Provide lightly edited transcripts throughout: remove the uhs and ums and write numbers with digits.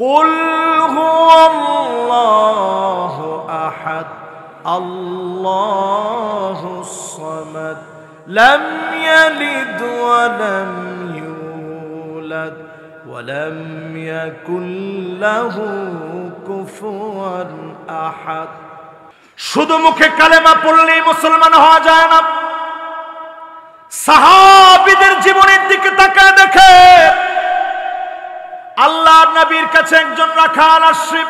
কুল হুয়াল্লাহু আহাদ আল্লাহুস সামাদ লাম ইয়ালিদ ওয়া লাম ইউলাদ ওয়া লাম ইয়াকুল লাহু কুফুয়ান আহাদ। শুধু মুখে কালেমা পড়লেই মুসলমান হওয়া যায় না। সাহাবীদের জীবনের দিকে তাকায় দেখে, আল্লাহর নবীর কাছে একজন রাখাল আসছে।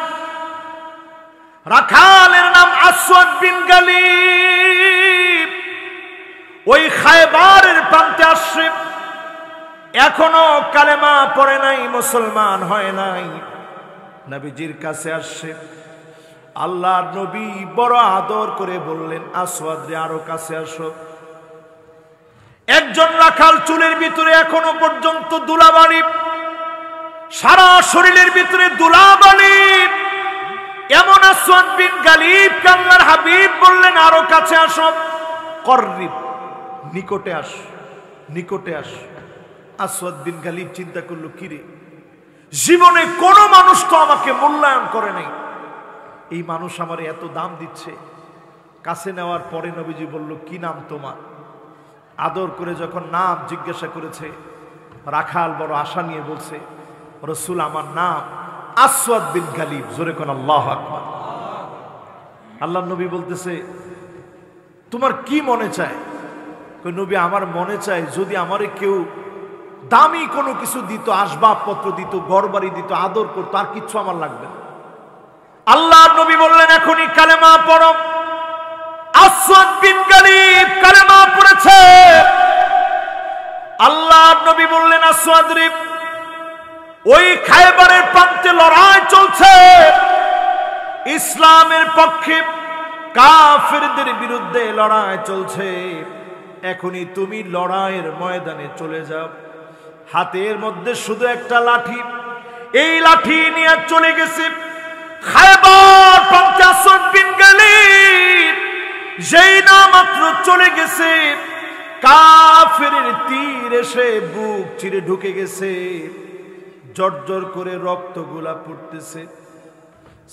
রাখালের নাম আসওয়াদ বিন গালিব। ওই খায়বারের প্রান্তে আসছে, এখনো কালেমা পড়ে নাই, মুসলমান হয় নাই। নবীজির কাছে আসছে, আল্লাহর নবী বড় আদর করে বললেন, আসওয়াদ রে, আরো কাছে আসো। একজন রাখাল, চুলের ভিতরে এখনো পর্যন্ত ধুলাবালি, সারা শরীরের ভিতরে ধুলাবালি। এমন আসওয়াদ বিন গালিব আল্লাহর হাবিব বললেন, আরো কাছে আসো। করিব, নিকটে আস, নিকটে আস। আসওয়াদ বিন গালিব চিন্তা করলো, কিরে, জীবনে কোন মানুষ তো আমাকে মূল্যায়ন করে নাই, এই মানুষ আমার এত দাম দিচ্ছে। কাছে নেওয়ার পরে নবীজি বলল, কি নাম তোমার? আদর করে যখন নাম জিজ্ঞাসা করেছে, রাখাল বড় আশা নিয়ে বলছে, রাসূল, আমার নাম আসওয়াদ বিন গালিব। জোরে কোন আল্লাহু আকবার। আল্লাহ নবী বলতেছে, তোমার কি মনে চায়? নবী, আমার মনে চায় যদি আমারে কেউ দামি কোনো কিছু দিত, আসবাবপত্র দিত, ঘরবাড়ি দিত, আদর করতো, আর কিচ্ছু আমার লাগবে না। আল্লাহর নবী বললেন, এখনই কালেমা পড়ো। আসওয়াদ বিন গালিব কালেমা পড়েছে। আল্লাহর নবী বললেন, আসওয়াদ রে, ওই খায়বারের প্রান্তে লড়াই চলছে, ইসলামের পক্ষে কাফেরদের বিরুদ্ধে লড়াই চলছে। এখনই তুমি লড়াইয়ের ময়দানে চলে যাও। হাতের মধ্যে শুধু একটা লাঠি, এই লাঠি নিয়ে চলে গেছে খায়বার প্রান্তে। আসওয়াদ বিন গালিব যেই না মাত্র চলে গেছে, কাফেরের তীর এসে বুক চিরে ঢুকে গেছে, জর্জর করে রক্তগুলা পড়তেছে।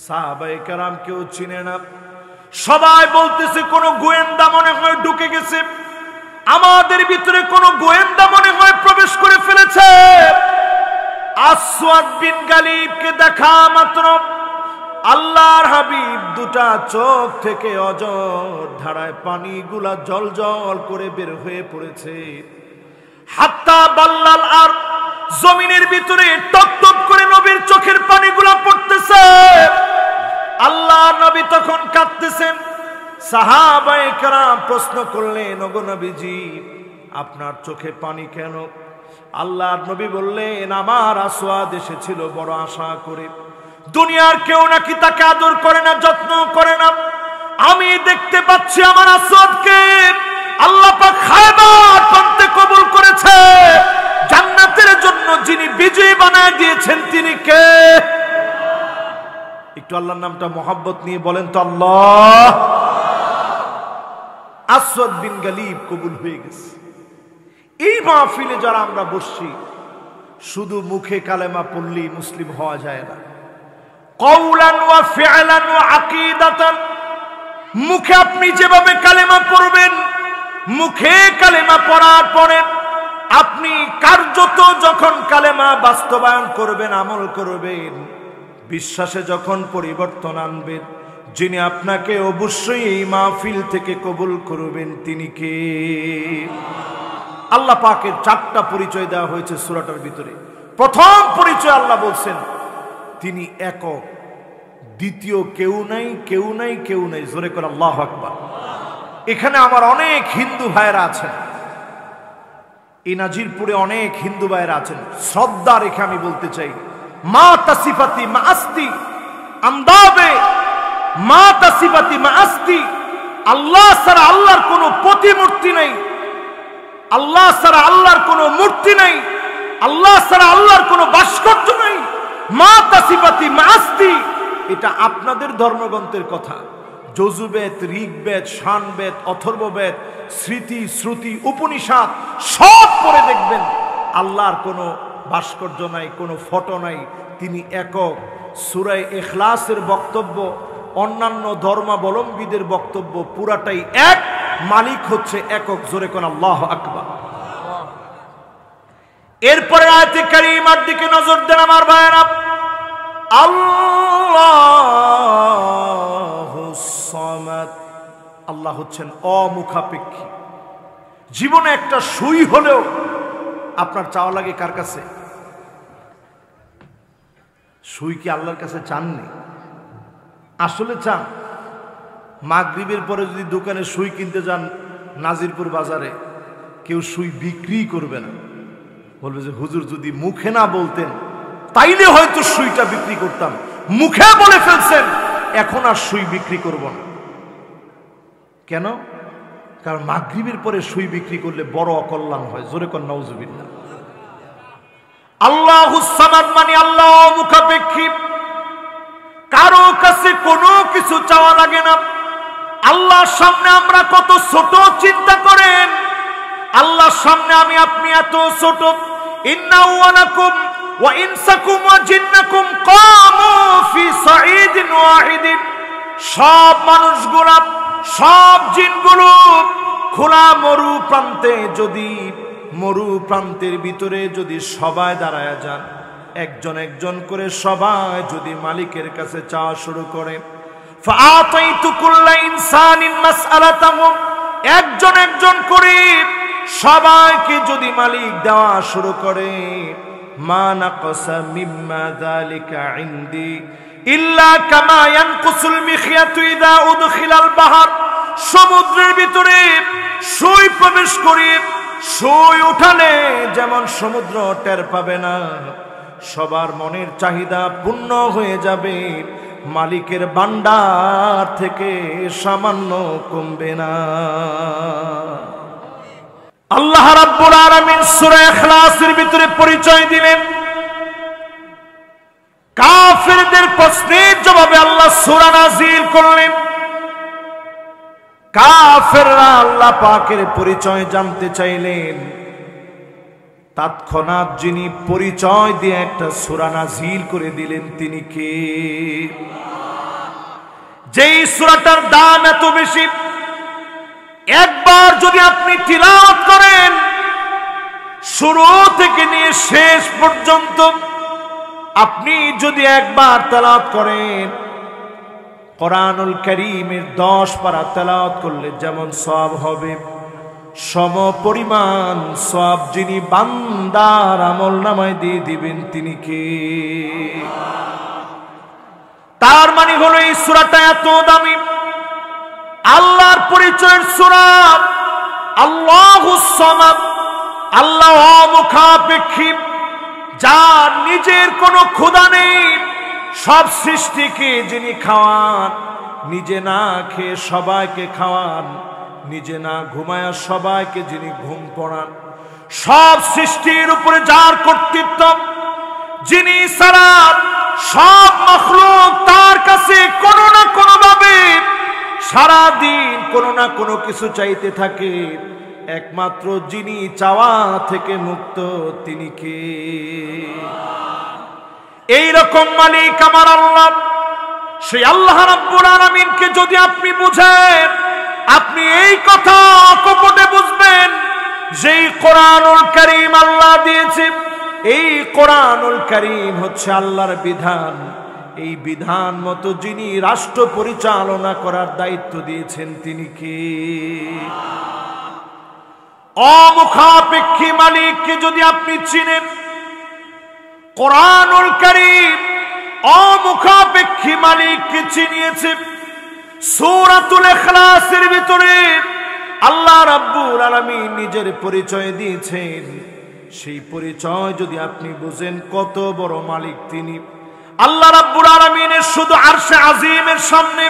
সাহাবায়ে কেরাম কেউ চিনে না, সবাই বলতেছে কোন গোয়েন্দা মনে হয় ঢুকে গেছে, আমাদের ভিতরে কোন গোয়েন্দা মনে হয় প্রবেশ করে ফেলেছে। আসওয়াদ বিন গালিবকে দেখা মাত্র আল্লাহর হাবিব দুটা চোখ থেকে অজর ধারায় পানিগুলা জল জল করে বের হয়ে পড়েছে। হাত্তা বাল্লাল, আর জমিনের ভিতরে টপ টপ করে নবীর চোখের পানিগুলা পড়তেছে। আল্লাহর নবী তখন কাঁদতেছেন। সাহাবায়ে কেরাম প্রশ্ন করলেন, ওগো নবীজি, আপনার চোখে পানি কেন? আল্লাহর নবী বললেন, আমার আসওয়াদ এসেছিল বড় আশা করে, দুনিয়ার কেউ নাকি তাকে আদর করে না, যত্ন করে না। আমি দেখতে পাচ্ছি আমার আসওয়াদকে আল্লাহ পাক খায়বার প্রান্তে কবুল করেছে। জান্নাতের জন্য যিনি বিজয়ী বানায় দিয়েছেন তিনি কে? একটু আল্লাহর নামটা মহব্বত নিয়ে বলেন তো, আল্লাহ। আসওয়াদ বিন গালিব কবুল হয়ে গেছে। এই মাহফিলে যারা আমরা বসছি, শুধু মুখে কালেমা পড়লেই মুসলিম হওয়া যায় না। কওলান ওয়া ফি'লান ওয়া আকীদাতান, মুখে আপনি যেভাবে কালেমা পড়বেন, মুখে কালেমা পড়ার পরে আপনি কার্যত যখন কালেমা বাস্তবায়ন করবেন, আমল করবেন, বিশ্বাসে যখন পরিবর্তন আনবেন, যিনি আপনাকে অবশ্যই এই মাহফিল থেকে কবুল করবেন তিনি কে? আল্লাহ পাকের চারটা পরিচয় দেওয়া হয়েছে সূরাটার ভিতরে। প্রথম পরিচয় আল্লাহ বলছেন তিনি একক, দ্বিতীয় কেউ নাই, কেউ নাই, কেউ নাই। জোরে করে আল্লাহু আকবার। এখানে আমার অনেক হিন্দু ভাইরা আছেন, এই নাজিরপুরে অনেক হিন্দু ভাইরা আছেন, শ্রদ্ধা রেখে আমি বলতে চাই, মা তাসিফাতি মা আস্তি আমদাবে, মা তাসিফাতি মা আস্তি, আল্লাহ ছাড়া আল্লাহর কোনো প্রতিমূর্তি নেই, আল্লাহ ছাড়া আল্লাহর কোনো মূর্তি নেই, আল্লাহ ছাড়া আল্লাহর কোনো ভাস্কর্য নেই। মা তাসিফাতি মা আস্তি, এটা আপনাদের ধর্মগ্রন্থের কথা। যজুবেদ, ঋগ্বেদ, শানবেদ, অথর্ববেদ, স্মৃতি, শ্রুতি, উপনিষদ সব পড়ে দেখবেন আল্লাহর কোনো ভাস্কর্য নাই, কোনো ফটো নাই। তিনি একক। সূরা ইখলাসের বক্তব্য অন্যান্য ধর্মাবলম্বীদের বক্তব্য পুরাটাই এক, মালিক হচ্ছে একক। জোরে কোন আল্লাহু আকবার। এরপরে আয়াতে কারিমার দিকে নজর দেন আমার ভাইরা। আল্লাহুস সামাদ, আল্লাহ হচ্ছেন অমুখাপেক্ষী। জীবনে একটা সুই হলেও আপনার চাওয়া লাগে কার কাছে? সুই কি আল্লাহর কাছে চাননি? আসলে চান? মাগরিবের পরে যদি দোকানে সুই কিনতে যান নাজিরপুর বাজারে, কেউ সুই বিক্রি করবে না, বলবে যে হুজুর যদি মুখে না বলতেন তাইলে হয়তো সুইটা বিক্রি করতাম, মুখে বলে ফেলছেন এখন আর সুই বিক্রি করব না। কেন? কারণ মাগরিবের পরে সুই বিক্রি করলে বড় অকল্যাণ হয়। জোরে কোন নাউজুবিল্লাহ। আল্লাহুস সামাদ মানে আল্লাহ মুখাপেক্ষী, কারো কাছে কোনো কিছু চাওয়া লাগে না। আল্লাহর সামনে আমরা কত ছোট চিন্তা করেন, আল্লাহর সামনে আমি আপনি এত ছোট। ইন্না ওয়ালাকুম ওয়া ইনসাকুম ওয়া জিন্নাকুম কামু ফি সাঈদিন ওয়াহিদিন। সব মানুষগুলো, সব জিনগুলো খোলা মরু প্রান্তে, যদি মরু প্রান্তের ভিতরে যদি সবাই দাঁড়ায় যান, একজন একজন করে সবাই যদি মালিকের কাছে চাওয়া শুরু করে, ফাআতাইতু কুল্লা ইনসানিন মাসআলাতাহু, একজন একজন করে সবাইকে যদি মালিক দেওয়া শুরু করে, মা নাকাসা মিম্মা যালিকা ইনদি ইল্লা কামা ইয়ানকুসুল মিখিয়াতু ইযা উদখিলাল বাহর। সমুদ্রের ভিতরে সুই প্রবেশ করে সুই উঠালে যেমন সমুদ্র টের পাবে না, সবার মনের চাহিদা পূর্ণ হয়ে যাবে, মালিকের ভান্ডার থেকে সামান্য কমবে না। আল্লাহ রাব্বুল আলামিন সূরা ইখলাসের ভিতরে পরিচয় দিলেন। কাফেরদের প্রশ্নের জবাবে আল্লাহ সূরা নাযিল করলেন। কাফেররা আল্লাহ পাকের পরিচয় জানতে চাইলেন, তৎক্ষণাৎ যিনি পরিচয় দিয়ে একটা সূরা নাযিল করে দিলেন তিনি কে? যেই সূরাটার দাম এত বেশি, একবার যদি আপনি তিলাওয়াত করেন শুরু থেকে নিয়ে শেষ পর্যন্ত, আপনি যদি একবার তেলাওয়াত করেন, কোরআনুল কারীমের 10 পারা তেলাওয়াত করলে যেমন সওয়াব হবে, সম পরিমাণ সওয়াব যিনি বান্দার আমলনামায় দিয়ে দিবেন তিনি কে? তার মানে হলো এই সূরাটা এত দামি, আল্লাহর পরিচয়ের সূরা। আল্লাহুস সামাদ, আল্লাহ অমুখাপেক্ষী, যার নিজের কোনো ক্ষুধা নেই, সব সৃষ্টিকে যিনি খাওয়ান, নিজে না খেয়ে সবাইকে খাওয়ান, নিজে না ঘুমায়া সবাইকে যিনি ঘুম পড়ান, সব সৃষ্টির উপরে যার কর্তৃত্ব, যিনি সারা সব মাখলুক তার কাছে কোনো না কোনো ভাবে সারা দিন কোনো না কোনো কিছু চাইতে থাকে, একমাত্র যিনি চাওয়া থেকে মুক্ত তিনি কে? এই রকম মালিক আমার আল্লাহ। সেই আল্লাহ রাব্বুল আলামিনকে যদি আপনি বুঝেন, আপনি এই কথা অকপটে বুঝবেন, যেই কোরআনুল কারীম আল্লাহ দিয়েছে, এই কোরআনুল কারীম হচ্ছে আল্লাহর বিধান। এই বিধান মতো যিনি রাষ্ট্র পরিচালনা করার দায়িত্ব দিয়েছেন তিনি কে? অমুখাপেক্ষী মালিককে যদি আপনি চিনেন, কোরআনুল কারীম অমুখাপেক্ষী মালিককে চিনিয়েছে। সূরাতুল ইখলাসের ভিতরে আল্লাহ রাব্বুল আলামিন নিজের পরিচয় দিয়েছেন। সেই পরিচয় যদি আপনি বুঝেন কত বড় মালিক তিনি। আল্লাহ রাব্বুল আলামিনের শুধু আরশে আজিমের সামনে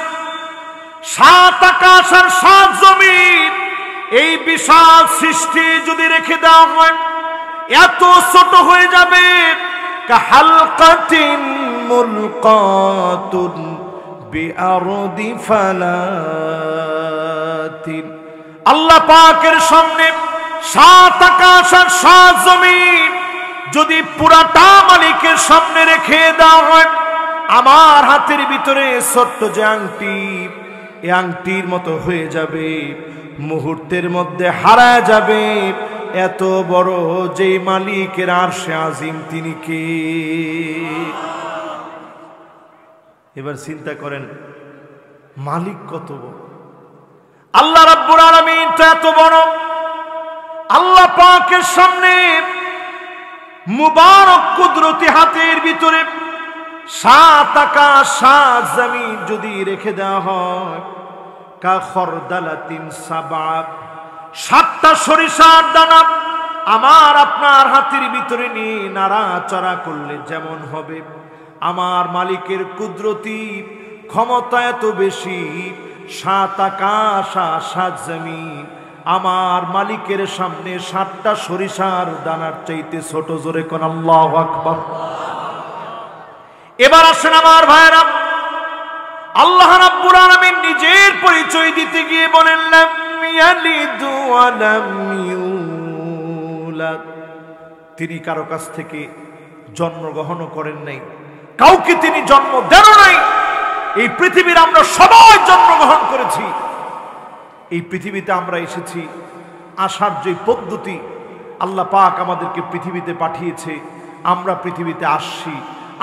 7 আকাশ আর 7 জমিন, এই বিশাল সৃষ্টি যদি রেখে দেওয়া হয়, এত ছোট হয়ে যাবে, কাহালকাতিন মুলকাতুন বিআরদি ফালাতিন। আল্লাহ পাকের সামনে 7 আকাশ আর 7 জমিন যদি পুরাটা মালিকের সামনে রেখে দেওয়া হয়, আমার হাতের ভিতরে ছোট্ট যে আংটি, এই আংটির মতো হয়ে যাবে, মুহূর্তের মধ্যে হারায় যাবে। এত বড় যে মালিকের আরশে আজিম, তিনি কে? এবার চিন্তা করেন মালিক কত বড়। আল্লাহ রাব্বুল আলামিন তো এত বড়। আল্লাহ পাকের সামনে মুবারক কুদরতি হাতের ভিতরে 7 আকাশ 7 জমিন যদি রেখে দেওয়া হয়, কা খরদালাতিন সাবাব, 7টা সরিষার দানা আমার আপনার হাতের ভিতরে নিয়ে নাড়াচাড়া করলে যেমন হবে, আমার মালিকের কুদরতি ক্ষমতা এত বেশি। 7 আকাশ 7 জমিন আমার মালিকের সামনে 7টা সরিষার দানার চাইতে ছোট। জোরে কোন আল্লাহু আকবার। এবার আসেন আমার ভাইরা, আল্লাহ রাব্বুল আলামিন নিজের পরিচয় দিতে গিয়ে বলেন, লাম ইয়ালিদ ওয়া লাম ইউলাদ। তিনি কারো কাছ থেকে জন্মগ্রহণ করেন নাই, কাউকে তিনি জন্ম দেন নাই। এই পৃথিবীর আমরা সবাই জন্মগ্রহণ করেছি। এই পৃথিবীতে আমরা এসেছি, আসার যে পদ্ধতি আল্লাহ পাক আমাদেরকে পৃথিবীতে পাঠিয়েছে, আমরা পৃথিবীতে আসছি,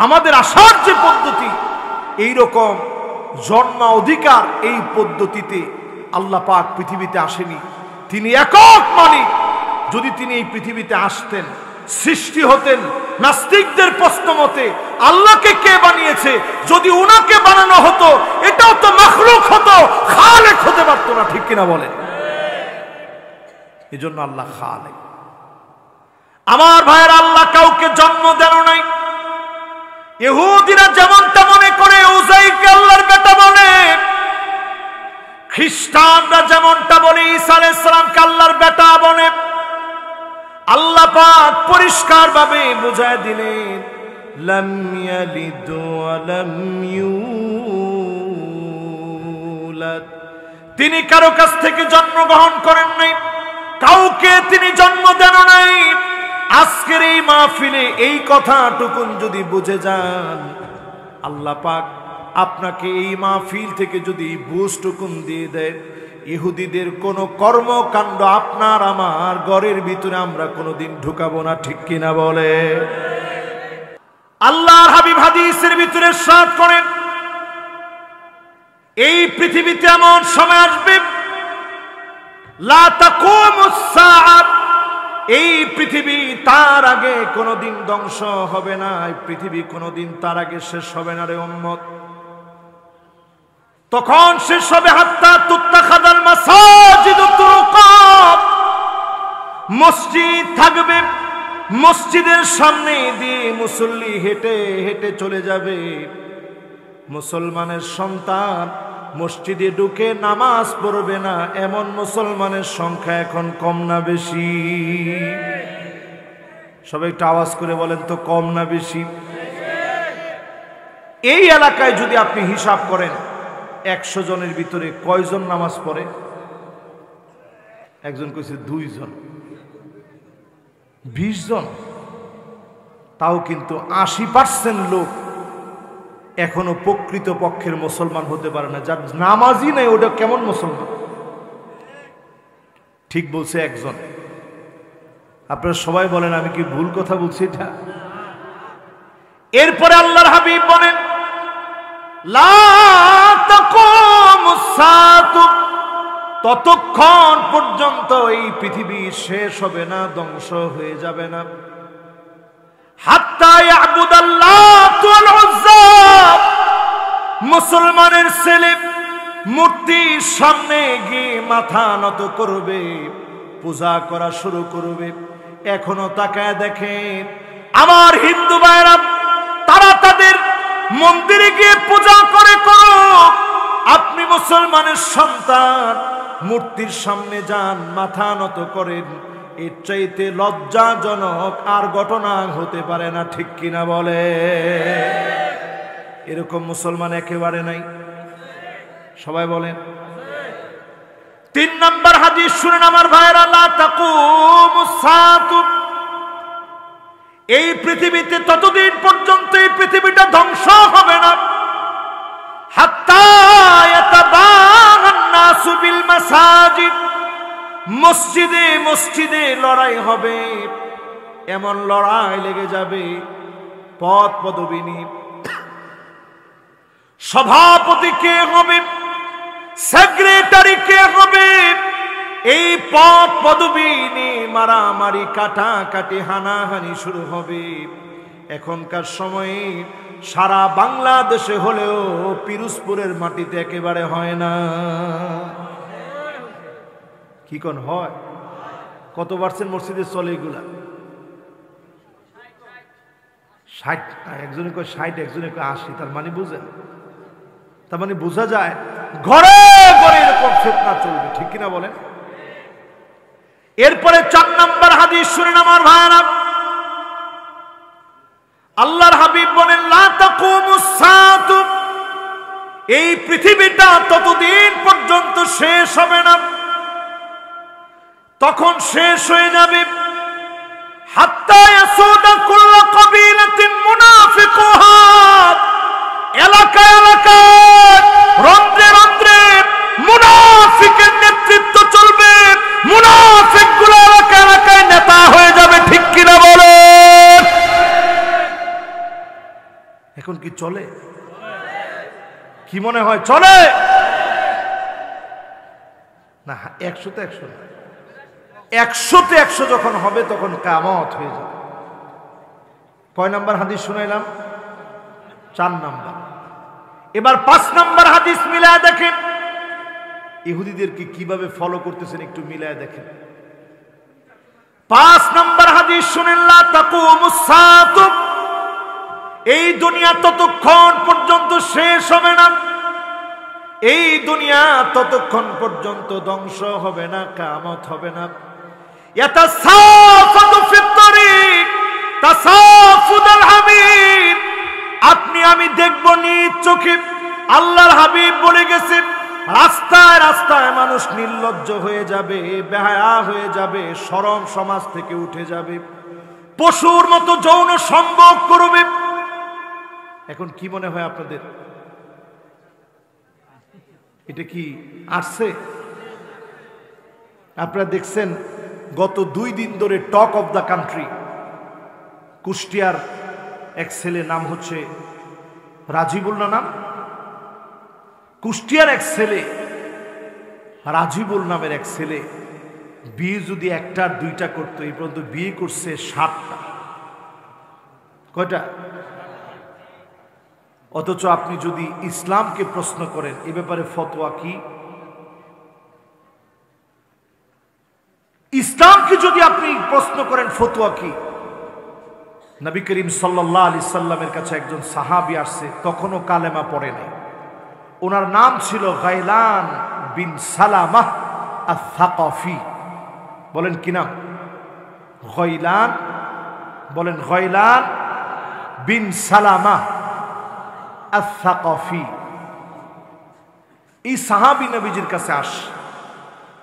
আমাদের আসার যে পদ্ধতি, এই রকম জন্ম অধিকার এই পদ্ধতিতে আল্লাহ পাক পৃথিবীতে আসেনি। তিনি একক মালিক। যদি তিনি এই পৃথিবীতে আসতেন, সৃষ্টি হতেন, নাস্তিকদের প্রশ্ন মতে আল্লাহকে কে বানিয়েছে, যদি ওনাকে বানানো হতো, এটাও তো মাখলুক হতো, খালেক হতে পারত না। ঠিক কিনা বলেন? এজন্য আল্লাহ খালেক। আমার ভাইয়ের, আল্লাহ কাউকে জন্ম দেন নাই। ইহুদিরা যেমনটা মনে করে উযাইরকে আল্লাহর বেটা বলে, খ্রিস্টানরা যেমনটা বলে ঈসা আলাইহিস সালামকে আল্লাহর বেটা বলে। আল্লাহ পাক পরিষ্কার ভাবে বুঝায় দিলেন, লাম ইয়ালিদ ওয়া লাম ইউলাদ। তিনি কারো কাছ থেকে জন্মগ্রহণ করেন নাই, কাউকে তিনি জন্ম দেন নাই। আজকের এই মাহফিলে এই কথাটুকুন যদি বুঝে যান, আল্লাহ পাক আপনাকে এই মাহফিল থেকে যদি বুঝটুকুন দিয়ে দেয়, ইহুদিদের কোন কর্মকাণ্ড আপনার আমার ঘরের ভিতরে আমরা কোনোদিন ঢুকাবো না। ঠিক কিনা বলে? আল্লাহর হাবিব হাদিসের ভিতরে ইরশাদ করেন, এই পৃথিবীতে এমন সময় আসবে, লা তাকুমুস সাআত, এই পৃথিবী তার আগে কোনোদিন ধ্বংস হবে না, এই পৃথিবী কোনোদিন তার আগে শেষ হবে না রে উম্মত। তখন শেষ হবে হাত্তা তুত্তাখাদাল মাসাজিদু তুরুকাত, মসজিদ থাকবে, মসজিদের সামনে দিয়ে মুসল্লি হেঁটে হেঁটে চলে যাবে। মুসলমানের সন্তান মসজিদে ঢুকে নামাজ পড়বে না, এমন মুসলমানের সংখ্যা এখন কম না বেশি? সবাই একটু আওয়াজ করে বলেন তো, কম না বেশি? এই এলাকায় যদি আপনি হিসাব করেন, 100 জনের ভিতরে কয়জন নামাজ পড়ে? একজন কইছে 2 জন, 20 জন। তাও কিন্তু 80% লোক এখনো প্রকৃত পক্ষের মুসলমান হতে পারে না। যার নামাজই নেই, ওটা কেমন মুসলমান? ঠিক বলছে একজন। আপনারা সবাই বলেন, আমি কি ভুল কথা বলছি এটা? এরপরে আল্লাহর হাবিব বলেন, লা তাকুমুস সাআতু, ততক্ষণ পর্যন্ত এই পৃথিবী শেষ হবে না, ধ্বংস হয়ে যাবে না, হাত্তা ইয়াবুদাল্লাহ ওয়াল উজ্জা, মুসলমানের ছেলে মূর্তির সামনে গিয়ে মাথা নত করবে, পূজা করা শুরু করবে। এখনো তাকায় দেখেন আমার হিন্দু ভাইরা, তারা তাদের মন্দিরে গিয়ে পূজা করে করুক, আপনি মুসলমানের সন্তান মূর্তির সামনে যান, মাথা নত করেন, এর চাইতে লজ্জাজনক আর ঘটনা হতে পারে না। ঠিক কিনা বলে? এরকম মুসলমান একেবারে নাই। সবাই বলেন। 3 নম্বর হাদিস শুনেন আমার ভাইরা, লা তাকুমুস সাআতু, এই পৃথিবীতে ততদিন পর্যন্ত এই পৃথিবীটা ধ্বংস হবে না হাত্তা ইয়াতাবাগান নাসু বিল মাসাজিদ, মসজিদে মসজিদে লড়াই হবে, এমন লড়াই লেগে যাবে পদ পদবী নিয়ে। সভাপতি কে হবে, সেক্রেটারি কে হবে, এই পদ পদবী নিয়ে মারামারি কাটাকাটি হানাহানি শুরু হবে। এখনকার সময়ে সারা বাংলাদেশে হলেও পিরোজপুরের মাটিতে একেবারে হয় না। কি কোন হয়? কত পার্সেন্ট মসজিদে চলে এগুলা? 60, একজনে কয় 60, একজনে কয় 80। তার মানে বুঝেন, তার মানে বোঝা যায় ঘরে ঘরে এরকম ফিতনা চলবে, ঠিক কিনা বলেন? এরপরে 4 নম্বর হাদিস শুনেন আমার ভাইরা। আল্লাহর হাবিব বলেন লা তাকুমুস সাআতু, এই পৃথিবীটা ততদিন পর্যন্ত শেষ হবে না, তখন শেষ হয়ে যাবে হাত্তা ইয়াসুদা কুল্লু কাবিলাতিন মুনাফিকুহা, এলাকা এলাকায় রন্ধ্রে রন্ধ্রে মুনাফিকের নেতৃত্ব চলবে, মুনাফিকগুলো এলাকা এলাকায় নেতা হয়ে যাবে, ঠিক কিনা বলেন? এখন কি চলে? কি মনে হয় চলে না? 100 তে 100 না, 100 তে 100 যখন হবে তখন কিয়ামত হয়ে যাবে। কয় নাম্বার হাদিস শুনাইলাম? 4 নাম্বার। এবার 5 নাম্বার হাদিস মিলায় দেখেন, ইহুদিদেরকে কিভাবে ফলো করতেছেন একটু মিলায় দেখেন। 5 নাম্বার হাদিস শুনেন লা তাকুমুস সাআতু, এই দুনিয়া ততক্ষণ পর্যন্ত শেষ হবে না, এই দুনিয়া ততক্ষণ পর্যন্ত ধ্বংস হবে না, কিয়ামত হবে না। ইয়াতাসাফাতু ফিত তারিক তাসাফুদাল হামিদ, আপনি আমি দেখব নিজ চোখে, আল্লাহর হাবিব বলে গেছেন রাস্তায় রাস্তায় মানুষ নির্লজ্জ হয়ে যাবে, বেহায়া হয়ে যাবে, শরম সমাজ থেকে উঠে যাবে, পশুর মতো যৌন সম্ভোগ করবে। এখন কি মনে হয় আপনাদের? এটা কি আসছে? আপনারা দেখছেন গত 2 দিন ধরে টক অফ দ্য কান্ট্রি কুষ্টিয়ার এক ছেলে, নাম হচ্ছে রাজিবুল নাম, কুষ্টিয়ার এক ছেলে রাজিবুল নামের এক ছেলে বিয়ে যদি 1টা 2টা করতো, এই পর্যন্ত বিয়ে করছে 7টা। কয়টা? অথচ আপনি যদি ইসলামকে প্রশ্ন করেন এ ব্যাপারে ফতোয়া কি, ইসলামকে যদি আপনি প্রশ্ন করেন ফতোয়া কি, নবী করিম সাল্লাল্লাহু আলাইহি সাল্লামের কাছে একজন সাহাবী আসছে, তখনও কালেমা পড়ে নাই। ওনার নাম ছিল গাইলান বিন সালামাহ আস-সাকাফি। বলেন কি নাম? গাইলান, বলেন গাইলান বিন সালামাহ আস-সাকাফি। এই সাহাবী নবীজির কাছে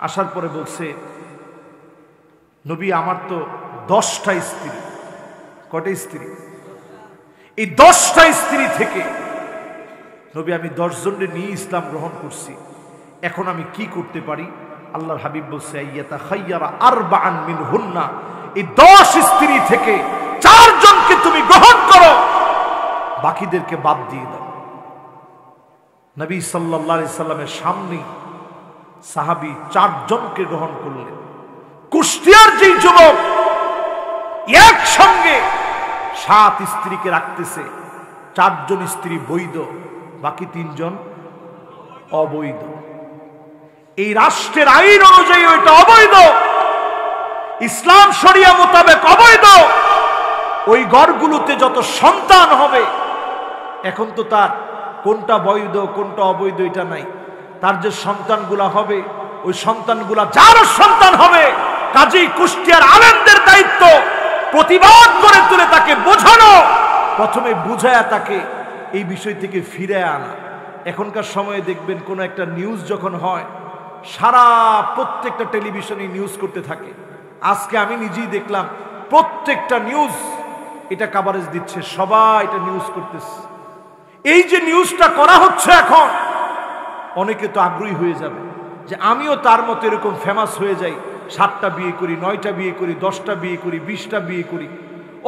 আসার পরে বলছে, নবী আমার তো 10টা স্ত্রী। কয়টা স্ত্রী? এই 10টা স্ত্রী থেকে নবী আমি 10 জনের নিয়ে ইসলাম গ্রহণ করছি, এখন আমি কি করতে পারি? আল্লাহর হাবিব বলছে ইয়াতাখায়্যারা আরবাআন মিনহুন্না, এই 10 স্ত্রী থেকে 4 জনকে তুমি গ্রহণ করো, বাকিদেরকে বাদ দিয়ে দাও। নবী সাল্লাল্লাহু আলাইহি সাল্লামের সামনে সাহাবী 4 জনকে গ্রহণ করলেন। কুষ্টিয়ার যেই যুবক একসঙ্গে 7 স্ত্রীকে রাখতেছে, 4 জন স্ত্রী বৈধ, বাকি 3 জন অবৈধ। এই রাষ্ট্রের আইন অনুযায়ী ওইটা অবৈধ, ইসলাম শরিয়া মোতাবেক অবৈধ। ওই ঘরগুলোতে যত সন্তান হবে, এখন তো তার কোনটা বৈধ কোনটা অবৈধ এটা নাই, তার যে সন্তানগুলা হবে ওই সন্তানগুলা যার সন্তান হবে, কাজেই কুষ্টিয়ার আলেমদের দায়িত্ব প্রতিবাদ করে তুলে তাকে বোঝানো, প্রথমে বুঝায়া তাকে এই বিষয় থেকে ফিরে আনা। এখনকার সময়ে দেখবেন কোনো একটা নিউজ যখন হয়, সারা প্রত্যেকটা টেলিভিশনে নিউজ করতে থাকে। আজকে আমি নিজেই দেখলাম প্রত্যেকটা নিউজ এটা কভারেজ দিচ্ছে, সবাই এটা নিউজ করতেছে। এই যে নিউজটা করা হচ্ছে এখন, অনেকে তো আগ্রহী হয়ে যাবে যে আমিও তার মতো এরকম ফেমাস হয়ে যাই, 7টা বিয়ে করি, 9টা বিয়ে করি, 10টা বিয়ে করি, 20টা বিয়ে করি।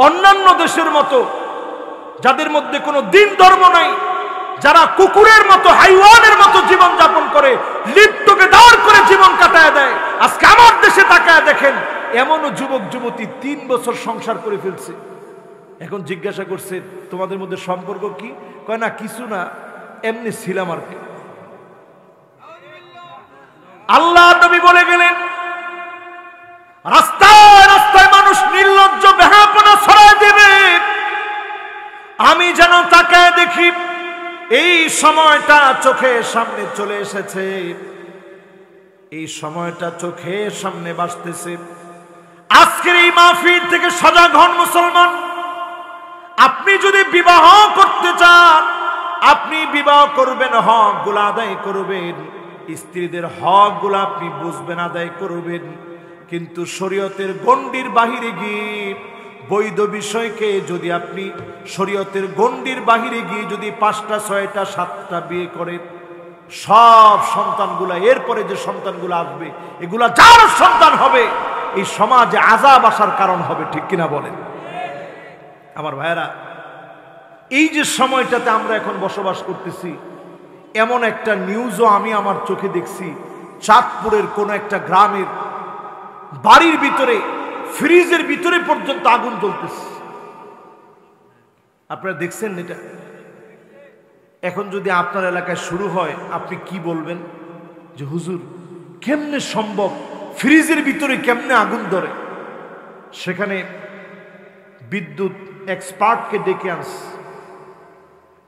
অন্যান্য দেশের মতো যাদের মধ্যে কোনো দিন ধর্ম নাই, যারা কুকুরের মতো হাইওয়ানের মতো জীবন যাপন করে, লিপ্তকে দাঁড় করে জীবন কাটায় দেয়, আজকে আমার দেশে তাকায় দেখেন এমনও যুবক যুবতী 3 বছর সংসার করে ফেলছে। এখন জিজ্ঞাসা করছে তোমাদের মধ্যে সম্পর্ক কি? কয় না কিছু না, এমনি ছিলাম আর কি। আল্লাহ নবী বলে গেলেন রাস্তায় রাস্তায় মানুষ নির্লজ্জ বেহাপনা ছড়ায় দেবে, আমি যেন তাকায় দেখি। এই সময়টা চোখের সামনে চলে এসেছে, এই সময়টা চোখের সামনে বাসতেছে। আজকের এই মাহফিল থেকে সজাগ হন মুসলমান। আপনি যদি বিবাহ করতে চান, আপনি বিবাহ করবেন, হক গুলা আদায় করবেন, স্ত্রীদের হক গুলা আপনি বুঝবেন, আদায় করবেন। কিন্তু শরীয়তের গণ্ডির বাহিরে গিয়ে বৈধ বিষয়কে যদি আপনি শরীয়তের গণ্ডির বাহিরে গিয়ে যদি 5টা 6টা 7টা বিয়ে করেন, সব সন্তানগুলা এরপরে যে সন্তানগুলো আসবে এগুলা যার সন্তান হবে, এই সমাজে আযাব আসার কারণ হবে। ঠিক কিনা বলেন আমার ভাইয়েরা? এই যে সময়টাতে আমরা এখন বসবাস করতেছি, এমন একটা নিউজও আমি আমার চোখে দেখছি। চাঁদপুরের কোন একটা গ্রামের বাড়ির ভিতরে ফ্রিজের ভিতরে পর্যন্ত আগুন জ্বলতেছে। আপনারা দেখছেন এটা? এখন যদি আপনার এলাকায় শুরু হয়, আপনি কি বলবেন যে হুজুর কেমনে সম্ভব, ফ্রিজের ভিতরে কেমনে আগুন ধরে? সেখানে বিদ্যুৎ এক্সপার্টকে ডেকে আনছে,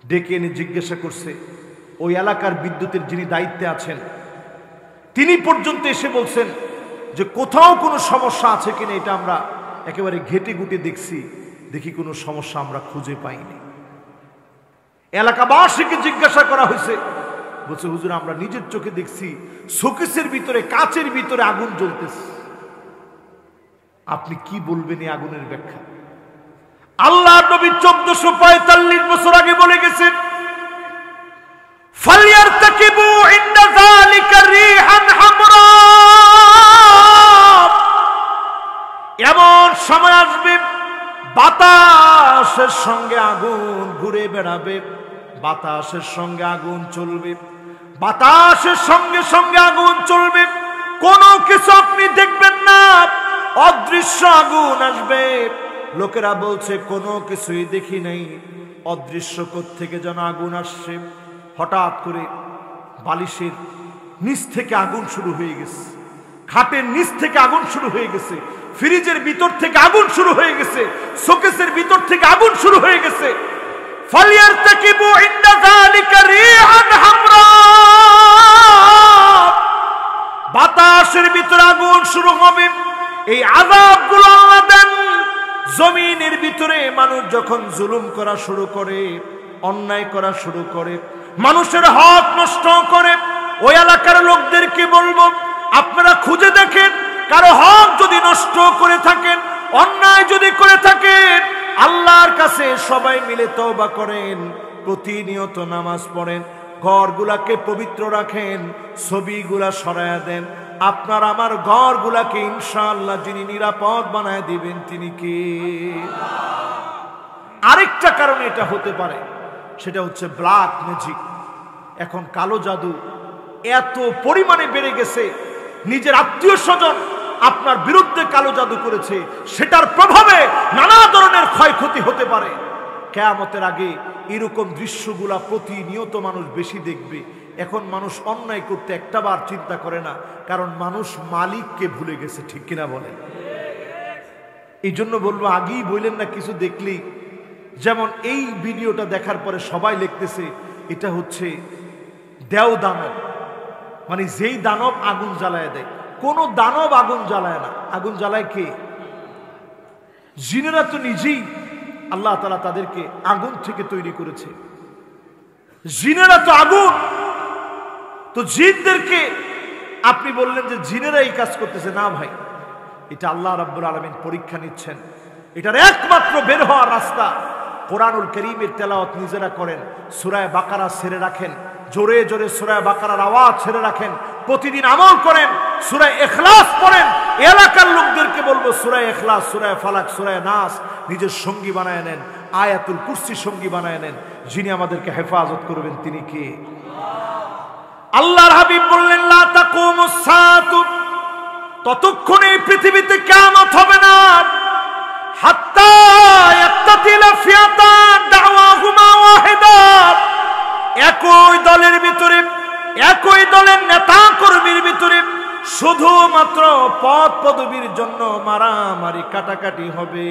ডেকে এনে জিজ্ঞাসা করছে ওই এলাকার বিদ্যুতের যিনি দায়িত্বে আছেন, তিনি পর্যন্ত এসে বলছেন যে কোথাও কোনো সমস্যা আছে কিনা এটা আমরা একেবারে ঘেটে ঘুটে দেখছি, দেখি কোনো সমস্যা আমরা খুঁজে পাইনি। এলাকাবাসীকে জিজ্ঞাসা করা হয়েছে, বলছে হুজুর আমরা নিজের চোখে দেখছি শোকেসের ভিতরে, কাচের ভিতরে আগুন জ্বলতেছে। আপনি কি বলবেন এই আগুনের ব্যাখ্যা? আল্লাহ নবী 1445 বছর আগে বলে গেছেন ফালিয়ারতাকিবু ইনদা যালিকা রিহান হামরা, এমন সময় আসবে বাতাসের সঙ্গে আগুন ঘুরে বেড়াবে, বাতাসের সঙ্গে আগুন চলবে, বাতাসের সঙ্গে সঙ্গে আগুন চলবে, কোনো কিছু আপনি দেখবেন না, অদৃশ্য আগুন আসবে। লোকেরা বলছে কোনো কিছুই দেখি নাই, অদৃশ্য কোত্থেকে যেন আগুন আসছে। হঠাৎ করে বালিশের নিচ থেকে আগুন শুরু হয়ে গেছে, খাটের নিচ থেকে আগুন শুরু হয়ে গেছে, ফ্রিজের ভিতর থেকে আগুন শুরু হয়ে গেছে, শোকেসের ভিতর থেকে আগুন শুরু হয়ে গেছে। ফালিয়ারতাকিবু ইনদা যালিকা রিহান হামরা, বাতাসের ভিতরে আগুন শুরু হবে। এই আযাবগুলো আল্লাহ দেন জমিনের ভিতরে। মানুষ যখন জুলুম করা শুরু করে, অন্যায় করা শুরু করে, মানুষের হক নষ্ট করে, ওই এলাকার লোকদেরকে বলবো আপনারা খুঁজে দেখেন, কারো হক যদি নষ্ট করে থাকেন, অন্যায় যদি করে থাকেন, আল্লাহর কাছে সবাই মিলে তওবা করেন, প্রতিনিয়ত নামাজ পড়েন, ঘরগুলাকে পবিত্র রাখেন, ছবিগুলা সরায়া দেন। আপনার আমার ঘরগুলাকে ইনশাআল্লাহ যিনি নিরাপদ বানায় দিবেন তিনি কে? আরেকটা কারণে এটা হতে পারে, সেটা হচ্ছে ব্ল্যাক ম্যাজিক। এখন কালো জাদু এত পরিমাণে বেড়ে গেছে, নিজের আত্মীয় স্বজন আপনার বিরুদ্ধে কালো জাদু করেছে, সেটার প্রভাবে নানা ধরনের ক্ষয়ক্ষতি হতে পারে। কিয়ামতের আগে এরকম দৃশ্যগুলা প্রতিনিয়ত মানুষ বেশি দেখবে। এখন মানুষ অন্যায় করতে একটাবার চিন্তা করে না, কারণ মানুষ মালিককে ভুলে গেছে। ঠিক কিনা বলেন? এই জন্য বলবো আগেই বললেন না কিছু দেখলেই, যেমন এই ভিডিওটা দেখার পরে সবাই লিখতেছে এটা হচ্ছে দেও দানব, মানে যেই দানব আগুন জ্বালায় দেয়। কোন দানব আগুন জ্বালায় না, আগুন জ্বালায় কে? জিনেরা তো নিজেই আল্লাহ তাআলা তাদেরকে আগুন থেকে তৈরি করেছে। জিনেরা তো আগুন, তো জিনদেরকে আপনি বললেন যে জিনেরা এই কাজ করতেছে। না ভাই, এটা আল্লাহ রাব্বুল আলামিন পরীক্ষা নিচ্ছেন। এটার একমাত্র বের হওয়ার রাস্তা কোরআনুল কারীমের তেলাওয়াত নিজেরা করেন, সূরা বাকারা ছেড়ে রাখেন, জোরে জোরে সূরা বাকারার আওয়াজ ছেড়ে রাখেন, প্রতিদিন আমল করেন, সূরা ইখলাস পড়েন। এলাকার লোকদেরকে বলবো সূরা ইখলাস, সূরা ফালাক, সূরা নাস নিজের সঙ্গী বানায় নেন, আয়াতুল কুরসি সঙ্গী বানায় নেন। যিনি আমাদেরকে হেফাজত করবেন তিনি কে? আল্লাহর হাবিব বললেন লা তাকুমুস সাআতু, ততক্ষণে পৃথিবীতে কিয়ামত হবে না হাত্তা ইয়াক্তাতিলা ফিয়াতান দাওয়াহুমা ওয়াহিদা, একই দলের ভিতরে, একই দলের নেতা কর্মীর ভিতরে শুধুমাত্র পদ পদবীর জন্য মারামারি কাটাকাটি হবে,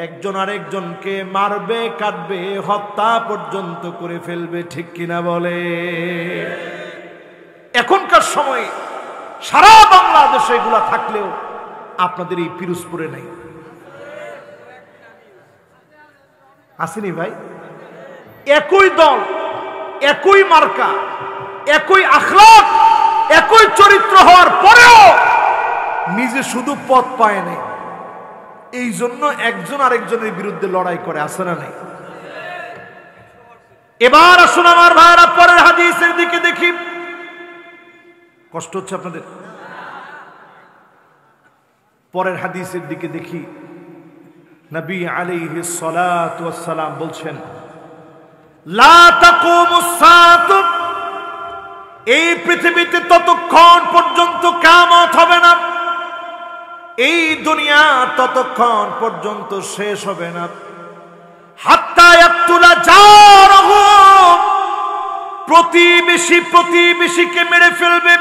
একজন আরেকজনকে মারবে, কাটবে, হত্যা পর্যন্ত করে ফেলবে। ঠিক কিনা বলে? এখনকার সময়ে সারা বাংলাদেশে এগুলা থাকলেও আপনাদের এই পিরোজপুরে নেই। আসেনি ভাই? একই দল, একই মার্কা, একই আখলাক, একই চরিত্র হওয়ার পরেও নিজে শুধু পদ পায় নাই, এই জন্য একজন আরেকজনের বিরুদ্ধে লড়াই করে। আসে না নাই? এবার আসুন আমার ভাইরা পরের হাদিসের দিকে দেখি। কষ্ট হচ্ছে আপনাদের? পরের হাদিসের দিকে দেখি। নবী আলাইহিস সালাতু ওয়াস সালাম বলছেন লা তাকুমুস সাআতু, এই পৃথিবীতে ততক্ষণ পর্যন্ত কিয়ামত হবে না, এই দুনিয়া ততক্ষণ পর্যন্ত শেষ হবে না হাত্তা ইয়াকতুলা জারহু, প্রতিবেশী প্রতিবেশীকে মেরে ফেলবে,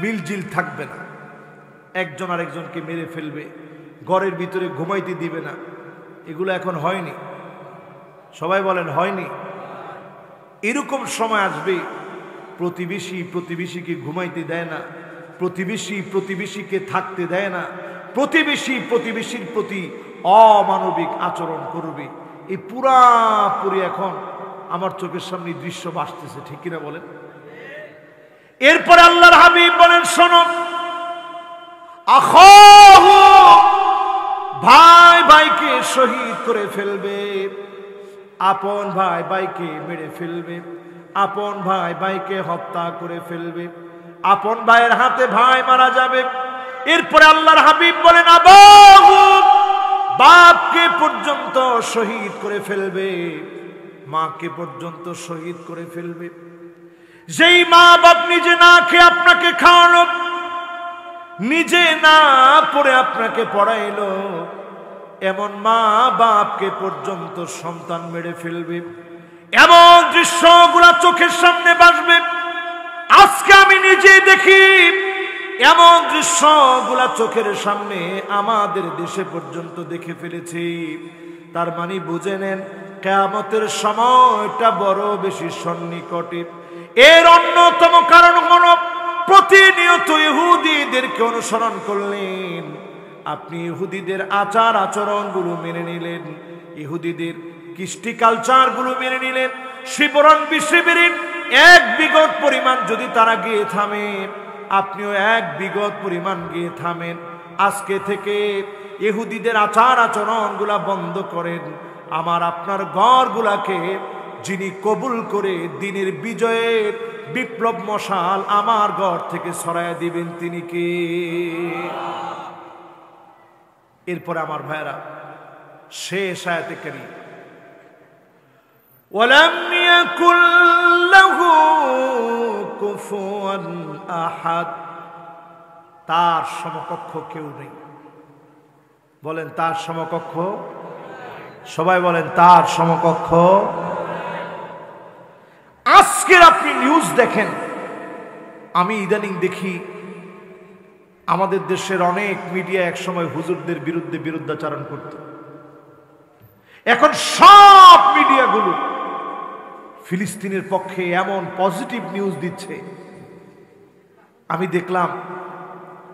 মিলজিল থাকবে না, একজন আরেকজনকে মেরে ফেলবে, ঘরের ভিতরে ঘুমাইতে দিবে না। এগুলো এখন হয়নি, সবাই বলেন হয়নি। এরকম সময় আসবে প্রতিবেশী প্রতিবেশীকে ঘুমাইতে দেয় না, প্রতিবেশী প্রতিবেশীকে থাকতে দেয় না, প্রতিবেশী প্রতিবেশীর প্রতি অমানবিক আচরণ করবে। এই পুরাপুরি এখন আমার চোখের সামনে দৃশ্য ভাসতেছে। ঠিক কিনা বলেন? এরপরে আল্লাহর হাবিব বলেন শোনো, আখাহু, ভাই ভাইকে শহীদ করে ফেলবে, আপন ভাই ভাইকে মেরে ফেলবে, আপন ভাই ভাইকে হত্যা করে ফেলবে, আপন ভাইয়ের হাতে ভাই মারা যাবে। এরপরে আল্লাহর হাবিব বলেন আবাহু, বাপকে পর্যন্ত শহীদ করে ফেলবে, মাকে পর্যন্ত শহীদ করে ফেলবে। যেই মা বাপ নিজে না খেয়ে আপনাকে খাওয়ালো, নিজে না পড়ে আপনাকে পড়াইলো, এমন মা বাপকে পর্যন্ত সন্তান মেরে ফেলবে। এমন দৃশ্যগুলা চোখের সামনে ভাসবে। আজকে আমি নিজে দেখি এমন দৃশ্যগুলা চোখের সামনে আমাদের দেশে পর্যন্ত দেখে ফেলেছি। তার মানে বুঝে নেন কিয়ামতের সময়টা বড় বেশি সন্নিকটে। এর অন্যতম কারণ হলো প্রতিনিয়ত ইহুদিদেরকে অনুসরণ করলেন, আপনি ইহুদিদের আচার আচরণগুলো মেনে নিলেন, ইহুদিদের কৃষ্টি কালচারগুলো মেনে নিলেন। শিবরণ বিশ্ববিরিন এক বিগত পরিমাণ যদি তারা গিয়ে থামে, আপনিও এক বিগত পরিমাণ গিয়ে থামেন। আজকে থেকে ইহুদিদের আচার আচরণগুলা বন্ধ করেন। আমার আপনার ঘরগুলাকে যিনি কবুল করে দিনের বিজয়ের বিপ্লব মশাল আমার ঘর থেকে ছড়ায় দিবেন তিনি কে? এরপরে আমার ভাইরা শেষ আয়াতে কারীম, ওয়ালাম ইয়াকুল লাহু কুফুয়ান আহাদ, তার সমকক্ষ কেউ নেই। বলেন তার সমকক্ষ, সবাই বলেন তার সমকক্ষ। আজকের আপনি নিউজ দেখেন, আমি ইদানিং দেখি আমাদের দেশের অনেক মিডিয়া একসময় হুজুরদের বিরুদ্ধে বিরুদ্ধাচারণ করত, এখন সব মিডিয়াগুলো ফিলিস্তিনের পক্ষে এমন পজিটিভ নিউজ দিচ্ছে। আমি দেখলাম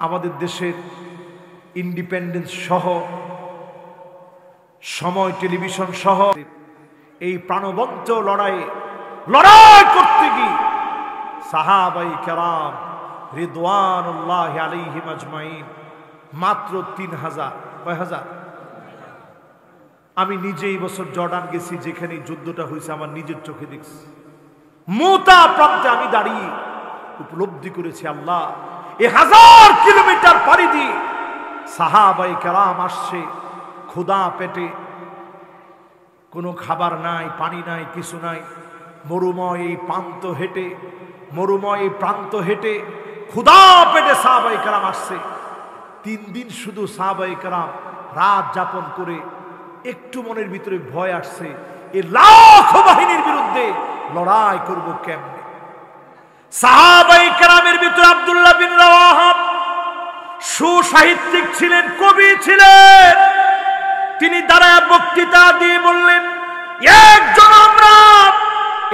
আমাদের দেশের ইন্ডিপেন্ডেন্স সহ, সময় টেলিভিশন সহ এই প্রাণবন্ত লড়াই করতে গিয়ে সাহাবায়ে কেরাম রিদওয়ানুল্লাহি আলাইহিম আজমাইন মাত্র 3000, কয় হাজার? আমি নিজেই বছর জর্ডান গেছি, যেখানে যুদ্ধটা হয়েছে আমার নিজের চোখে দেখছি। মুতা প্রান্তে আমি দাঁড়িয়ে উপলব্ধি করেছি, আল্লাহ, 1000 কিলোমিটার পাড়ি দিয়ে সাহাবায়ে কেরাম আসছে ক্ষুধা পেটে, কোনো খাবার নাই, পানি নাই, কিছু নাই, মরুময় এই প্রান্ত হেঁটে ক্ষুধা পেটে সাহাবায়ে কেরাম আসছে। 3 দিন শুধু সাহাবায়ে কেরাম রাত যাপন করে একটু মনের ভিতরে ভয় আসছে, এই লাখো বাহিনীর বিরুদ্ধে লড়াই করব কেমনে। সাহাবায়ে কেরামের ভিতরে আব্দুল্লাহ বিন রাওয়াহা সুসাহিত্যিক ছিলেন, কবি ছিলেন। তিনি দাঁড়ায় বক্তৃতা দিয়ে বললেন, একজন আমরা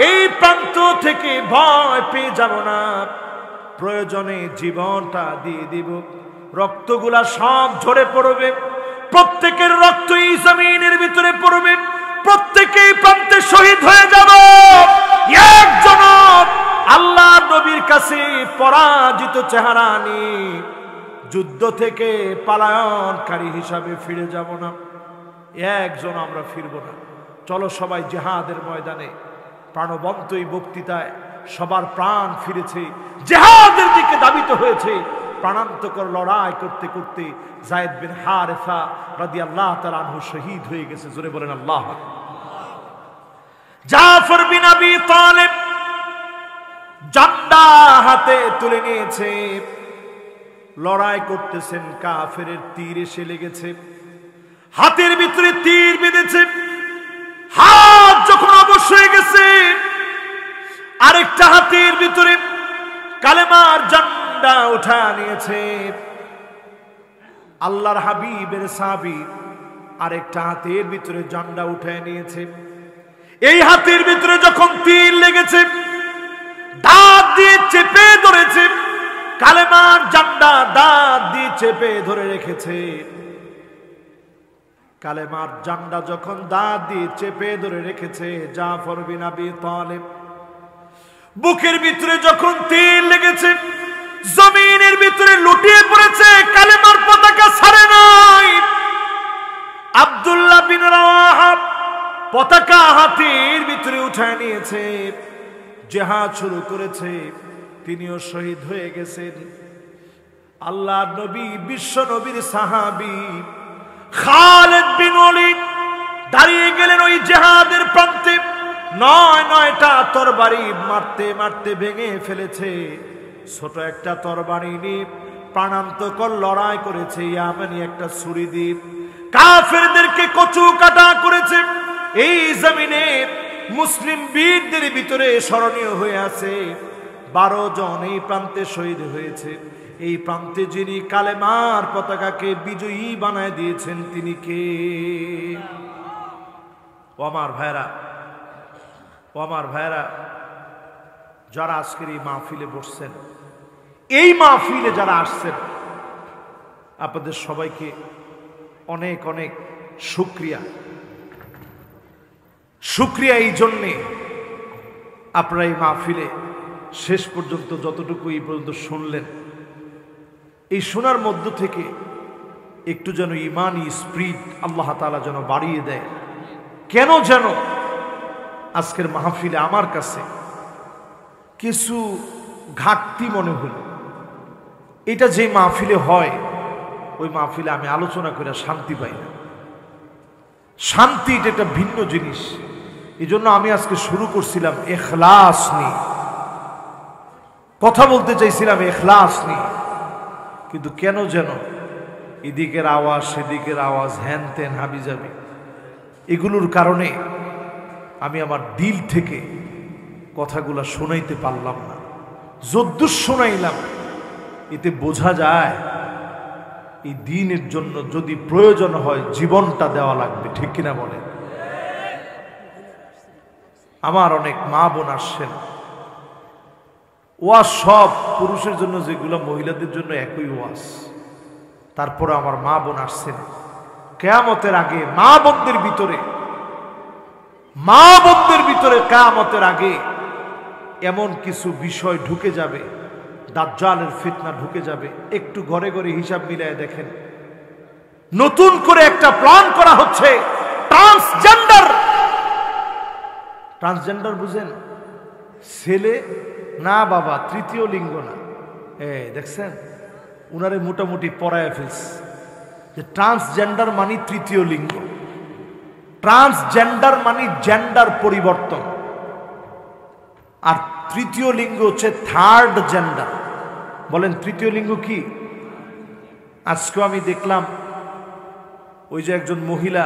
এই প্রান্ত থেকে ভয় পেয়ে যাব না, প্রয়োজনে জীবনটা দিয়ে দিব, রক্তগুলা সব ঝরে পড়বে, প্রত্যেকের রক্ত এই জমিনের ভিতরে পড়বে, প্রত্যেকেই প্রান্তে শহীদ হয়ে যাব, একজন আল্লাহ নবীর কাছে পরাজিত চেহারা নিয়ে যুদ্ধ থেকে পলায়নকারী হিসাবে ফিরে যাব না, একজন আমরা ফিরব না। চলো সবাই জিহাদের ময়দানে। প্রাণবন্ত এই বক্তৃতায় সবার প্রাণ ফিরেছে, জিহাদের দিকে ধাবিত হয়েছে। প্রাণান্তকর লড়াই করতে করতে যায়েদ বিন হারেসা রাদিয়াল্লাহু তাআলা আনহু শহীদ হয়ে গেছে। জোরে বলেন আল্লাহ। জাফর বিন আবি তালেব ঝান্ডা হাতে তুলে নিয়েছে, লড়াই করতেছেন, কাফেরের তীর এসে লেগেছে, হাতের ভিতরে তীর বেঁধেছে, হাত যখন অবশ হয়ে গেছে, আরেকটা হাতের ভিতরে কালেমার ঝান্ডা উঠা নিয়েছে। আল্লাহর হাবিবের সাহাবী আরেকটা হাতের ভিতরে ঝান্ডা উঠায় নিয়েছে। এই হাতের ভিতরে যখন তীর লেগেছে, দাঁত দিয়ে চেপে ধরেছে, কালেমার ঝান্ডা দাঁত দিয়ে চেপে ধরে রেখেছে। কালেমার ঝান্ডা যখন দাঁত দিয়ে চেপে ধরে রেখেছে, জাফর বিন আবি তালেব বুকের ভিতরে যখন তীর লেগেছে, জমিনের ভিতরে লুটিয়ে পড়েছে, কালেমার পতাকা ছাড়ে নাই। আব্দুল্লাহ বিন রাওয়াহা পতাকা হাতের ভিতরে উঠায় নিয়েছে, জিহাদ শুরু করেছে, তিনিও শহীদ হয়ে গেছেন। আল্লাহ নবী, বিশ্ব নবীর সাহাবী খালিদ বিন ওলীদ দাঁড়িয়ে গেলেন ওই জিহাদের প্রান্তে। 9টা তরবারি মারতে মারতে ভেঙে ফেলেছে। ছোট একটা তরবারি নিয়ে প্রাণান্তকর লড়াই করেছে, ইয়ামানি একটা ছুরি দিয়ে কাফেরদেরকে কচু কাটা করেছে। এই জমিনে মুসলিম বীরদের ভিতরে স্মরণীয় হয়ে আছে 12 জন এই প্রান্তে শহীদ হয়েছে। এই প্রান্তে যিনি কালেমার পতাকাকে বিজয়ী বানায় দিয়েছেন, তিনি কে? ও আমার ভাইরা, যারা আজকের এই মাহফিলে বসছেন, এই মাহফিলে যারা আসছেন, আপনাদের সবাইকে অনেক অনেক শুকরিয়া এই জন্যে আপনারা এই মাহফিলে শেষ পর্যন্ত যতটুকু এই পর্যন্ত শুনলেন, এই শোনার মধ্য থেকে একটু যেন ইমানি স্পিরিট আল্লাহ তাআলা যেন বাড়িয়ে দেয়। কেন যেন আজকের মাহফিলে আমার কাছে কিছু ঘাটতি মনে হলো। এটা যে মাহফিলে হয়, ওই মাহফিলে আমি আলোচনা করে শান্তি পাই না। শান্তি এটা একটা ভিন্ন জিনিস। এই জন্য আমি আজকে শুরু করছিলাম ইখলাস নিয়ে, কথা বলতে চাইছিলাম ইখলাস নিয়ে, কিন্তু কেন যেন এদিকের আওয়াজ সেদিকের আওয়াজ, হ্যান ত্যান হাবিজাবি, এগুলোর কারণে আমি আমার দিল থেকে কথাগুলা শোনাইতে পারলাম না। যদ্দূর শোনাইলাম, এতে বোঝা যায় এই দ্বীনের জন্য যদি প্রয়োজন হয় জীবনটা দেওয়া লাগবে, ঠিক কিনা বলেন? আমার অনেক মা বোন আসছেন, ওয়াজ সব পুরুষের জন্য যেগুলো মহিলাদের জন্য একই ওয়াজ, তারপরে আমার মা বোন আসছেন। কিয়ামতের আগে মা বোনদের ভিতরে কিয়ামতের আগে এমন কিছু বিষয় ঢুকে যাবে, দাজ্জালের ফিতনা ঢুকে যাবে। একটু ঘরে ঘরে হিসাব মিলায় দেখেন, নতুন করে একটা প্ল্যান করা হচ্ছে, ট্রান্সজেন্ডার। ট্রান্সজেন্ডার বুঝেন? ছেলে না বাবা, তৃতীয় লিঙ্গ না। দেখছেন উনারে মোটামুটি পড়ায় ফেলছে যে ট্রান্সজেন্ডার মানে তৃতীয় লিঙ্গ। ট্রান্সজেন্ডার মানে জেন্ডার পরিবর্তন, আর তৃতীয় লিঙ্গ হচ্ছে থার্ড জেন্ডার। বলেন তৃতীয় লিঙ্গ কি? আজকেও আমি দেখলাম ওই যে একজন মহিলা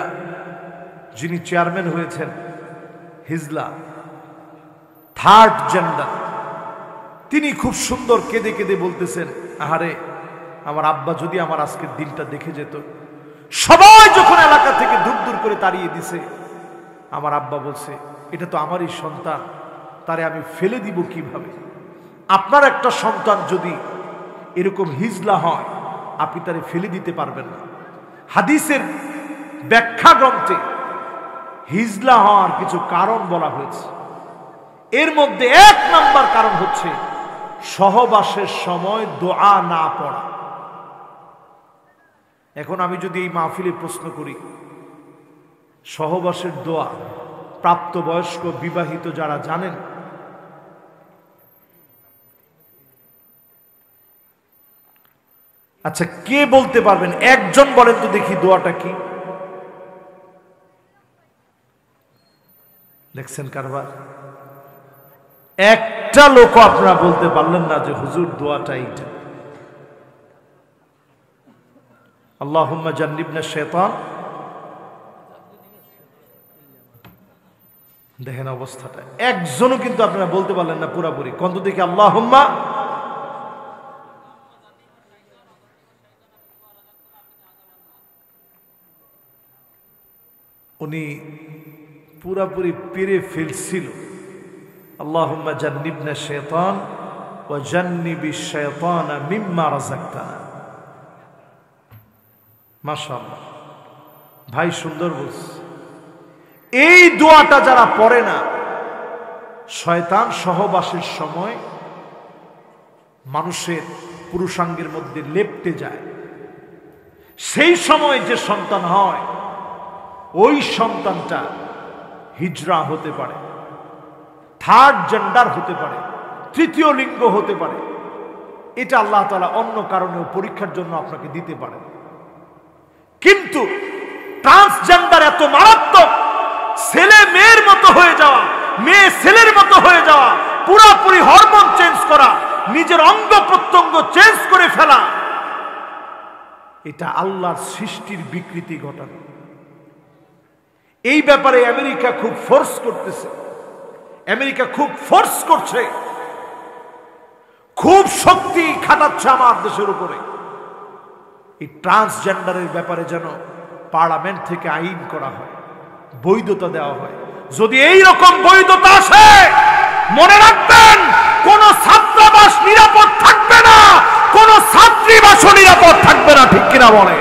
যিনি চেয়ারম্যান হয়েছেন হিজলা, থার্ড জেন্ডার, তিনি খুব সুন্দর কেঁদে কেঁদে বলতেছেন, আহারে আমার আব্বা যদি আমার আজকের দিনটা দেখে যেত। সবাই যখন এলাকা থেকে দূর দূর করে তাড়িয়ে দিছে, আমার আব্বা বলছে এটা তো আমারই সন্তান, তারে আমি ফেলে দিব কিভাবে? আপনার একটা সন্তান যদি এরকম হিজলা হয়, আপনি তারে ফেলে দিতে পারবেন না। হাদিসের ব্যাখ্যা গ্রন্থে হিজলা হওয়ার কিছু কারণ বলা হয়েছে। এর মধ্যে 1 নাম্বার কারণ হচ্ছে সহবাসের সময় দোয়া না পড়া। এখন আমি যদি এই মাহফিলে প্রশ্ন করি, সহবাসের দোয়া প্রাপ্তবয়স্ক বিবাহিত যারা জানেন, আচ্ছা কে বলতে পারবেন? একজন বলেন তো দেখি দোয়াটা কি। দেখছেন কারবার? একটা লোক আপনারা বলতে পারলেন না যে হুজুর দোয়াটা এইটা। আল্লাহুম্মা জান্নিবনা শাইতান। দেখেন অবস্থাটা, একজনও কিন্তু আপনারা বলতে পারলেন না পুরাপুরি। কন্ত দেখি আল্লাহুম্মা। উনি পুরাপুরি পেরে ফেলছিল, আল্লাহুম্মা জান্নিবনা শাইতান ওয়া জান্নিবিশ শাইতানা মিম্মা রাযাকতানা। মাশাআল্লাহ ভাই, সুন্দর বলছে। এই দোয়াটা যারা পড়ে না, শয়তান সহবাসের সময় মানুষের পুরুষাঙ্গের মধ্যে লেপ্টে যায়। সেই সময় যে সন্তান হয়, ওই সন্তানটা হিজড়া হতে পারে, থার্ড জেন্ডার হতে পারে, তৃতীয় লিঙ্গ হতে পারে। এটা আল্লাহ তাআলা অন্য কারণেও পরীক্ষার জন্য আপনাকে দিতে পারে। কিন্তু ট্রান্সজেন্ডার এত মারাত্মক, ছেলে মেয়ের মতো হয়ে যাওয়া, মেয়ে ছেলের মতো হয়ে যাওয়া, পুরোপুরি হরমোন চেঞ্জ করা, নিজের অঙ্গ প্রত্যঙ্গ চেঞ্জ করে ফেলা, এটা আল্লাহর সৃষ্টির বিকৃতি ঘটানো। এই ব্যাপারে আমেরিকা খুব ফোর্স করতেছে, আমেরিকা খুব ফোর্স করছে, খুব শক্তি খাটাচ্ছে আমার দেশের উপরে। এই ট্রান্সজেন্ডারের ব্যাপারে যেন পার্লামেন্ট থেকে আইন করা হয়, বৈধতা দেওয়া হয়। যদি এই রকম বৈধতা আসে, মনে রাখবেন কোন ছাত্রাবাস নিরাপদ থাকবে না, কোন ছাত্রীবাসও নিরাপদ থাকবে না। ঠিক কিনা বলে?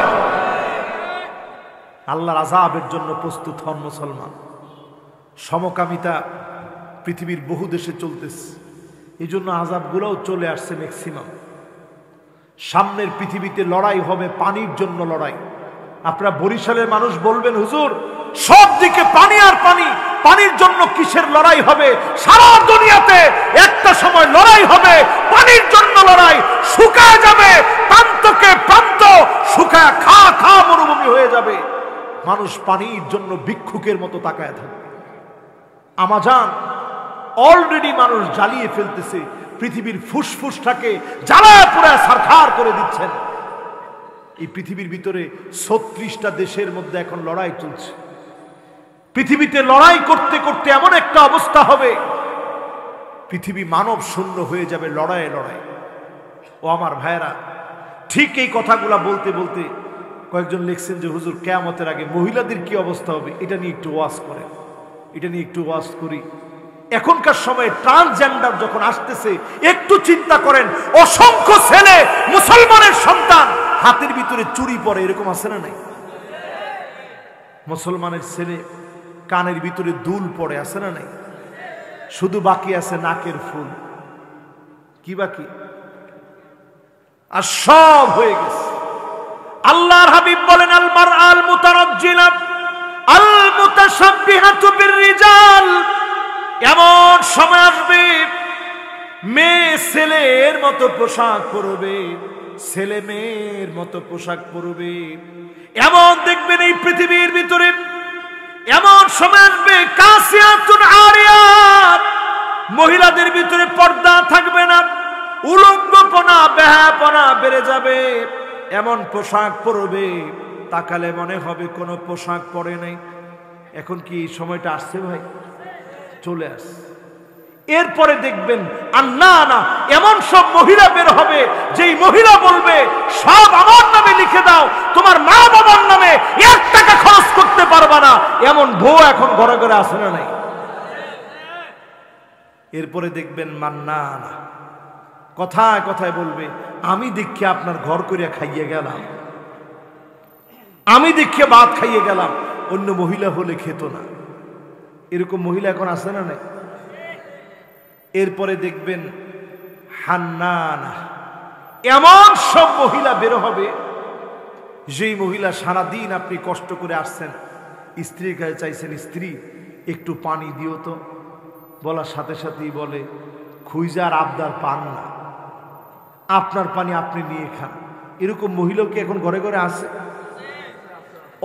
আল্লাহর আযাবের জন্য প্রস্তুত হন মুসলমান। সমকামিতা পৃথিবীর বহু দেশে চলতেছে, এই জন্য আযাবগুলোও চলে আসছে ম্যাক্সিমাম। সামনের পৃথিবীতে লড়াই হবে, পানির জন্য লড়াই। আপনারা বরিশালের মানুষ বলবেন, হুজুর সব দিকে পানি আর পানি, পানির জন্য কিসের লড়াই হবে? সারা দুনিয়াতে একটা সময় লড়াই হবে, পানির জন্য লড়াই। শুকায় যাবে, প্রান্তকে প্রান্ত শুকায় খা খা মরুভূমি হয়ে যাবে। মানুষ পানির জন্য ভিক্ষুকের মতো তাকায় থাকবে। আমাজান অলরেডি মানুষ জ্বালিয়ে ফেলতেছে, পৃথিবীর ফুসফুসটাকে জ্বালায় পুরায় ছারখার করে দিচ্ছেন। এই পৃথিবীর ভিতরে 36টা দেশের মধ্যে এখন লড়াই চলছে। পৃথিবীতে লড়াই করতে করতে এমন একটা অবস্থা হবে, পৃথিবী মানব শূন্য হয়ে যাবে লড়াইয়ে লড়াই। ও আমার ভাইয়েরা, ঠিক এই কথাগুলা বলতে বলতে কয়েকজন লিখছেন যে হুজুর কিয়ামতের আগে মহিলাদের কি অবস্থা হবে, এটা নিয়ে একটু ওয়াজ করে, এটা নিয়ে একটু ওয়াজ করি। এখনকার সময়ে ট্রান্সজেন্ডার যখন আসতেছে, একটু চিন্তা করেন, অসংখ্য ছেলে মুসলমানের সন্তান হাতের ভিতরে চুড়ি পরে, এরকম আছে না নাই? মুসলমানের ছেলে কানের ভিতরে দুল পড়ে, আছে না নাই? শুধু বাকি আছে নাকের ফুল। কি বাকি? আর সব হয়ে গেছে। আল্লাহর হাবিব বলেন, আল মারআল মুতারাজ্জিলা আল মুতাশাব্বিহাতু বিররিজাল, এমন সময় আসবে মেয়ে ছেলের মতো পোশাক পরবে, ছেলে মেয়ের মতো পোশাক পরবে। এমন দেখবেন এই পৃথিবীর ভিতরে এমন সময় আসবে কাসিয়াতুন আরিয়াত, মহিলাদের ভিতরে পর্দা থাকবে না, উলঙ্গপনা বেহাপনা বেড়ে যাবে। এমন পোশাক পরবে তাকালে মনে হবে কোনো পোশাক পরে নাই। এখন কি এই সময়টা আসছে ভাই? চলে আসছে। এরপরে দেখবেন আন্নানা, এমন সব মহিলা বের হবে যেই মহিলা বলবে সব আমার নামে লিখে দাও, তোমার মা বাবার নামে 1 টাকা খরচ করতে পারবা না। এমন বউ এখন ঘরে ঘরে আসে না নাই? এরপরে দেখবেন মান্নানা, কথায় কথায় বলবে আমি দেখে আপনার ঘর করিয়া খাইয়ে গেলাম, আমি দেখে ভাত খাইয়ে গেলাম, অন্য মহিলা হলে খেত না। এরকম মহিলা এখন আসে না নাই? এরপরে দেখবেন হান্নানা, এমন সব মহিলা বের হবে যেই মহিলা সারাদিন আপনি কষ্ট করে আসছেন, স্ত্রীর কাছে চাইছেন স্ত্রী একটু পানি দিও তো, বলার সাথে সাথেই বলে খুঁজার আবদার পান না, আপনার পানি আপনি নিয়ে খান। এরকম মহিলাও কি এখন ঘরে ঘরে আছে?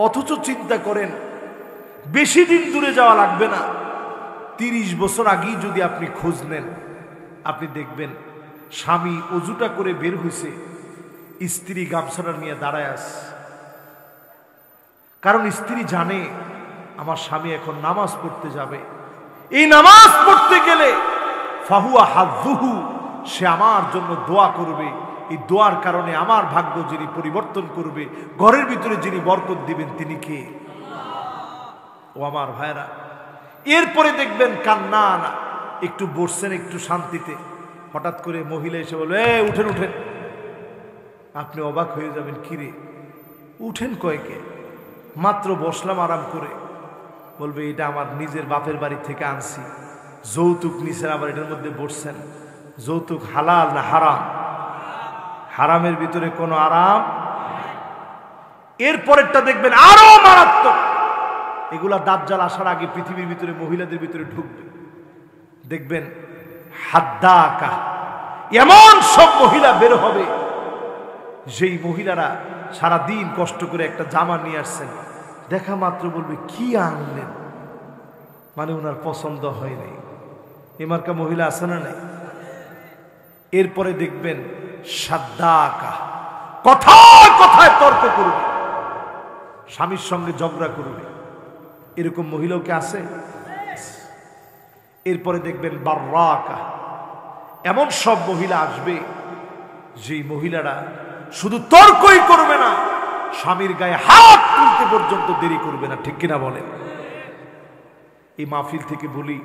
অথচ চিন্তা করেন বেশি দিন দূরে যাওয়া লাগবে না, 30 বছর আগেই যদি আপনি খোঁজ নেন, আপনি দেখবেন স্বামী অজুটা করে বের হয়েছে, স্ত্রী গামছাটা নিয়ে দাঁড়ায় আছে। কারণ স্ত্রী জানে আমার স্বামী এখন নামাজ পড়তে যাবে, এই নামাজ পড়তে গেলে ফাহুয়া হাযুহু, সে আমার জন্য দোয়া করবে, এই দোয়ার কারণে আমার ভাগ্য যিনি পরিবর্তন করবে, ঘরের ভিতরে যিনি বরকত দিবেন তিনি কে? ও আমার ভাইরা, এরপরে দেখবেন কান্নানা, একটু বসছেন একটু শান্তিতে, হঠাৎ করে মহিলা এসে বলবে উঠেন উঠেন। আপনি অবাক হয়ে যাবেন, কিরে উঠেন কয়েকে? মাত্র বসলাম আরাম করে। বলবে এটা আমার নিজের বাপের বাড়ি থেকে আনছি, যৌতুক নিছেন, আবার এটার মধ্যে বসছেন। যৌতুক হালাল না হারাম? হারামের ভিতরে কোনো আরাম। এরপরেরটা দেখবেন আরো মারাত্মক, এগুলা দাজ্জাল আসার আগে পৃথিবীর ভিতরে মহিলাদের ভিতরে ঢুকবে। দেখবেন হাদ্দাকা, এমন সব মহিলা বের হবে যেই মহিলারা সারা দিন কষ্ট করে একটা জামা নিয়ে আসছেন, দেখা মাত্র বলবে কি আনলেন, মানে ওনার পছন্দ হয় নাই। এমার্কা মহিলা আছে না নাই? এরপরে দেখবেন সাদ্দাকা, কথায় কথায় তর্ক করবে, স্বামীর সঙ্গে ঝগড়া করবে। এরকম মহিলাও কি আছে? এরপরে দেখবেন বাররাকা, এমন সব মহিলা আসবে যেই মহিলারা শুধু তর্কই করবে না, স্বামীর গায়ে হাত তুলতে পর্যন্ত দেরি করবে না। ঠিক কিনা বলেন? এই মাহফিল থেকে বলি,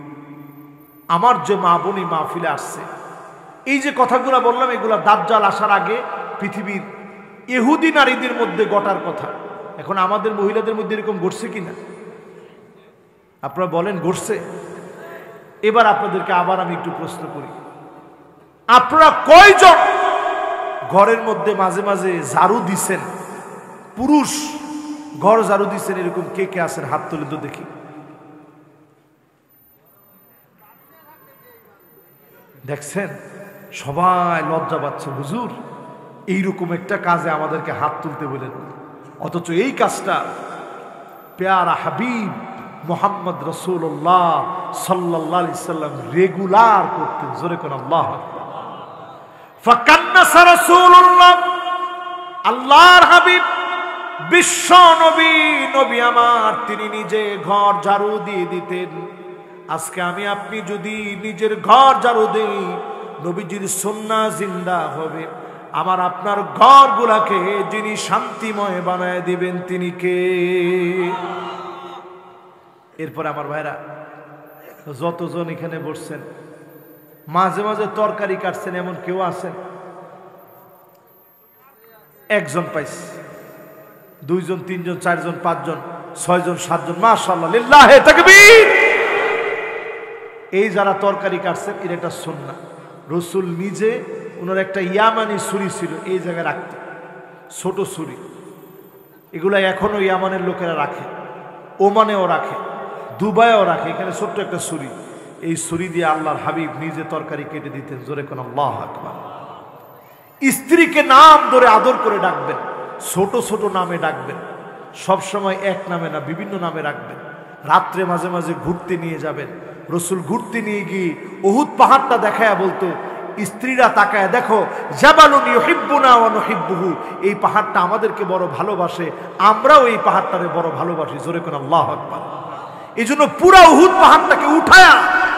আমার যে মা বোন এই মাহফিলে আসছে, এই যে কথাগুলো বললাম এগুলা দাজ্জাল আসার আগে পৃথিবীর ইহুদি নারীদের মধ্যে ঘটার কথা। এখন আমাদের মহিলাদের মধ্যে এরকম ঘটছে কিনা আপনারা বলেন? ঘটছে। এবার আপনাদেরকে আবার আমি একটু প্রশ্ন করি, আপনারা কয়জন ঘরের মধ্যে মাঝে মাঝে ঝাড়ু দিছেন, পুরুষ ঘর ঝাড়ু দিছেন, এরকম কে কে আছেন? হাত তুলে তো দেখি। দেখছেন সবাই লজ্জা পাচ্ছে, হুজুর এইরকম একটা কাজে আমাদেরকে হাত তুলতে বলেন, অথচ এই কাজটা প্যারা হাবিব মুহাম্মদ রাসূলুল্লাহ সাল্লাল্লাহু আলাইহি সাল্লাম রেগুলার করতেন। জোরে কোন আল্লাহু আকবার। ফাকান্নাসা রাসূলুল্লাহ, আল্লাহর হাবিব বিশ্ব নবী, নবী আমার, তিনি নিজে ঘর ঝাড়ু দিয়ে দিতেন। আজকে আমি আপনি যদি নিজের ঘর ঝাড়ু দেই, নবীজির সুন্নাহ জিন্দা হবে। আমার আপনার ঘরগুলাকে যিনি শান্তিময় বানায় দিবেন তিনি কে? এরপর আমার ভাইরা, যতজন এখানে বসছেন, মাঝে মাঝে তরকারি কাটছেন, এমন কেউ আছেন? একজন পাইছে, দুইজন, তিনজন, চারজন, পাঁচজন, ছয়জন, সাতজন, মাশাআল্লাহ, লিল্লাহে তাকবীর। এই যারা তরকারি কাটছেন এর একটা সুন্নাহ। রসুল নিজে ওনার একটা ইয়ামানি ছুরি ছিল, এই জায়গায় রাখতেন, ছোট ছুরি। এগুলা এখনো ইয়ামানের লোকেরা রাখে। ওমানেও রাখে, দুবাইও রাখে। এখানে ছোট্ট একটা ছুরি, এই ছুরি দিয়ে আল্লাহর হাবিব নিজে তরকারি কেটে দিতেন। জোরে কোন আল্লাহু আকবার। স্ত্রীকে নাম ধরে আদর করে ডাকবেন, ছোট ছোট নামে ডাকবেন, সবসময় এক নামে না, বিভিন্ন নামে রাখবেন। রাত্রে মাঝে মাঝে ঘুরতে নিয়ে যাবেন। রসুল ঘুরতে নিয়ে গিয়ে উহুদ পাহাড়টা দেখায়া বলতো, স্ত্রীরা তাকায় দেখো, জাবালুন ইউহিব্বুনা ওয়া নুহিব্বুহু, এই পাহাড়টা আমাদেরকে বড় ভালোবাসে, আমরাও এই পাহাড়টারে বড় ভালোবাসি। জোরে কোন আল্লাহু আকবার। এই জন্য পুরা উহুদ পাহাড়টাকে উঠায়া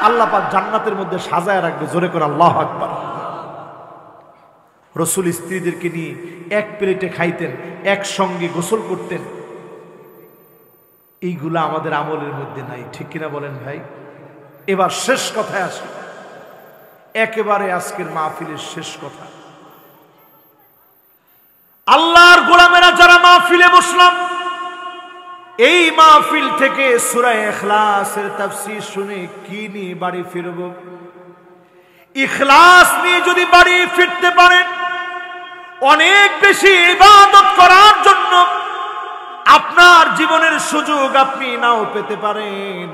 আল্লাহ পাক জান্নাতের মধ্যে সাজায় রাখবে। জোরে কোন আল্লাহু আকবার। রসুল স্ত্রীদেরকে নিয়ে এক প্লেটে খাইতেন, একসঙ্গে গোসল করতেন। এইগুলা আমাদের আমলের মধ্যে নাই, ঠিক কিনা বলেন ভাই? এবার শেষ কথায় আসি, একেবারে আজকের মাহফিলের শেষ কথা। আল্লাহর গোলামেরা যারা মাহফিলে বসলাম, এই মাহফিল থেকে সূরা ইখলাসের তাফসীর শুনে কি নিয়ে বাড়ি ফিরব? ইখলাস নিয়ে যদি বাড়ি ফিরতে পারেন, অনেক বেশি ইবাদত করার জন্য আপনার জীবনের সুযোগ আপনি নাও পেতে পারেন।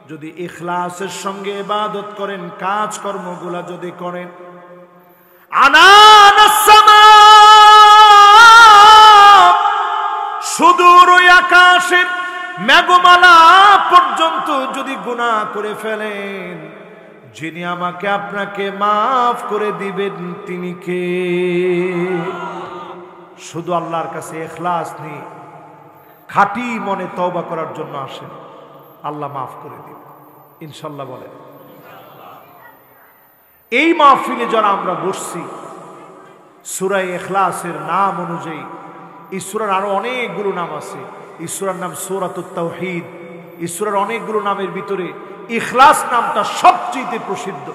যদি ইখলাসের সঙ্গে ইবাদত করেন, কাজকর্মগুলা যদি করেন, আনানাস সামা, সুদূর ওই আকাশের মেঘমালা পর্যন্ত যদি গুনাহ করে ফেলেন, যিনি আমাকে আপনাকে মাফ করে দিবেন তিনি কে? শুধু আল্লাহর কাছে ইখলাস নিয়ে খাঁটি মনে তওবা করার জন্য আসেন, আল্লাহ মাফ করে দিবেন ইনশাল্লাহ। বলেন, এই মাহফিলে যারা আমরা বসছি, সূরা ইখলাসের নাম অনুযায়ী এই সূরার আরো অনেকগুলো নাম আছে। এই সূরার নাম সূরাতুত তাওহীদ। এই সূরার অনেকগুলো নামের ভিতরে ইখলাস নামটা সবচেয়ে প্রসিদ্ধ।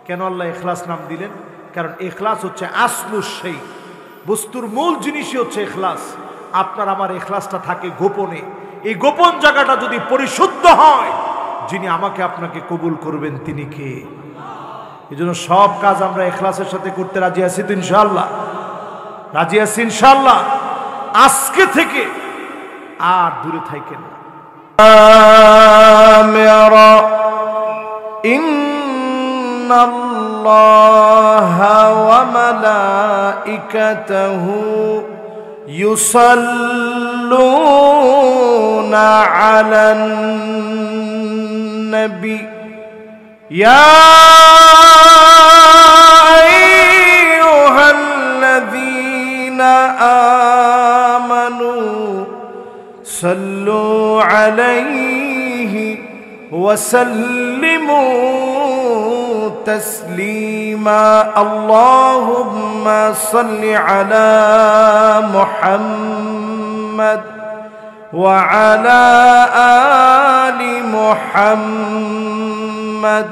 কেন আল্লাহ ইখলাস নাম দিলেন? কারণ ইখলাস হচ্ছে আসলুশ শাই, বস্তুর মূল জিনিসই হচ্ছে ইখলাস। আপনার আমার ইখলাসটা থাকে গোপনে। এই গোপন জায়গাটা যদি পরিশুদ্ধ হয়, যিনি আমাকে আপনাকে কবুল করবেন তিনি কে? এই জন্য সব কাজ আমরা ইখলাসের সাথে করতে রাজি আছি তো ইনশাআল্লাহ? রাজি আছি ইনশাআল্লাহ? আজকে থেকে আর দূরে থাকেন না। ইন্নাল্লাহা ওয়া মালাইকাতাহু ইউসাল্লুনা আলান নবী ইয়া আইয়ুহাল্লাযীনা আমানু সাল্লু আলাইহি ওয়া সাল্লিমু তাসলিমা। আল্লাহুম্মা সাল্লি আলা মুহাম্মাদ ওয়া আলা আলি মুহাম্মাদ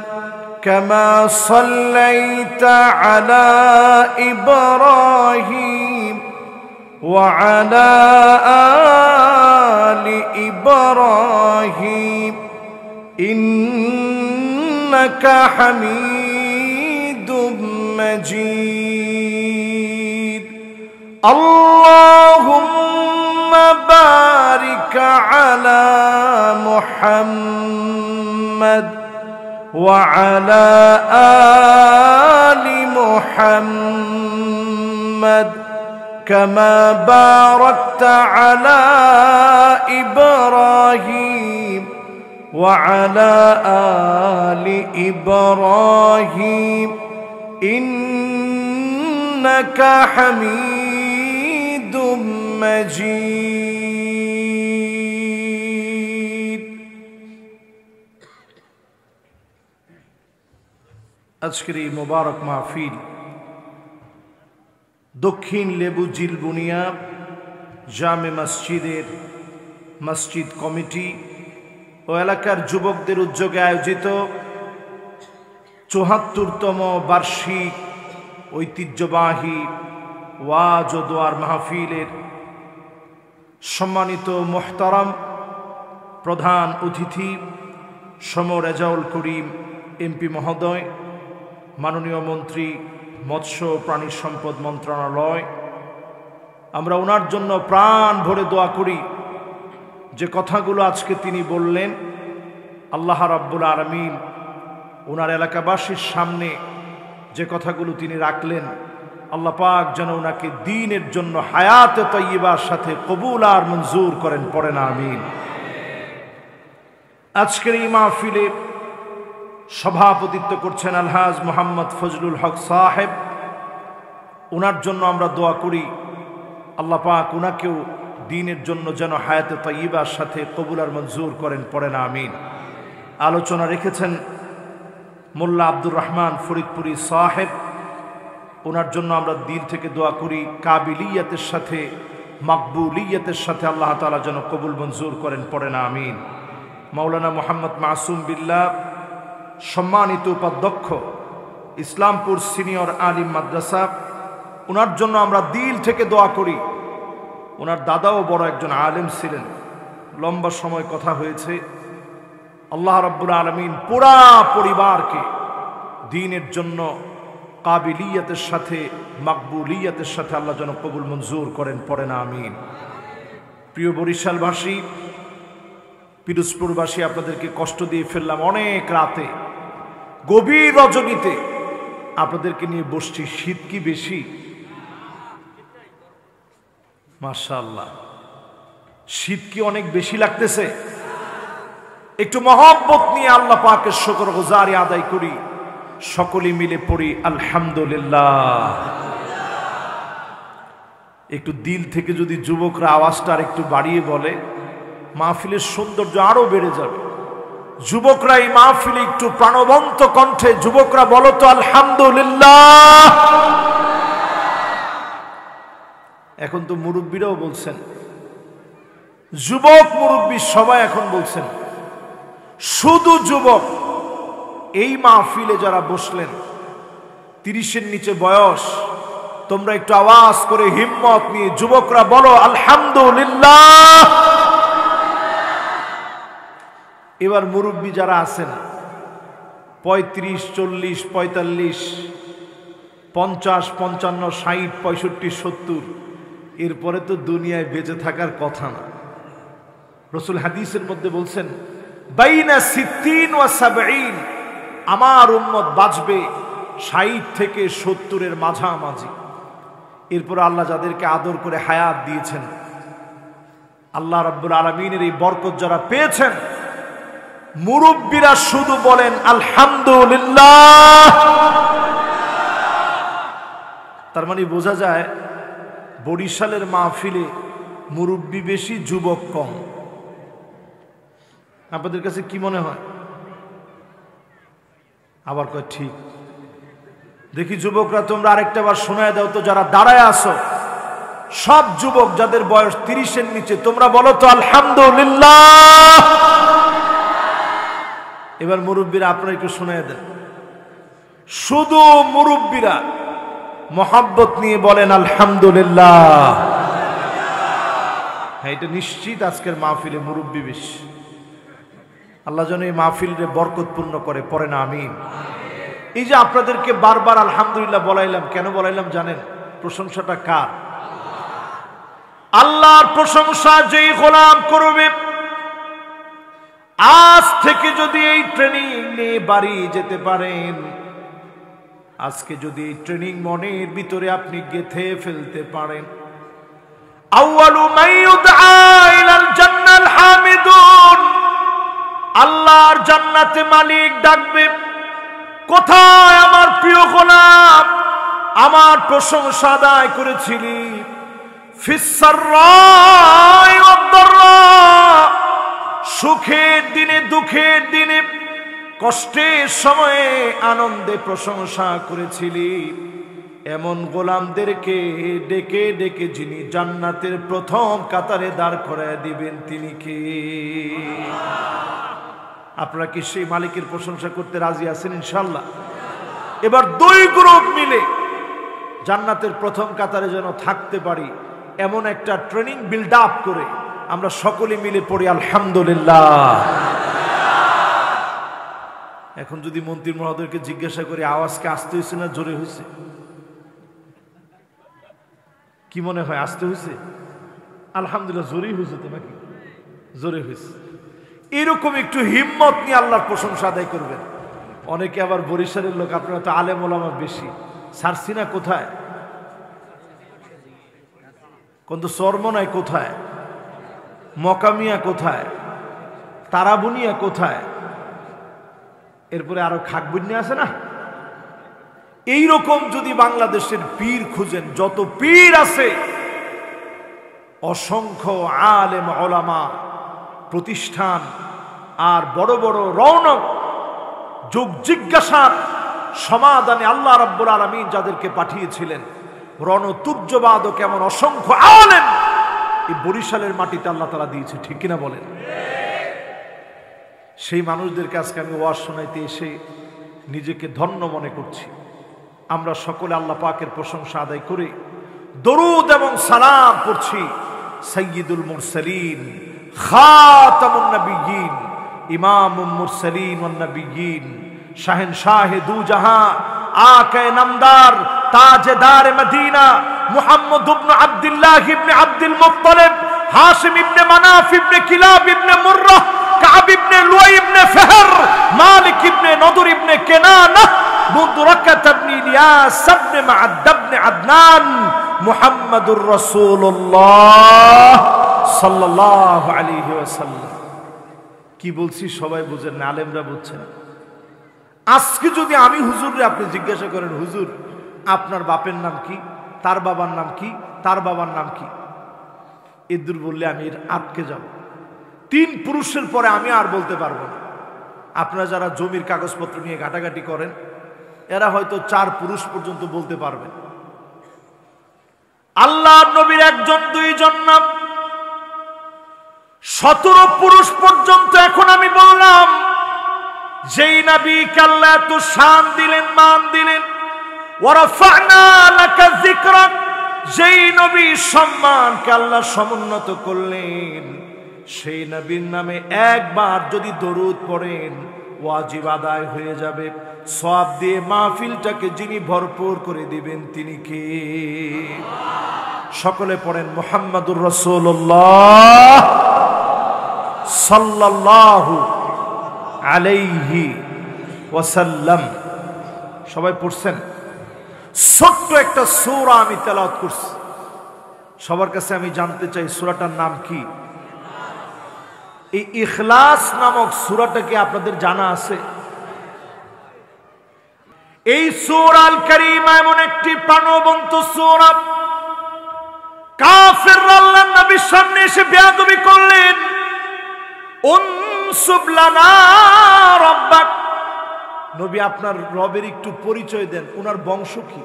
কামা সাল্লাইতা আলা ইব্রাহিম ওয়া আলা আলি ইব্রাহিম ইন্নাকা হামিদুম মাজিদ। আল্লাহুম্মা বারিক আলা মুহাম্মাদ ওয়া আলা আলি মুহাম্মাদ কামা বারাকতা আলা ইব্রাহিম ওয়া আলা আলি ইব্রাহিম ইন্নাকা হামিদুম মাজিদ। আজকের এই মোবারক মাহফিল দক্ষিণ লেবু জিলবুনিয়া জামে মসজিদের মসজিদ কমিটি ও এলাকার যুবকদের উদ্যোগে আয়োজিত ৭৪তম বার্ষিক ঐতিহ্যবাহী ওয়াজ ও দোয়ার মাহফিলের সম্মানিত মোহতারাম প্রধান অতিথি সম রেজাউল করিম এমপি মহোদয়, মাননীয় মন্ত্রী মৎস্য প্রাণী সম্পদ মন্ত্রণালয়, আমরা ওনার জন্য প্রাণ ভরে দোয়া করি যে কথাগুলো আজকে তিনি বললেন, আল্লাহ রাব্বুল আলামিন ওনার এলাকাবাসীর সামনে যে কথাগুলো তিনি রাখলেন, আল্লাহ পাক যেন ওনাকে দ্বীনের জন্য হায়াতে তয়্যিবার সাথে কবুল আর মঞ্জুর করেন, পড়েন আমিন। আজকের এই মাহফিলে সভাপতিত্ব করছেন আলহাজ মোহাম্মদ ফজলুল হক সাহেব। ওনার জন্য আমরা দোয়া করি, আল্লাহ পাক ওনাকেও দ্বীনের জন্য যেন হায়াতে তয়্যিবার সাথে কবুল আর মঞ্জুর করেন, পড়েন আমিন। আলোচনা রেখেছেন মোল্লা আব্দুর রহমান ফরিদপুরি সাহেব। ওনার জন্য আমরা দিল থেকে দোয়া করি, কাবিলিয়াতের সাথে মাকবুলিয়াতের সাথে আল্লাহ তাআলা যেন কবুল মঞ্জুর করেন, পড়েন আমিন। মাওলানা মোহাম্মদ মাসুম বিল্লাহ, সম্মানিত উপাধ্যক্ষ ইসলামপুর সিনিয়র আলিম মাদ্রাসা, ওনার জন্য আমরা দিল থেকে দোয়া করি। ওনার দাদাও বড় একজন আলেম ছিলেন, লম্বা সময় কথা হয়েছে। আল্লাহ রাব্বুল আলামিন পুরা পরিবারকে দ্বীনের জন্য কাবিলিয়াতের সাথে মাকবুলিয়াতের সাথে আল্লাহ যেন কবুল মঞ্জুর করেন, পড়েন আমিন। প্রিয় বরিশালবাসী, পিরোজপুরবাসী, আপনাদেরকে কষ্ট দিয়ে ফেললাম অনেক রাতে, গভীর রজনীতে আপনাদেরকে নিয়ে বসছি। শীত কি বেশি? মাশাআল্লাহ, শীত কি অনেক বেশি লাগতেছে? একটু মহব্বত নিয়ে আল্লাহ পাকের শুকরগুজারি আদায় করি, সকলে মিলে পড়ি আলহামদুলিল্লাহ। একটু দিল থেকে যদি যুবকরা আওয়াজটা আর একটু বাড়িয়ে বলে, মাহফিলের সৌন্দর্য আরো বেড়ে যাবে। যুবকরা এই মাহফিলে একটু প্রাণবন্ত কণ্ঠে যুবকরা বলো তো আলহামদুলিল্লাহ। এখন তো মুরব্বীরাও বলছেন, যুবক মুরব্বী সবাই এখন বলছেন। শুধু যুবক এই মাহফিলে যারা বসলেন 30-এর নিচে বয়স, তোমরা একটু আওয়াজ করে হিম্মত নিয়ে যুবকরা বলো আলহামদুলিল্লাহ। এবার মুরব্বী যারা আছেন 35, 40, 45, 50, 55, 60, 65, 70, এরপরে তো দুনিয়ায় বেঁচে থাকার কথা না। রাসূল হাদিসের মধ্যে বলছেন বাইনা 60 ওয়া 70, আমার উম্মত বাঁচবে 60 থেকে 70-এর মাঝামাঝি। এরপর আল্লাহ যাদেরকে আদর করে হায়াত দিয়েছেন, আল্লাহ রাব্বুল আলামিনের এই বরকত যারা পেয়েছেন, মুরব্বীরা শুধু বলেন আলহামদুলিল্লাহ। তার মানে বোঝা যায় বরিশালের মাহফিলে মুরব্বী বেশি, যুবক কম। আপনাদের কাছে কি মনে হয়? আবার কয় ঠিক। দেখি যুবকরা তোমরা আরেকটা বার শোনায় দাও তো, যারা দাঁড়ায় আসো সব যুবক যাদের বয়স 30-এর নিচে, তোমরা বলো তো আলহামদুলিল্লাহ। এবার মুরব্বীরা আপনারা একটু শোনায় দেন, শুধু মুরব্বীরা মোহাব্বত নিয়ে বলেন আলহামদুলিল্লাহ। হ্যাঁ, এটা নিশ্চিত আজকের মাহফিলে মুরব্বী বেশি। আল্লাহ যেন এই মাহফিলকে বরকতপূর্ণ করে, পড়েন আমিন। এই যে আপনাদেরকে বারবার আলহামদুলিল্লাহ বলাইলাম, কেন বলাইলাম জানেন? প্রশংসাটা কার? আল্লাহর প্রশংসা যেই গোলাম করবে। আজ থেকে যদি এই ট্রেনিং নিয়ে বাড়ি যেতে পারেন, আজকে যদি এই ট্রেনিং মনের ভিতরে আপনি গেঁথে ফেলতে পারেন, আউয়ালু মাইয়ুদআ ইলাল জান্নাল হামিদুন, আল্লাহর জান্নাতে মালিক ডাকবে, কোথায় আমার প্রিয় গোলাম, আমার প্রশংসা আদায় করেছিলি, ফিস সাররাই ওয়াদ দাররা, সুখের দিনে দুঃখের দিনে, কষ্টের সময়ে আনন্দে প্রশংসা করেছিলি, এমন গোলামদেরকে ডেকে ডেকে যিনি জান্নাতের প্রথম কাতারে দাঁড় করায় দিবেন তিনি কে? আপনারা কি সেই মালিকের প্রশংসা করতে রাজি আছেন ইনশাআল্লাহ? এবার দুই গ্রুপ মিলে জান্নাতের প্রথম কাতারে যেন থাকতে পারি, এমন একটা ট্রেনিং বিল্ড আপ করে আমরা সকলে মিলে পড়ি আলহামদুলিল্লাহ। এখন যদি মন্ত্রী মহোদয়কে জিজ্ঞাসা করি আওয়াজকে আসতে হয়েছে না জোরে হয়েছে, কি মনে হয়? আসতে হয়েছে? আলহামদুলিল্লাহ জোরেই হয়েছে তো নাকি? জোরে হয়েছে। এরকম একটু হিম্মত নিয়ে আল্লাহর প্রশংসা আদায় করবেন। অনেকে আবার বরিশালের লোক, আপনারা তো আলেম ওলামা বেশি, সারসিনা কোথায়, কিন্তু চরমনায় কোথায়, মকামিয়া কোথায়, তারাবুনিয়া কোথায়, এরপরে আরো খাকবুন্নি আছে না। এইরকম যদি বাংলাদেশের পীর খুঁজেন, যত পীর আছে, অসংখ্য আলেম ওলামা প্রতিষ্ঠান আর বড় বড় রৌনক যোগ জিজ্ঞাসার সমাধানে আল্লাহ রাব্বুল আলামিন যাদেরকে পাঠিয়েছিলেন, রণতুর্যবাদ কেমন অসংখ্য আলেম এই বরিশালের মাটিতে আল্লাহ তাআলা দিয়েছে, ঠিক কিনা বলেন? সেই মানুষদেরকে আজকে আমি ওয়াজ শোনাইতে এসে নিজেকে ধন্য মনে করছি। আমরা সকলে আল্লাহ পাকের প্রশংসা আদায় করে দরুদ এবং সালাম পড়ছি সাইয়্যিদুল মুরসালিন খাতামুন নবিয়্যিন ইমামুল মুরসালিন ওয়ান নবিয়্যিন শাহেনশাহে দু জাহাঁ আকে নামদার তাজদার মদিনা মুহাম্মদ ইবনে আব্দুল্লাহ ইবনে আব্দুল মুত্তালিব হাশিম ইবনে মানাফ ইবনে কিলাব ইবনে মুররা কাব ইবনে লুয়াই ইবনে ফিহর মালিক ইবনে নদর ইবনে কেনানা মুদরাকাত ইবনে ইলিয়াস ইবনে মা'আদ ইবনে আদনান মুহাম্মাদুর রাসূলুল্লাহ সাল্লাল্লাহু আলাইহি ওয়াসাল্লাম। কি বলছি সবাই বুঝেন না, আলেমরা বুঝছেন। আজকে যদি আমি হুজুররে আপনি জিজ্ঞাসা করেন, হুজুর আপনার বাপের নাম কি, তার বাবার নাম কি, তার বাবার নাম কি, এদুর বললে আমি আটকে যাব। 3 পুরুষের পরে আমি আর বলতে পারবো না। আপনারা যারা জমির কাগজপত্র নিয়ে ঘাটাঘাটি করেন, এরা হয়তো 4 পুরুষ পর্যন্ত বলতে পারবেন। আল্লাহর নবীর 1 জন 2 জন নাম 17 পুরুষ পর্যন্ত এখন আমি বললাম। যেই নবীকে আল্লাহ এত শান দিলেন, মান দিলেন, ওয়ারাফা'না লাকা যিকরাক, যেই নবীর সম্মানকে আল্লাহ সমুন্নত করলেন, সেই নবীর নামে একবার যদি দরুদ পড়েন ওয়াজিব আদায় হয়ে যাবে। সওয়াব দিয়ে মাহফিলটাকে যিনি ভরপুর করে দিবেন তিনি কে? সকলে পড়েন মুহাম্মাদুর রাসূলুল্লাহ সাল্লাল্লাহু আলাইহি ওয়াসাল্লাম। সবাই পড়ছেন? ছোট্ট একটা সূরা আমি তেলাওয়াত করছি। সবার কাছে আমি জানতে চাই সূরাটার নাম কি? এই ইখলাস নামক সূরাটা কি আপনাদের জানা আছে? এই সূরা আল কারীমা এমন একটি প্রাণবন্ত সূরা, কাফেররা আল্লাহর নবীর সামনে এসে বেয়াদবি করলেন। উনসুব লানা রাব্বাক, নবী আপনার রবের একটু পরিচয় দেন, ওনার বংশ কি,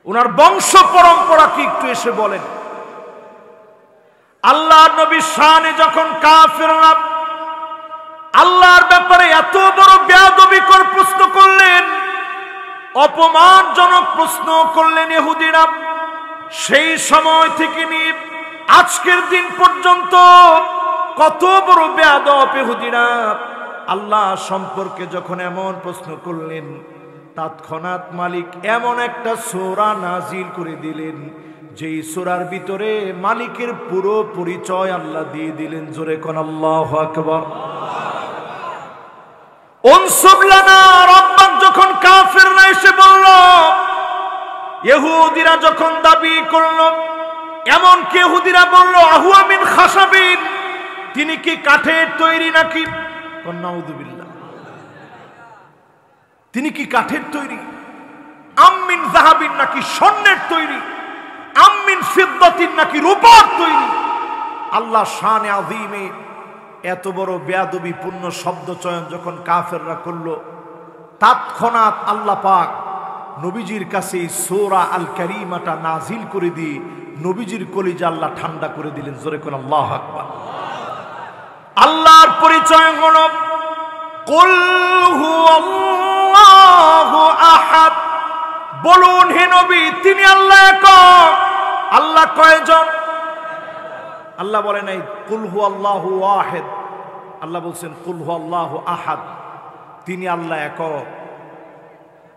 ওনার বংশ পরম্পরা কি একটু এসে বলেন। আল্লাহর নবীর শানে যখন কাফেররা আল্লাহর ব্যাপারে এত বড় বেয়াদবিকর প্রশ্ন করলেন, অপমানজনক প্রশ্ন করলেন ইহুদিরা, সেই সময় থেকে নিয়ে আজকের দিন পর্যন্ত কত বড় বেয়াদব ইহুদিরা আল্লাহ সম্পর্কে যখন এমন প্রশ্ন করলেন, তৎক্ষণাৎ মালিক এমন একটা সূরা নাজিল করে দিলেন, যেই সূরার ভিতরে মালিকের পুরো পরিচয় আল্লাহ দিয়ে দিলেন। জোরে কোন আল্লাহু আকবার। উনসুব লানা রাব্বাক যখন কাফেররা এসে বলল, ইহুদিরা যখন দাবি করল, এমন কি ইহুদিরা বলল আহুয়া মিন খাসাবিন, তিনি কি কাঠের তৈরি নাকি? নাউযুবিল্লাহ, তিনি কি কাঠের তৈরি? আমিন যাহাবিন, নাকি স্বর্ণের তৈরি? আমিন ফিদ্দাতিন, নাকি রূপার তৈরি? আল্লাহ শানে আযীমে এত বড় বেয়াদবিপূর্ণ শব্দ চয়ন যখন কাফেররা করলো, তৎক্ষণাৎ আল্লাহ পাক নবীজির কাছে সূরা আল কারীমাটা নাজিল করে দিয়ে নবীজির কলিজা আল্লাহ ঠান্ডা করে দিলেন। জোরে কোন আল্লাহু আকবার। আল্লাহর পরিচয় হলো কুল হুয়াল্লাহু আহাদ, বলুন হে নবী তিনি আল্লাহ একক। আল্লাহ কয়জন? আল্লাহ বলে নাই কুল হুয়াল্লাহু ওয়াহিদ, আল্লাহ বলছেন কুল হুয়াল্লাহু আহাদ, তিনি আল্লাহ একক।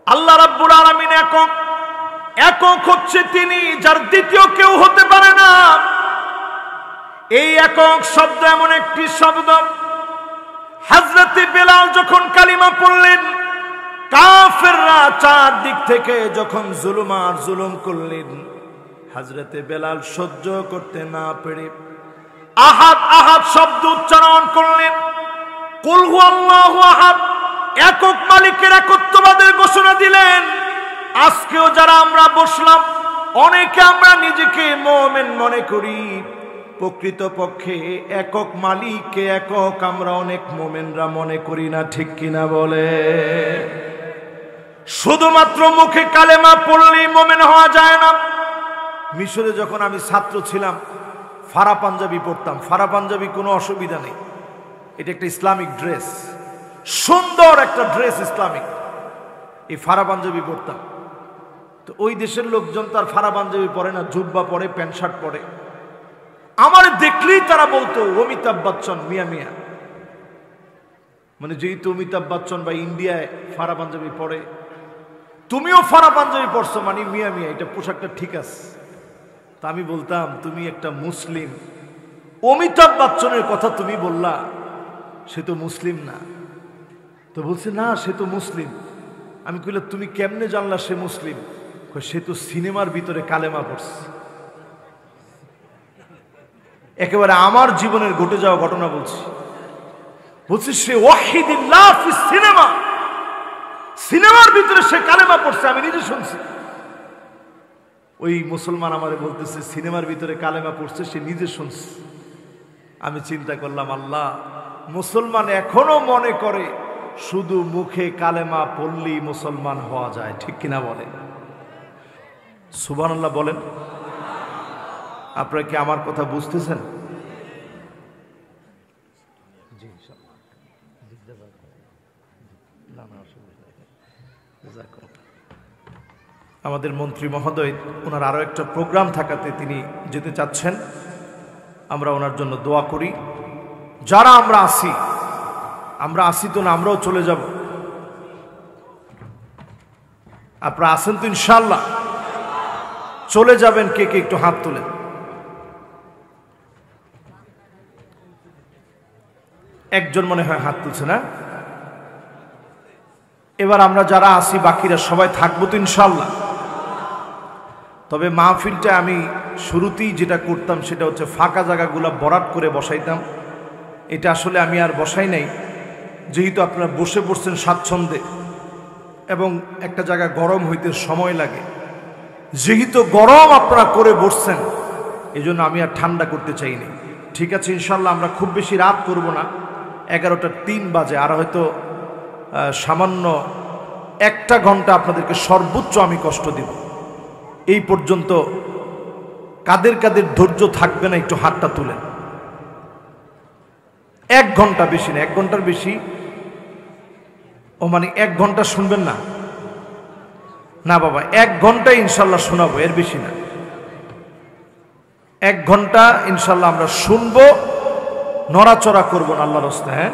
আল্লাহ রাব্বুল আলামিন একক। একক হচ্ছে তিনি, যার দ্বিতীয় কেউ হতে পারে না। এই একক শব্দ এমন একটি শব্দ, হযরতে বেলাল যখন কালিমা পড়লেন, কাফেররা চারদিক থেকে যখন জুলুম করলেন, হযরতে বেলাল সহ্য করতে না পেরে আহাদ আহাদ শব্দ উচ্চারণ করলেন। কুল হুয়াল্লাহু আহাদ, একক মালিকের একত্ববাদের ঘোষণা দিলেন। আজকেও যারা আমরা বসলাম, অনেকে আমরা নিজেকে মুমিন মনে করি, প্রকৃতপক্ষে একক মালিককে একক আমরা অনেক মুমিনরা মনে করি না, ঠিক কিনা বলে? শুধুমাত্র মুখে কালেমা পড়লেই মুমিন হওয়া যায় না। মিশরে যখন আমি ছাত্র ছিলাম, ফারা পাঞ্জাবি পরতাম। ফারা পাঞ্জাবি কোনো অসুবিধা নেই, এটা একটা ইসলামিক ড্রেস, সুন্দর একটা ড্রেস ইসলামিক। এই ফারা পাঞ্জাবি পরতাম। তো ওই দেশের লোকজন তার ফারা পাঞ্জাবি পরে না, জুব্বা পরে, প্যান্ট শার্ট পরে। আমার দেখলেই তারা বলতো অমিতাভ বচ্চন মিয়া মিয়া, মানে যেহেতু অমিতাভ বচ্চন বা ইন্ডিয়ায় ফারা পাঞ্জাবি পরে, তুমিও ফারা পাঞ্জাবি পরছো মানে মিয়া মিয়া, এটা পোশাকটা ঠিক আছে। তা আমি বলতাম, তুমি একটা মুসলিম, অমিতাভ বচ্চনের কথা তুমি বললা, সে তো মুসলিম না। তো বলছে না, সে তো মুসলিম। আমি কইলাম তুমি কেমনে জানলা সে মুসলিম? সে তো সিনেমার ভিতরে কালেমা পড়ছে। একেবারে আমার জীবনের ঘটে যাওয়া ঘটনা বলছি। বলছি সে ওয়াহিদুল্লাহ ফি সিনেমা, সিনেমার ভিতরে সে কালেমা পড়ছে, আমি নিজে শুনছি। ওই মুসলমান আমারে বলতেছে সিনেমার ভিতরে কালেমা পড়ছে, সে নিজে শুনছে। আমি চিন্তা করলাম, আল্লাহ, মুসলমান এখনো মনে করে শুধু মুখে কালেমা পড়লেই মুসলমান হওয়া যায়, ঠিক কিনা বলে? সুবহানাল্লাহ বলেন। আপনারা কি আমার কথা বুঝতেছেন? আমাদের মন্ত্রী মহোদয়, ওনার আরো একটা প্রোগ্রাম থাকাতে তিনি যেতে চাচ্ছেন। আমরা ওনার জন্য দোয়া করি। যারা আমরা আসি তো না, আমরাও চলে যাব। আপনারা আসেন তো ইনশাআল্লাহ? চলে যাবেন কে কে একটু হাত তোলেন। একজন মনে হয় হাত তুলছে না। এবার আমরা যারা আসি বাকিরা সবাই থাকবো তো ইনশাআল্লাহ? তবে মাহফিলটা আমি শুরুতেই যেটা করতাম সেটা হচ্ছে ফাঁকা জায়গাগুলো বরাট করে বসাইতাম। এটা আসলে আমি আর বসাই নাই, যেহেতু আপনারা বসে পড়ছেন স্বাচ্ছন্দ্যে এবং একটা জায়গা গরম হইতে সময় লাগে, যেহেতু গরম আপনারা করে বসছেন, এই জন্য আমি আর ঠান্ডা করতে চাইনি। ঠিক আছে, ইনশাল্লাহ আমরা খুব বেশি রাত করব না, 11:03 বাজে, আর হয়তো সামান্য 1 ঘন্টা আপনাদেরকে সর্বোচ্চ আমি কষ্ট দিব। এই পর্যন্ত কাদের কাদের ধৈর্য থাকবে না একটু হাতটা তুলেন। 1 ঘন্টা, বেশি না, 1 ঘন্টার বেশি। ও মানে 1 ঘন্টা শুনবেন না? না বাবা, 1 ঘন্টা ইনশাল্লাহ শোনাবো, এর বেশি না। 1 ঘন্টা ইনশাল্লাহ আমরা শুনবো, নড়াচড়া করবো না আল্লাহর রাস্তায়। হ্যাঁ,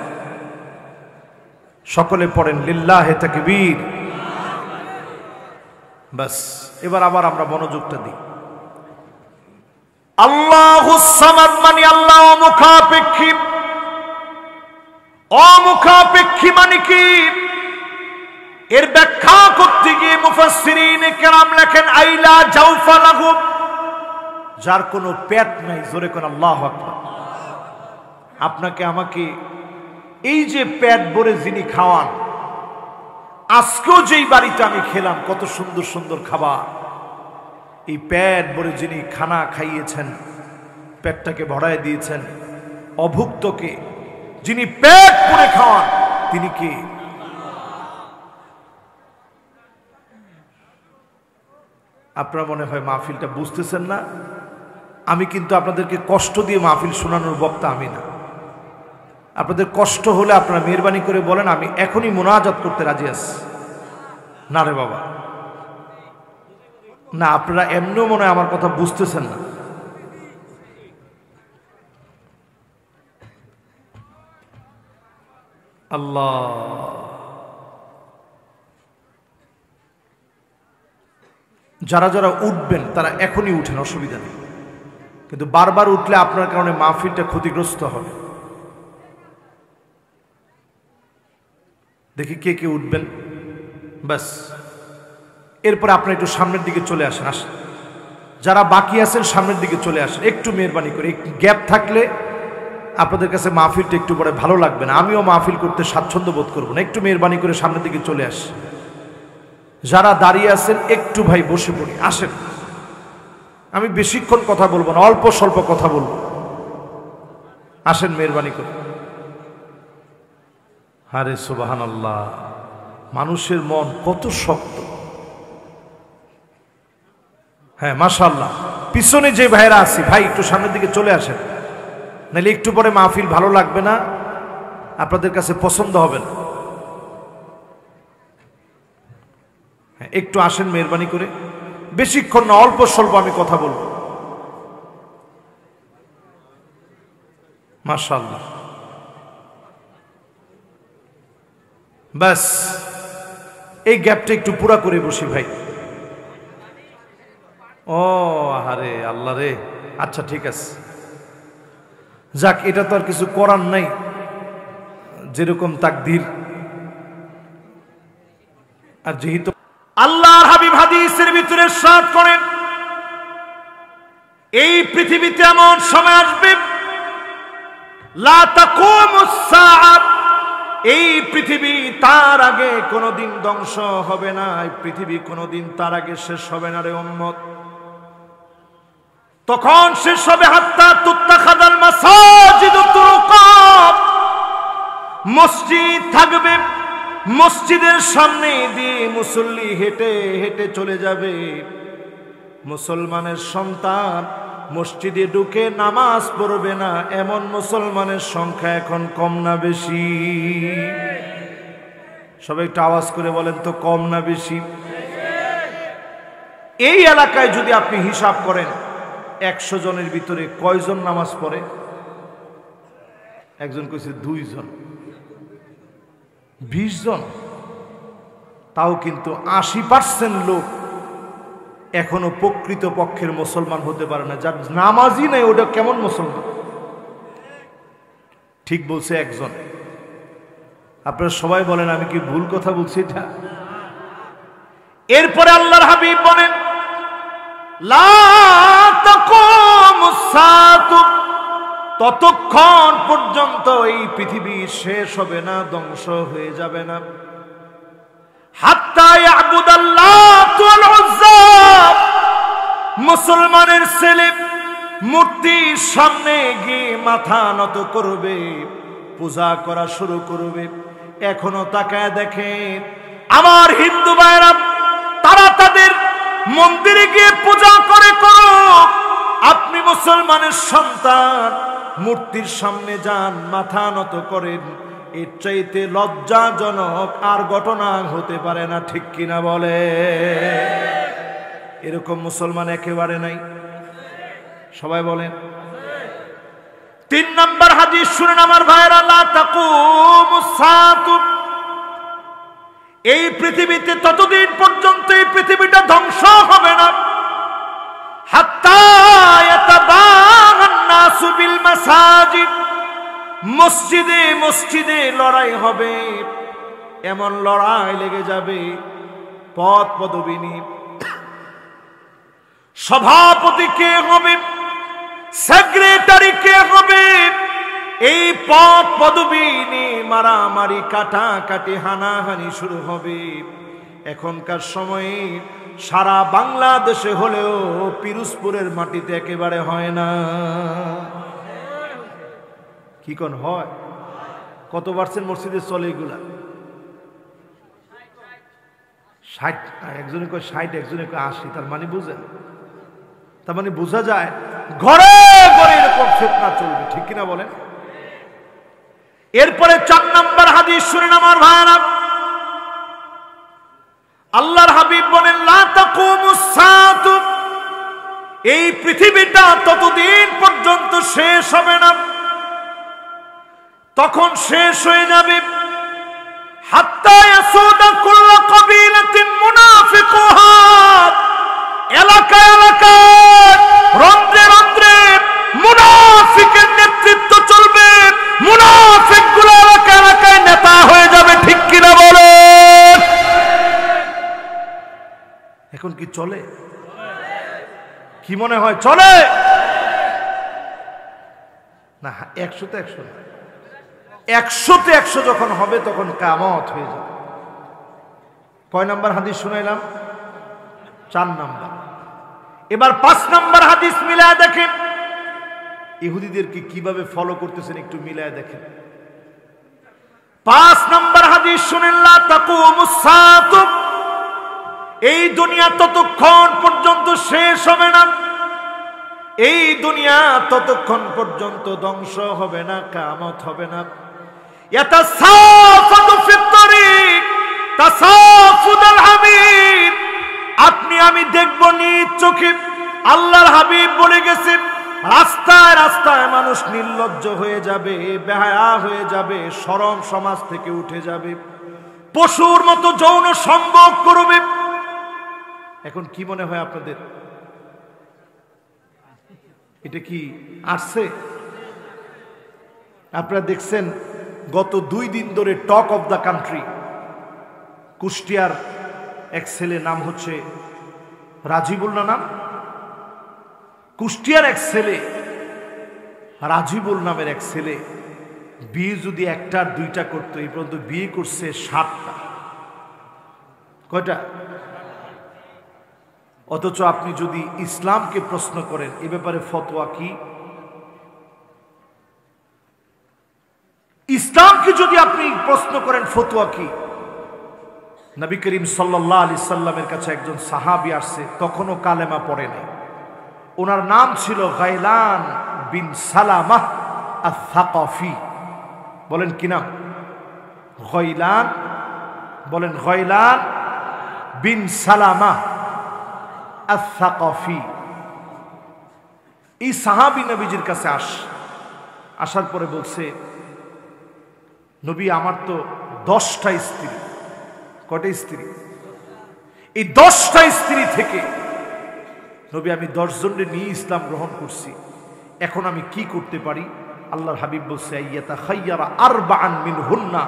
সকলে পড়েন লিল্লাহে তাকবীর। বাস, এবার আবার আমরা মনোযোগটা দিই। আল্লাহুস সামাদ মানে আল্লাহ অমুখাপেক্ষী। অমুখাপেক্ষী মানে কি? এর ব্যাখ্যা করতে গিয়ে মুফাসসিরিনে কেরাম লেখেন আইলা জাওফা লাহু, যার কোনো পেট নাই। জোরে কোন আল্লাহু আকবার। আপনাকে আমাকে এই যে পেট ভরে যিনি খাওয়ান, আজকেও যেই বাড়িতে আমি খেলাম কত সুন্দর সুন্দর খাবার, এই পেট ভরে যিনি খানা খাইয়েছেন, পেটটাকে ভরায় দিয়েছেন, অভুক্তকে যিনি পেট ভরে খাওয়ান, তিনি কে? আপনারা মনে হয় মাহফিলটা বুঝতেছেন না। আমি কিন্তু আপনাদেরকে কষ্ট দিয়ে মাহফিল শোনানোর বক্তা আমি না। আপনাদের কষ্ট হলে আপনারা মেহরবানি করে বলেন, আমি এখনই মুনাজাত করতে রাজি আছি। না রে বাবা, না, আপনারা এমনিও মনে হয় আমার কথা বুঝতেছেন না। আল্লাহ, যারা যারা উঠবেন তারা এখনই উঠেন, অসুবিধা নেই। কিন্তু বারবার উঠলে আপনার কারণে মাহফিলটা ক্ষতিগ্রস্ত হবে। দেখি কে কে উঠবেন, ব্যাস। এরপরে আপনি একটু সামনের দিকে চলে আসেন। আসেন, যারা বাকি আছেন সামনের দিকে চলে আসেন একটু মেহরবানি করে। একটু গ্যাপ থাকলে আপনাদের কাছে মাহফিলটা একটু পরে ভালো লাগবে না, আমিও মাহফিল করতে স্বাচ্ছন্দ্য বোধ করবো না। একটু মেহরবানি করে সামনের দিকে চলে আসেন। যারা দাঁড়িয়ে আছেন একটু ভাই বসে পড়ি, আসেন। আমি বেশিক্ষণ কথা বলবো না, অল্প স্বল্প কথা বলবো। আসেন মেহরবানি করে। আরে সুবহানাল্লাহ, মানুষের মন কত শক্ত। হ্যাঁ মাশাআল্লাহ। পিছনে যে ভাইরা আছি ভাই একটু সামনের দিকে চলে আসেন, নাহলে একটু পরে মাহফিল ভালো লাগবে না, আপনাদের কাছে পছন্দ হবে না। হ্যাঁ একটু আসেন মেহরবানি করে, বেশিক্ষণ না, অল্প স্বল্প আমি কথা বলবো। মাশাআল্লাহ, ব্যাস। এই গ্যাপটা একটু পুরা করে বসি ভাই। ও আরে আল্লাহ রে, আচ্ছা ঠিক আছে, যাক, এটা তো আর কিছু করার নাই, যেরকম তাকদীর। আর যেহেতু আল্লাহর হাবিব হাদিসের ভিতরে ইরশাদ করেন, এই পৃথিবীতে এমন সময় আসবে লা তাকুমুস সাআত, এই পৃথিবী তার আগে কোনোদিন ধ্বংস হবে না, এই পৃথিবী কোনোদিন তার আগে শেষ হবে না রে উম্মত। তখন শেষ হবে হাত্তা তুত্তাখাদাল মাসাজিদু তুরুকাত, মসজিদ থাকবে, মসজিদের সামনে দিয়ে মুসল্লি হেঁটে হেঁটে চলে যাবে। মুসলমানের সন্তান মসজিদে ঢুকে নামাজ পড়বে না, এমন মুসলমানের সংখ্যা এখন কম না বেশি? সবাই একটু আওয়াজ করে বলেন তো, কম না বেশি? এই এলাকায় যদি আপনি হিসাব করেন 100 জনের ভিতরে কয়জন নামাজ পড়ে? একজন কইছে 2 জন, 20 জন। তাও কিন্তু 80% লোক এখনো প্রকৃত পক্ষের মুসলমান হতে পারে না। যার নামাজই নেই ওটা কেমন মুসলমান? ঠিক বলছে একজন। আপনারা সবাই বলেন আমি কি ভুল কথা বলছি এটা? এরপরে আল্লাহর হাবিব বলেন, লা তাকুমুস সাআতু, ততক্ষণ পর্যন্ত এই পৃথিবী শেষ হবে না, ধ্বংস হয়ে যাবে না। হাত্তা ইয়াবুদাল্লাহু ওয়াল উজ্জা, মুসলমানের ছেলে মূর্তির সামনে গিয়ে মাথা নত করবে, পূজা করা শুরু করবে। এখনো তাকায় দেখেন আমার হিন্দু ভাইরা, তারা তাদের মন্দিরে গিয়ে পূজা করে করুক, আপনি মুসলমানের সন্তান মূর্তির সামনে যান, মাথা নত করেন, এর চাইতে লজ্জাজনক আর ঘটনা হতে পারে না, ঠিক কিনা বলে? এরকম মুসলমান একেবারে নাই। সবাই বলেন। 3 নম্বর হাদিস শুনেন আমার ভাইরা, লা তাকুমুস সাআতু, এই পৃথিবীতে ততদিন পর্যন্ত এই পৃথিবীটা ধ্বংস হবে না, হাত্তা ইয়াতাবাগান নাসু বিল মাসাজিদ, মসজিদে মসজিদে লড়াই হবে। এমন লড়াই লেগে যাবে, পদ পদবী নিয়ে সভাপতি কে হবে, সেক্রেটারি কে হবে, এই পদ পদবী নিয়ে মারামারি কাটাকাটি হানাহানি শুরু হবে। এখনকার সময়ে সারা বাংলাদেশে হলেও পিরোজপুরের মাটিতে একেবারে হয় না। কি কোন হয়? কত পার্সেন্ট মসজিদে চলে এগুলা? 60, একজনে কয় 60, একজনে কয় 80। তার মানে বুঝেন, তার মানে বোঝা যায় ঘরে ঘরে এরকম ফিতনা চলবে, ঠিক কিনা বলেন? এরপরে 4 নম্বর হাদিস শুনেন আমার ভাইরা, আল্লাহর হাবিব বলেন, লা তাকুমুস সাআতু, এই পৃথিবীটা ততদিন পর্যন্ত শেষ হবে না, তখন শেষ হয়ে যাবে হাত্তা ইয়াসুদা কুল্লু কাবিলাতিন মুনাফিকুহা, এলাকায় এলাকায় রন্ধ্রে রন্ধ্রে এখন কি চলে? কি মনে হয় চলে? না, 100-তে 100 না, 100-তে 100 যখন হবে তখন কিয়ামত হয়ে যাবে। কয় নাম্বার হাদিস শুনাইলাম? 4 নাম্বার। এবার 5 নাম্বার হাদিস মিলায় দেখেন, ইহুদিদেরকে কিভাবে ফলো করতেছেন একটু মিলায় দেখেন। 5 নাম্বার হাদিস শুনেন, লা তাকুমুস সাআতু, এই দুনিয়া ততক্ষণ পর্যন্ত শেষ হবে না, এই দুনিয়া ততক্ষণ পর্যন্ত ধ্বংস হবে না, কিয়ামত হবে না। ইয়াতাসাফাতু ফিত তারিক তাসাফুদাল হাবিব, আপনি আমি দেখব নিজ চোখে, আল্লাহর হাবিব বলে গেছেন, রাস্তায় রাস্তায় মানুষ নির্লজ্জ হয়ে যাবে, বেহায়া হয়ে যাবে, শরম সমাজ থেকে উঠে যাবে, পশুর মতো যৌন সম্ভোগ করবে। এখন কি মনে হয় আপনাদের, এটা কি আসছে? আপনারা দেখছেন গত 2 দিন ধরে টক অফ দ্য কান্ট্রি, কুষ্টিয়ার এক ছেলে, নাম হচ্ছে রাজিবুল, নাম কুষ্টিয়ার এক ছেলে রাজিবুল নামের এক ছেলে, বিয়ে যদি 1টা 2টা করতো, এই পর্যন্ত বিয়ে করছে 7টা। কয়টা? অথচ আপনি যদি ইসলামকে প্রশ্ন করেন এ ব্যাপারে ফতোয়া কি, ইসলামকে যদি আপনি প্রশ্ন করেন ফতোয়া কি, নবী করিম সাল্লাল্লাহু আলাইহি সাল্লামের কাছে একজন সাহাবী আসছে, তখনও কালেমা পড়ে নাই। ওনার নাম ছিল গাইলান বিন সালামাহ আস-সাকাফি। বলেন কি নাম? গাইলান, বলেন গাইলান বিন সালামাহ আস-সাকাফি। এই সাহাবী নবীজির কাছে আসার পরে বলছে, নবী আমার তো 10টা স্ত্রী। কয়টা স্ত্রী? এই 10টা স্ত্রী থেকে নবী আমি 10 জনের নিয়ে ইসলাম গ্রহণ করছি, এখন আমি কি করতে পারি? আল্লাহর হাবিব বলছে, আইয়াতাখায়্যারা আরবাআন মিনহুন্না,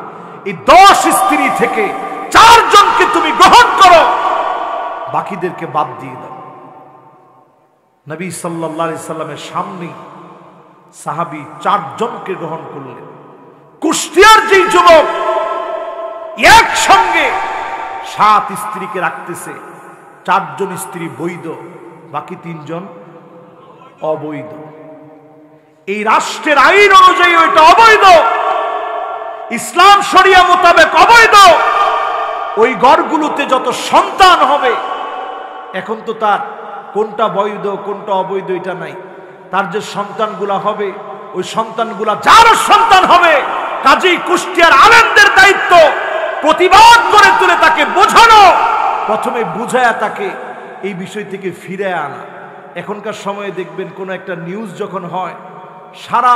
এই 10 স্ত্রী থেকে 4 জনকে তুমি গ্রহণ করো, বাকিদেরকে বাদ দিয়ে দাও। নবী সাল্লাল্লাহু আলাইহি সাল্লামের সামনে সাহাবী 4 জনকে গ্রহণ করলেন। কুষ্টিয়ার যেই যুবক একসঙ্গে 7 স্ত্রীকে রাখতেছে, 4 জন স্ত্রী বৈধ, বাকি 3 জন অবৈধ। এই রাষ্ট্রের আইন অনুযায়ী ওইটা অবৈধ, ইসলাম শরিয়া মোতাবেক অবৈধ। ওই ঘরগুলোতে যত সন্তান হবে, এখন তো তার কোনটা বৈধ কোনটা অবৈধ এটা নাই, তার যে সন্তানগুলা হবে ওই সন্তানগুলা যার সন্তান হবে, কাজেই কুষ্টিয়ার আলেমদের দায়িত্ব প্রতিবাদ করে তুলে তাকে বোঝানো, প্রথমে বুঝায়া তাকে এই বিষয় থেকে ফিরে আনা। এখনকার সময়ে দেখবেন কোন একটা নিউজ যখন হয়, সারা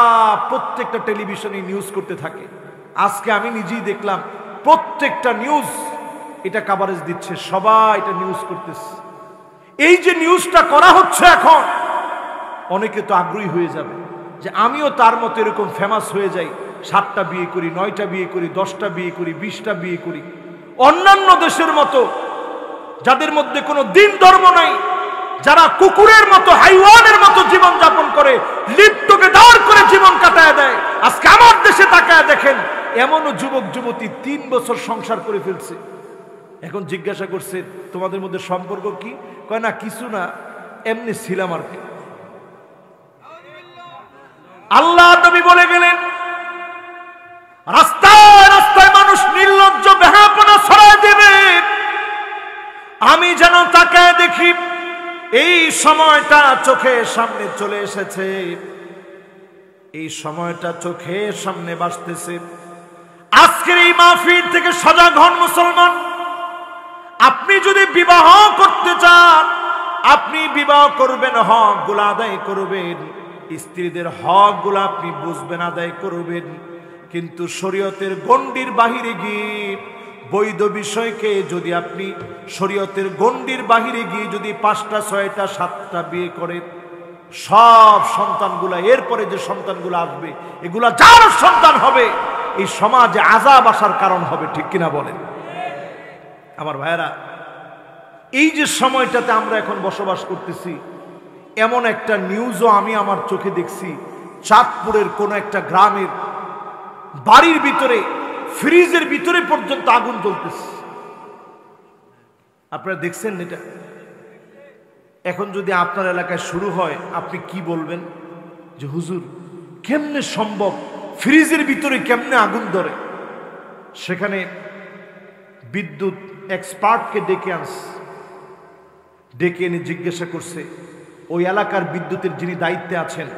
প্রত্যেকটা টেলিভিশনে নিউজ করতে থাকে। আজকে আমি নিজেই দেখলাম প্রত্যেকটা নিউজ এটা কভারেজ দিচ্ছে, সবাই এটা নিউজ করতেছে। এই যে নিউজটা করা হচ্ছে এখন, অনেকে তো আগ্রহী হয়ে যাবে যে আমিও তার মতো এরকম ফেমাস হয়ে যাই, 7টা বিয়ে করি, 9টা বিয়ে করি, 10টা বিয়ে করি, 20টা বিয়ে করি। অন্যান্য দেশের মতো যাদের মধ্যে কোনো দিন ধর্ম নাই, যারা কুকুরের মতো হাইওয়ানের মতো জীবন যাপন করে, লিপ্টকে দাঁড় করে জীবন কাটায় দেয়, আজকে আমার দেশে তাকায় দেখেন এমনও যুবক যুবতী 3 বছর সংসার করে ফেলছে। এখন জিজ্ঞাসা করছে তোমাদের মধ্যে সম্পর্ক কি? কয় না কিছু না, এমনি ছিলাম আর কি। আল্লাহ নবী বলে গেলেন, রাস্তায় রাস্তায় মানুষ নির্লজ্জ বেহাপনা ছড়ায় দেবে, আমি যেন তাকায় দেখি। এই সময়টা চোখের সামনে চলে এসেছে, এই সময়টা চোখের সামনে বাসতেছে। আজকের এই মাহফিল থেকে সজাগ হন মুসলমান। আপনি যদি বিবাহ করতে চান, আপনি বিবাহ করবেন, হক গুলা আদায় করবেন, স্ত্রীদের হক গুলা আপনি বুঝবেন, আদায় করবেন। কিন্তু শরীয়তের গণ্ডির বাহিরে গিয়ে বৈধ বিষয়কে যদি আপনি শরীয়তের গণ্ডির বাহিরে গিয়ে যদি 5টা 6টা 7টা বিয়ে করেন, সব সন্তানগুলা এরপরে যে সন্তানগুলো আসবে এগুলা যার সন্তান হবে, এই সমাজে আযাব আসার কারণ হবে। ঠিক কিনা বলেন আমার ভাইয়েরা? এই যে সময়টাতে আমরা এখন বসবাস করতেছি, এমন একটা নিউজও আমি আমার চোখে দেখছি, চাঁদপুরের কোন একটা গ্রামের বাড়ির ভিতরে ফ্রিজের ভিতরে পর্যন্ত আগুন জ্বলতেছে। আপনারা দেখছেন এটা? এখন যদি আপনার এলাকায় শুরু হয়, আপনি কি বলবেন যে হুজুর কেমনে সম্ভব, ফ্রিজের ভিতরে কেমনে আগুন ধরে? সেখানে বিদ্যুৎ এক্সপার্টকে ডেকে এনে জিজ্ঞাসা করছে, ওই এলাকার বিদ্যুতের যিনি দায়িত্বে আছেন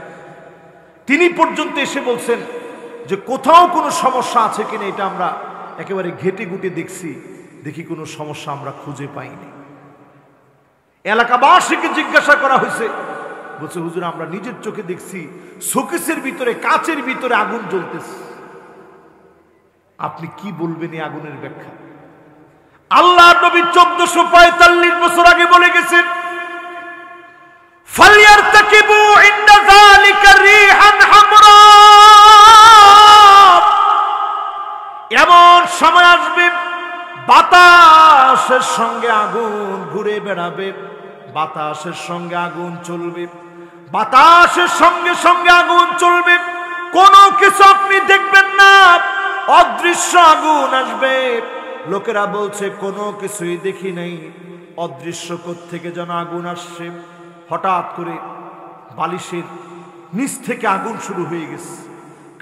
তিনি পর্যন্ত এসে বলছেন যে কোথাও কোনো সমস্যা আছে কিনা এটা আমরা একেবারে ঘেটে ঘুটে দেখি কোনো সমস্যা আমরা খুঁজে পাইনি। এলাকাবাসীকে জিজ্ঞাসা করা হয়েছে, বলছে হুজুর আমরা নিজের চোখে দেখছি শোকেসের ভিতরে, কাচের ভিতরে আগুন জ্বলতেছে। আপনি কি বলবেন এই আগুনের ব্যাখ্যা? আল্লাহর নবী 1445 বছর আগে বলে গেছেন, ফালইয়ারতাকিবু ইনদা যালিকা রিহান হামরা, এমন সময় আসবে বাতাসের সঙ্গে আগুন ঘুরে বেড়াবে, বাতাসের সঙ্গে আগুন চলবে, বাতাসের সঙ্গে সঙ্গে আগুন চলবে, কোনো কিছু আপনি দেখবেন না, অদৃশ্য আগুন আসবে। লোকেরা বলছে কোনো কিছুই দেখি নাই, অদৃশ্য কোত্থেকে যেন আগুন আসছে। হঠাৎ করে বালিশের নিচ থেকে আগুন শুরু হয়ে গেছে,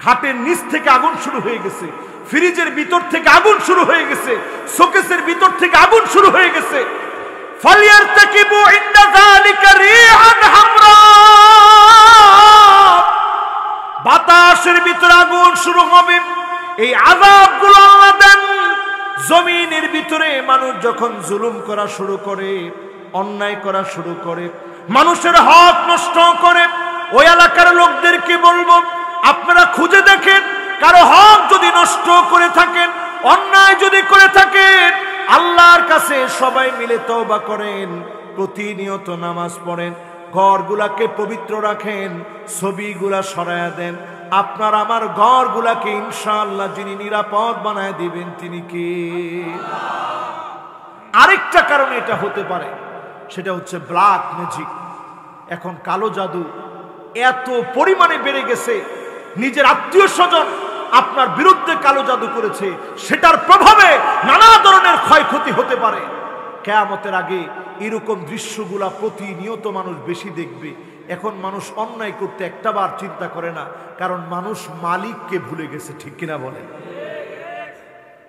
খাটের নিচ থেকে আগুন শুরু হয়ে গেছে, ফ্রিজের ভিতর থেকে আগুন শুরু হয়ে গেছে, শোকেসের ভিতর থেকে আগুন শুরু হয়ে গেছে। ফালইয়ারতাকিবু ইনদা যালিকা রিহান হামরা, বাতাসের ভিতরে আগুন শুরু হবে। এই আযাবগুলো আল্লাহ দেন জমিনের ভিতরে। মানুষ যখন জুলুম করা শুরু করে, অন্যায় করা শুরু করে, মানুষের হক নষ্ট করে, ওই এলাকার লোকদেরকে বলবো আপনারা খুঁজে দেখেন, কারো হক যদি নষ্ট করে থাকেন, অন্যায় যদি করে থাকেন, আল্লাহর কাছে সবাই মিলে তওবা করেন, প্রতিনিয়ত নামাজ পড়েন, ঘরগুলাকে পবিত্র রাখেন, ছবিগুলা সরায়া দেন। আপনার আমার ঘরগুলাকে ইনশাআল্লাহ যিনি নিরাপদ বানায় দিবেন তিনি কে? আরেকটা কারণে এটা হতে পারে, সেটা হচ্ছে ব্ল্যাক ম্যাজিক। এখন কালো জাদু এত পরিমাণে বেড়ে গেছে, নিজের আত্মীয় স্বজন আপনার বিরুদ্ধে কালো জাদু করেছে, সেটার প্রভাবে নানা ধরনের ক্ষয়ক্ষতি হতে পারে। কিয়ামতের আগে এরকম দৃশ্যগুলা প্রতিনিয়ত মানুষ বেশি দেখবে। এখন মানুষ অন্যায় করতে একটাবার চিন্তা করে না, কারণ মানুষ মালিককে ভুলে গেছে, ঠিক কিনা বলেন?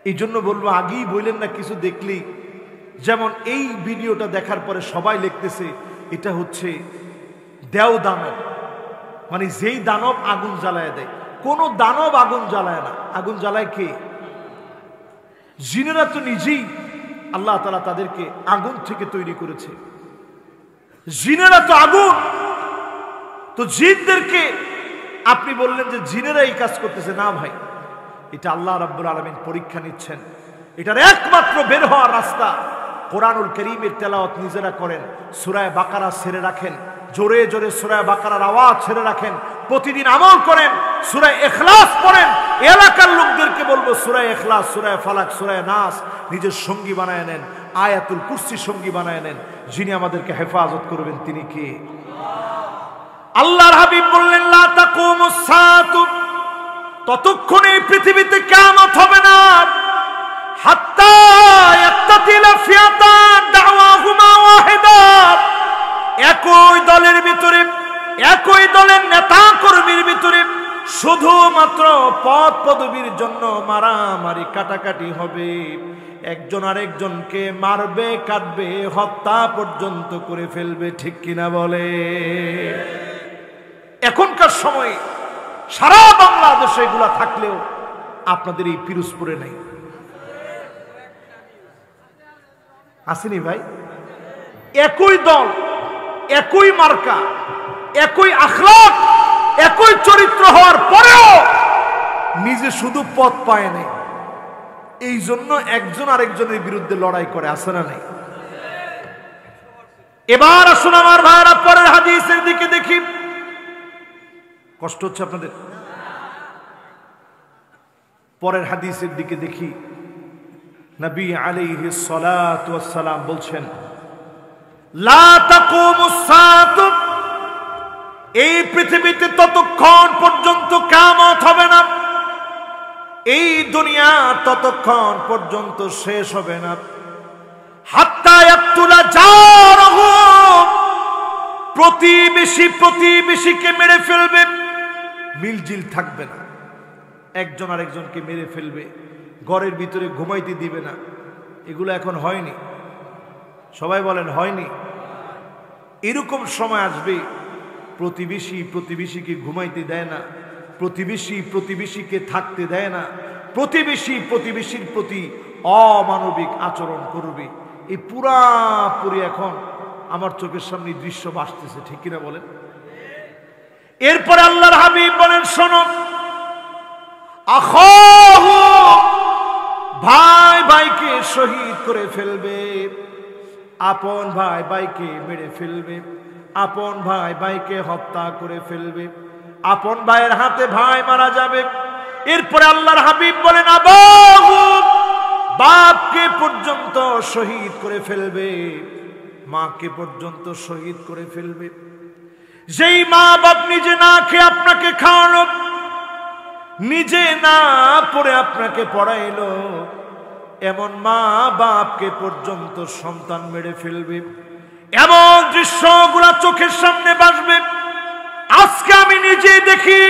এই জন্য বলবো, আগেই বললেন না কিছু দেখলেই, যেমন এই ভিডিওটা দেখার পরে সবাই লিখতেছে এটা হচ্ছে দেও দানব, মানে যেই দানব আগুন জ্বালায় দেয়। কোন দানব আগুন জ্বালায় না, আগুন জ্বালায় কে? জিনেরা তো নিজেই আল্লাহ তাআলা তাদেরকে আগুন থেকে তৈরি করেছে। জিনেরা তো আগুন, তো জিনদেরকে আপনি বললেন যে জিনেরা এই কাজ করতেছে। না ভাই, এটা আল্লাহ রাব্বুল আলামিন পরীক্ষা নিচ্ছেন। এটার একমাত্র বের হওয়ার রাস্তা কোরআনুল কারীমের তেলাওয়াত নিজেরা করেন, সূরা বাকারা ছেড়ে রাখেন, জোরে জোরে সূরা বাকারার আওয়াজ ছেড়ে রাখেন, প্রতিদিন আমল করেন, সূরা ইখলাস পড়েন। এলাকার লোকদেরকে বলবো সূরা ইখলাস, সূরা ফালাক, সূরা নাস নিজের সঙ্গী বানায় নেন, আয়াতুল কুরসি সঙ্গী বানায় নেন। যিনি আমাদেরকে হেফাজত করবেন তিনি কে? আল্লাহর হাবিব বললেন লা তাকুমুস সাআতু, ততক্ষণে পৃথিবীতে কিয়ামত হবে না, হাত্তা ইয়াক্তাতিলা ফিয়াতান দাওয়াহুমা ওয়াহিদা, একই দলের ভিতরে, একই দলের নেতা কর্মীর ভিতরে শুধুমাত্র পদ পদবীর জন্য মারামারি কাটাকাটি হবে, একজন আরেকজনকে মারবে, কাটবে, হত্যা পর্যন্ত করে ফেলবে, ঠিক কিনা বলে? এখনকার সময়ে সারা বাংলাদেশে এগুলা থাকলেও আপনাদের এই পিরোজপুরে নেই। আসেনি ভাই? একই দল, একই মার্কা, একই আখলাক, একই চরিত্র হওয়ার পরেও নিজে শুধু পদ পায় নাই, এই জন্য একজন আরেকজনের বিরুদ্ধে লড়াই করে, আসে না নাই? এবার আসুন আমার ভাইরা পরের হাদিসের দিকে দেখি। কষ্ট হচ্ছে আপনাদের? পরের হাদিসের দিকে দেখি। নবী আলাইহিস সালাতু ওয়াস সালাম বলছেন, লা তাকুমুস সাআতু, এই পৃথিবীতে ততক্ষণ পর্যন্ত কিয়ামত হবে না, এই দুনিয়া ততক্ষণ পর্যন্ত শেষ হবে না, হাত্তা ইয়াকতুলা জারহু, প্রতিবেশী প্রতিবেশীকে মেরে ফেলবে, মিলজিল থাকবে না, একজন আরেকজনকে মেরে ফেলবে, ঘরের ভিতরে ঘুমাইতে দিবে না। এগুলো এখন হয়নি, সবাই বলেন হয়নি। এরকম সময় আসবে প্রতিবেশী প্রতিবেশীকে ঘুমাইতে দেয় না, প্রতিবেশী প্রতিবেশীকে থাকতে দেয় না, প্রতিবেশী প্রতিবেশীর প্রতি অমানবিক আচরণ করবে। এই পুরাপুরি এখন আমার চোখের সামনে দৃশ্য ভাসতেছে, ঠিক কিনা বলেন? এরপরে আল্লাহর হাবিব বলেন, শোনো, আখাহু, ভাই ভাইকে শহীদ করে ফেলবে, আপন ভাই ভাইকে মেরে ফেলবে, আপন ভাই ভাইকে হত্যা করে ফেলবে, আপন ভাইয়ের হাতে ভাই মারা যাবে। এরপরে আল্লাহর হাবিব বলেন, আবাহু, বাপকে পর্যন্ত শহীদ করে ফেলবে, মাকে পর্যন্ত শহীদ করে ফেলবে। যেই মা বাপ নিজে না খেয়ে আপনাকে খাওয়ানো, নিজে না পড়ে আপনাকে পড়াইলো, এমন মা বাপকে পর্যন্ত সন্তান মেরে ফেলবে। এমন দৃশ্যগুলা চোখের সামনে ভাসবে। আজকে আমি নিজে দেখি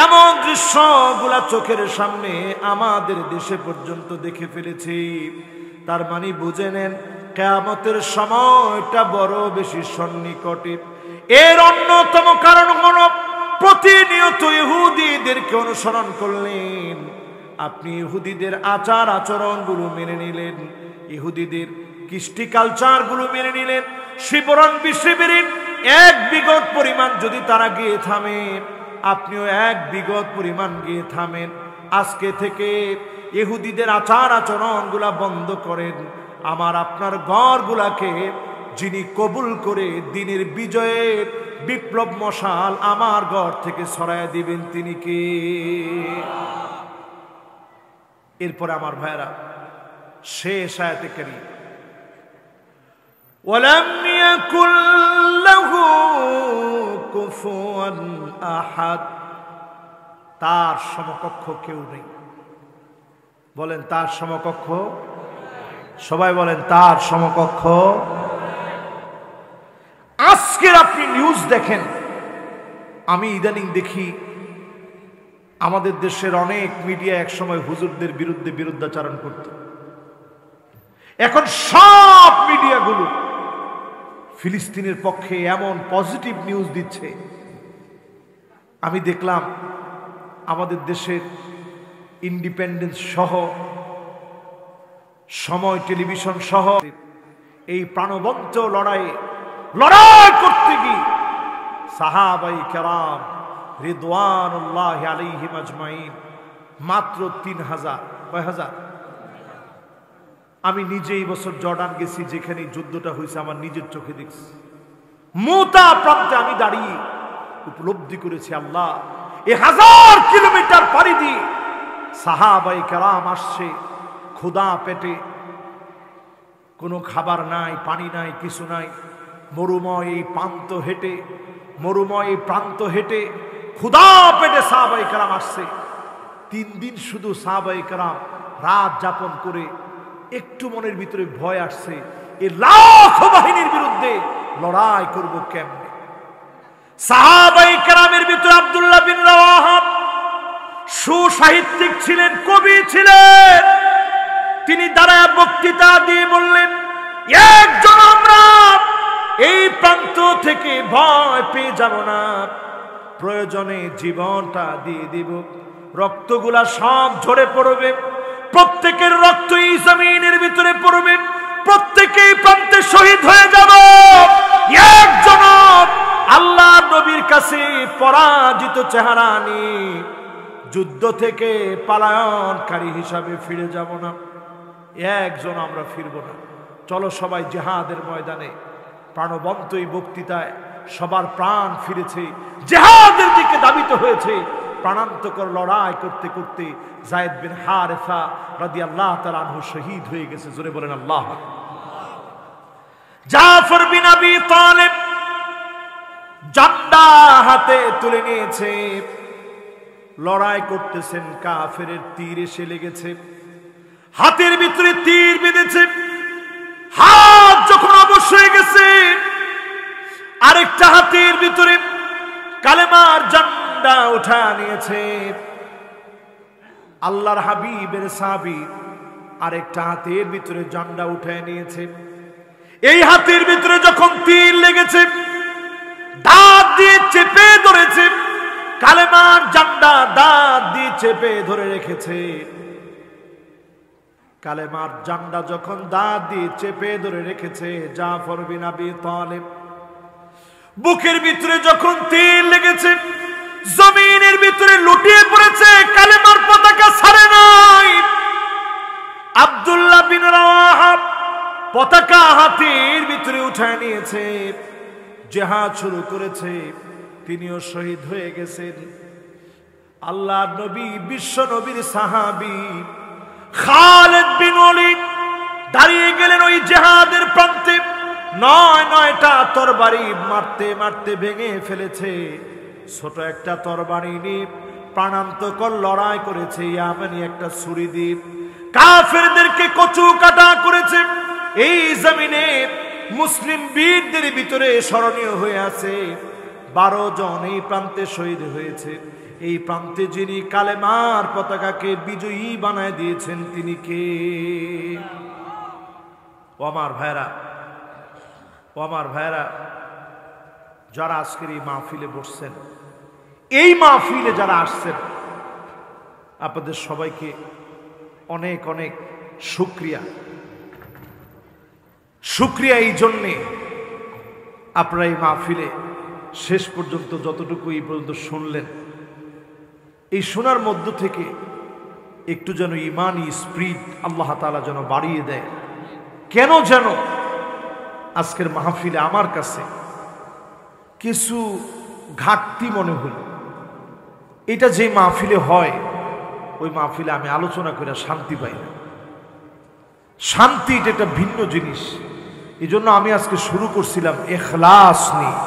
এমন দৃশ্যগুলা চোখের সামনে আমাদের দেশে পর্যন্ত দেখে ফেলেছি। তার মানে বুঝে নেন, কিয়ামতের সময়টা বড় বেশি সন্নিকটে। এর অন্যতম কারণ হলো প্রতিনিয়ত ইহুদিদেরকে অনুসরণ করলেন আপনি, ইহুদিদের আচার আচরণগুলো মেনে নিলেন, ইহুদিদের কৃষ্টি কালচারগুলো মেনে নিলেন। শিবরণ বিশ্ববিরিন এক বিগত পরিমাণ যদি তারা গিয়ে থামে, আপনিও এক বিগত পরিমাণ গিয়ে থামেন। আজকে থেকে ইহুদিদের আচার আচরণগুলা বন্ধ করেন। আমার আপনার ঘরগুলাকে যিনি কবুল করে দিনের বিজয়ের বিপ্লব মশাল আমার ঘর থেকে ছড়ায় দিবেন, তিনি কে? এরপরে আমার ভাইরা, শেষ আয়াতে কারীম, ওয়ালাম ইয়াকুল লাহু কুফুয়ান আহাদ, তার সমকক্ষ কেউ নেই। বলেন তার সমকক্ষ, সবাই বলেন তার সমকক্ষ। আজকের আপনি নিউজ দেখেন, আমি ইদানিং দেখি আমাদের দেশের অনেক মিডিয়া একসময় হুজুরদের বিরুদ্ধে বিরুদ্ধাচারণ করত, এখন সব মিডিয়াগুলো ফিলিস্তিনের পক্ষে এমন পজিটিভ নিউজ দিচ্ছে। আমি দেখলাম আমাদের দেশের ইন্ডিপেন্ডেন্স সহ, সময় টেলিভিশন সহ এই প্রাণবন্ত লড়াই করতে গিয়ে সাহাবায়ে কেরাম রিদওয়ানুল্লাহি আলাইহিম আজমাইন মাত্র 3000, কয় হাজার? আমি নিজেই বছর জর্ডান গেছি, যেখানে যুদ্ধটা হয়েছে আমার নিজের চোখে দেখছি। মুতা প্রান্তে আমি দাঁড়িয়ে উপলব্ধি করেছি, আল্লাহ, 1000 কিলোমিটার পাড়ি দিয়ে সাহাবায়ে কেরাম আসছে ক্ষুধা পেটে, কোনো খাবার নাই, পানি নাই, কিছু নাই, মরুময় এই প্রান্ত হেঁটে ক্ষুধা পেটে সাহাবায়ে কেরাম আসছে। 3 দিন শুধু সাহাবায়ে কেরাম রাত যাপন করে একটু মনের ভিতরে ভয় আসছে, এই লাখ বাহিনীর বিরুদ্ধে লড়াই করব কেমনে? সাহাবায়ে কেরামের ভিতরে আব্দুল্লাহ বিন রাওয়াহা সুসাহিত্যিক ছিলেন, কবি ছিলেন। তিনি দাঁড়ায় বক্তৃতা দিয়ে বললেন, একজন আমরা এই প্রান্ত থেকে ভয় পেয়ে যাব না, প্রয়োজনে জীবনটা দিয়ে দিব, রক্তগুলা সব ঝরে পড়বে, প্রত্যেকের রক্ত এই জমিনের ভিতরে পড়বে, প্রত্যেকেই প্রান্তে শহীদ হয়ে যাব, একজন আল্লাহ নবীর কাছে পরাজিত চেহারা নিয়ে যুদ্ধ থেকে পলায়নকারী হিসাবে ফিরে যাব না, একজন আমরা ফিরব না। চলো সবাই জিহাদের ময়দানে। প্রাণবন্ত এই বক্তৃতায় সবার প্রাণ ফিরেছে, জিহাদের দিকে ধাবিত হয়েছে। প্রাণান্তকর লড়াই করতে করতে যায়েদ বিন হারেসা রাদিয়াল্লাহু তাআলা আনহু শহীদ হয়ে গেছে। জোরে বলেন আল্লাহ। জাফর বিন আবি তালেব ঝান্ডা হাতে তুলে নিয়েছে, লড়াই করতেছেন। কাফেরের তীর এসে লেগেছে, হাতের ভিতরে তীর বেঁধেছে। হাত যখন অবশ হয়ে গেছে, আরেকটা হাতের ভিতরে কালেমার ঝান্ডা উঠা নিয়েছে। আল্লাহর হাবিবের সাহাবী আরেকটা হাতের ভিতরে ঝান্ডা উঠায় নিয়েছে। এই হাতের ভিতরে যখন তীর লেগেছে, দাঁত দিয়ে চেপে ধরেছে, কালেমার ঝান্ডা দাঁত দিয়ে চেপে ধরে রেখেছে। কালেমার ঝান্ডা যখন দাঁত দিয়ে চেপে ধরে রেখেছে, জাফর বিন আবি তালেব বুকের ভিতরে যখন তীর লেগেছে, জমিনের ভিতরে লুটিয়ে পড়েছে, কালেমার পতাকা ছাড়ে নাই। আব্দুল্লাহ বিন রাওয়াহা পতাকা হাতের ভিতরে উঠায় নিয়েছে, জিহাদ শুরু করেছে। তিনিও শহীদ হয়ে গেছেন। আল্লাহর নবী, বিশ্ব নবীর সাহাবী খালিদ বিন ওয়ালিদ দাঁড়িয়ে গেলেন ওই জিহাদের প্রান্তে। নয়টা তরবারি মারতে মারতে ভেঙে ফেলেছে। ছোট একটা তরবারি নিয়ে প্রাণান্তকর লড়াই করেছে। ইয়ামানি একটা ছুরি দিয়ে কাফেরদেরকে কচু কাটা করেছে। এই জমিনে মুসলিম বীরদের ভিতরে স্মরণীয় হয়ে আছে 12 জন এই প্রান্তে শহীদ হয়েছে। এই প্রান্তে যিনি কালেমার পতাকাকে বিজয়ী বানায় দিয়েছেন, তিনি কে? ও আমার ভাইরা, যারা আজকের এই মাহফিলে বসছেন, এই মাহফিলে যারা আসছেন, আপনাদের সবাইকে অনেক অনেক শুকরিয়া এই জন্যে আপনারা এই মাহফিলে শেষ পর্যন্ত যতটুকু এই পর্যন্ত শুনলেন, এই শোনার মধ্য থেকে একটু যেন ইমানি স্পিরিট আল্লাহ তাআলা যেন বাড়িয়ে দেয়। কেন যেন আজকের মাহফিলে আমার কাছে কিছু ঘাটতি মনে হলো। এটা যে মাহফিলে হয়, ওই মাহফিলে আমি আলোচনা করে শান্তি পাই না। শান্তি এটা একটা ভিন্ন জিনিস। এই জন্য আমি আজকে শুরু করছিলাম ইখলাস নিয়ে,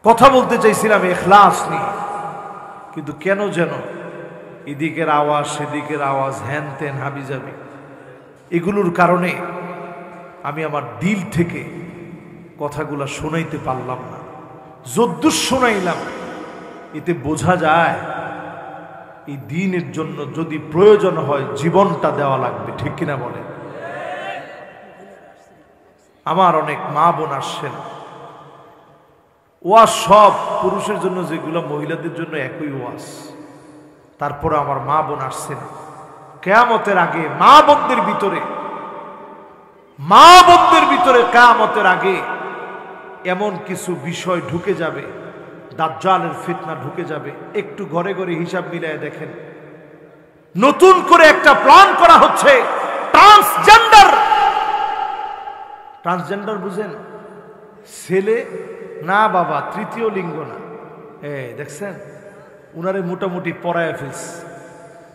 কথা বলতে চাইছিলাম ইখলাস নিয়ে, কিন্তু কেন যেন এদিকের আওয়াজ সেদিকের আওয়াজ, হ্যান ত্যান হাবিজাবি, এগুলোর কারণে আমি আমার দিল থেকে কথাগুলা শোনাইতে পারলাম না। যদ্দূর শোনাইলাম, এতে বোঝা যায় এই দ্বীনের জন্য যদি প্রয়োজন হয় জীবনটা দেওয়া লাগবে, ঠিক কিনা বলেন? আমার অনেক মা বোন আসছেন, ওয়াজ সব পুরুষের জন্য যেগুলো মহিলাদের জন্য একই ওয়াজ, তারপরে আমার মা বোন আসছেন। কিয়ামতের আগে মা বোনদের ভিতরে কিয়ামতের আগে এমন কিছু বিষয় ঢুকে যাবে, দাজ্জালের ফিতনা ঢুকে যাবে। একটু ঘরে ঘরে হিসাব মিলায় দেখেন, নতুন করে একটা প্ল্যান করা হচ্ছে ট্রান্সজেন্ডার বুঝেন? ছেলে না বাবা, তৃতীয় লিঙ্গ না। দেখছেন উনারে মোটামুটি পড়ায় ফেলছে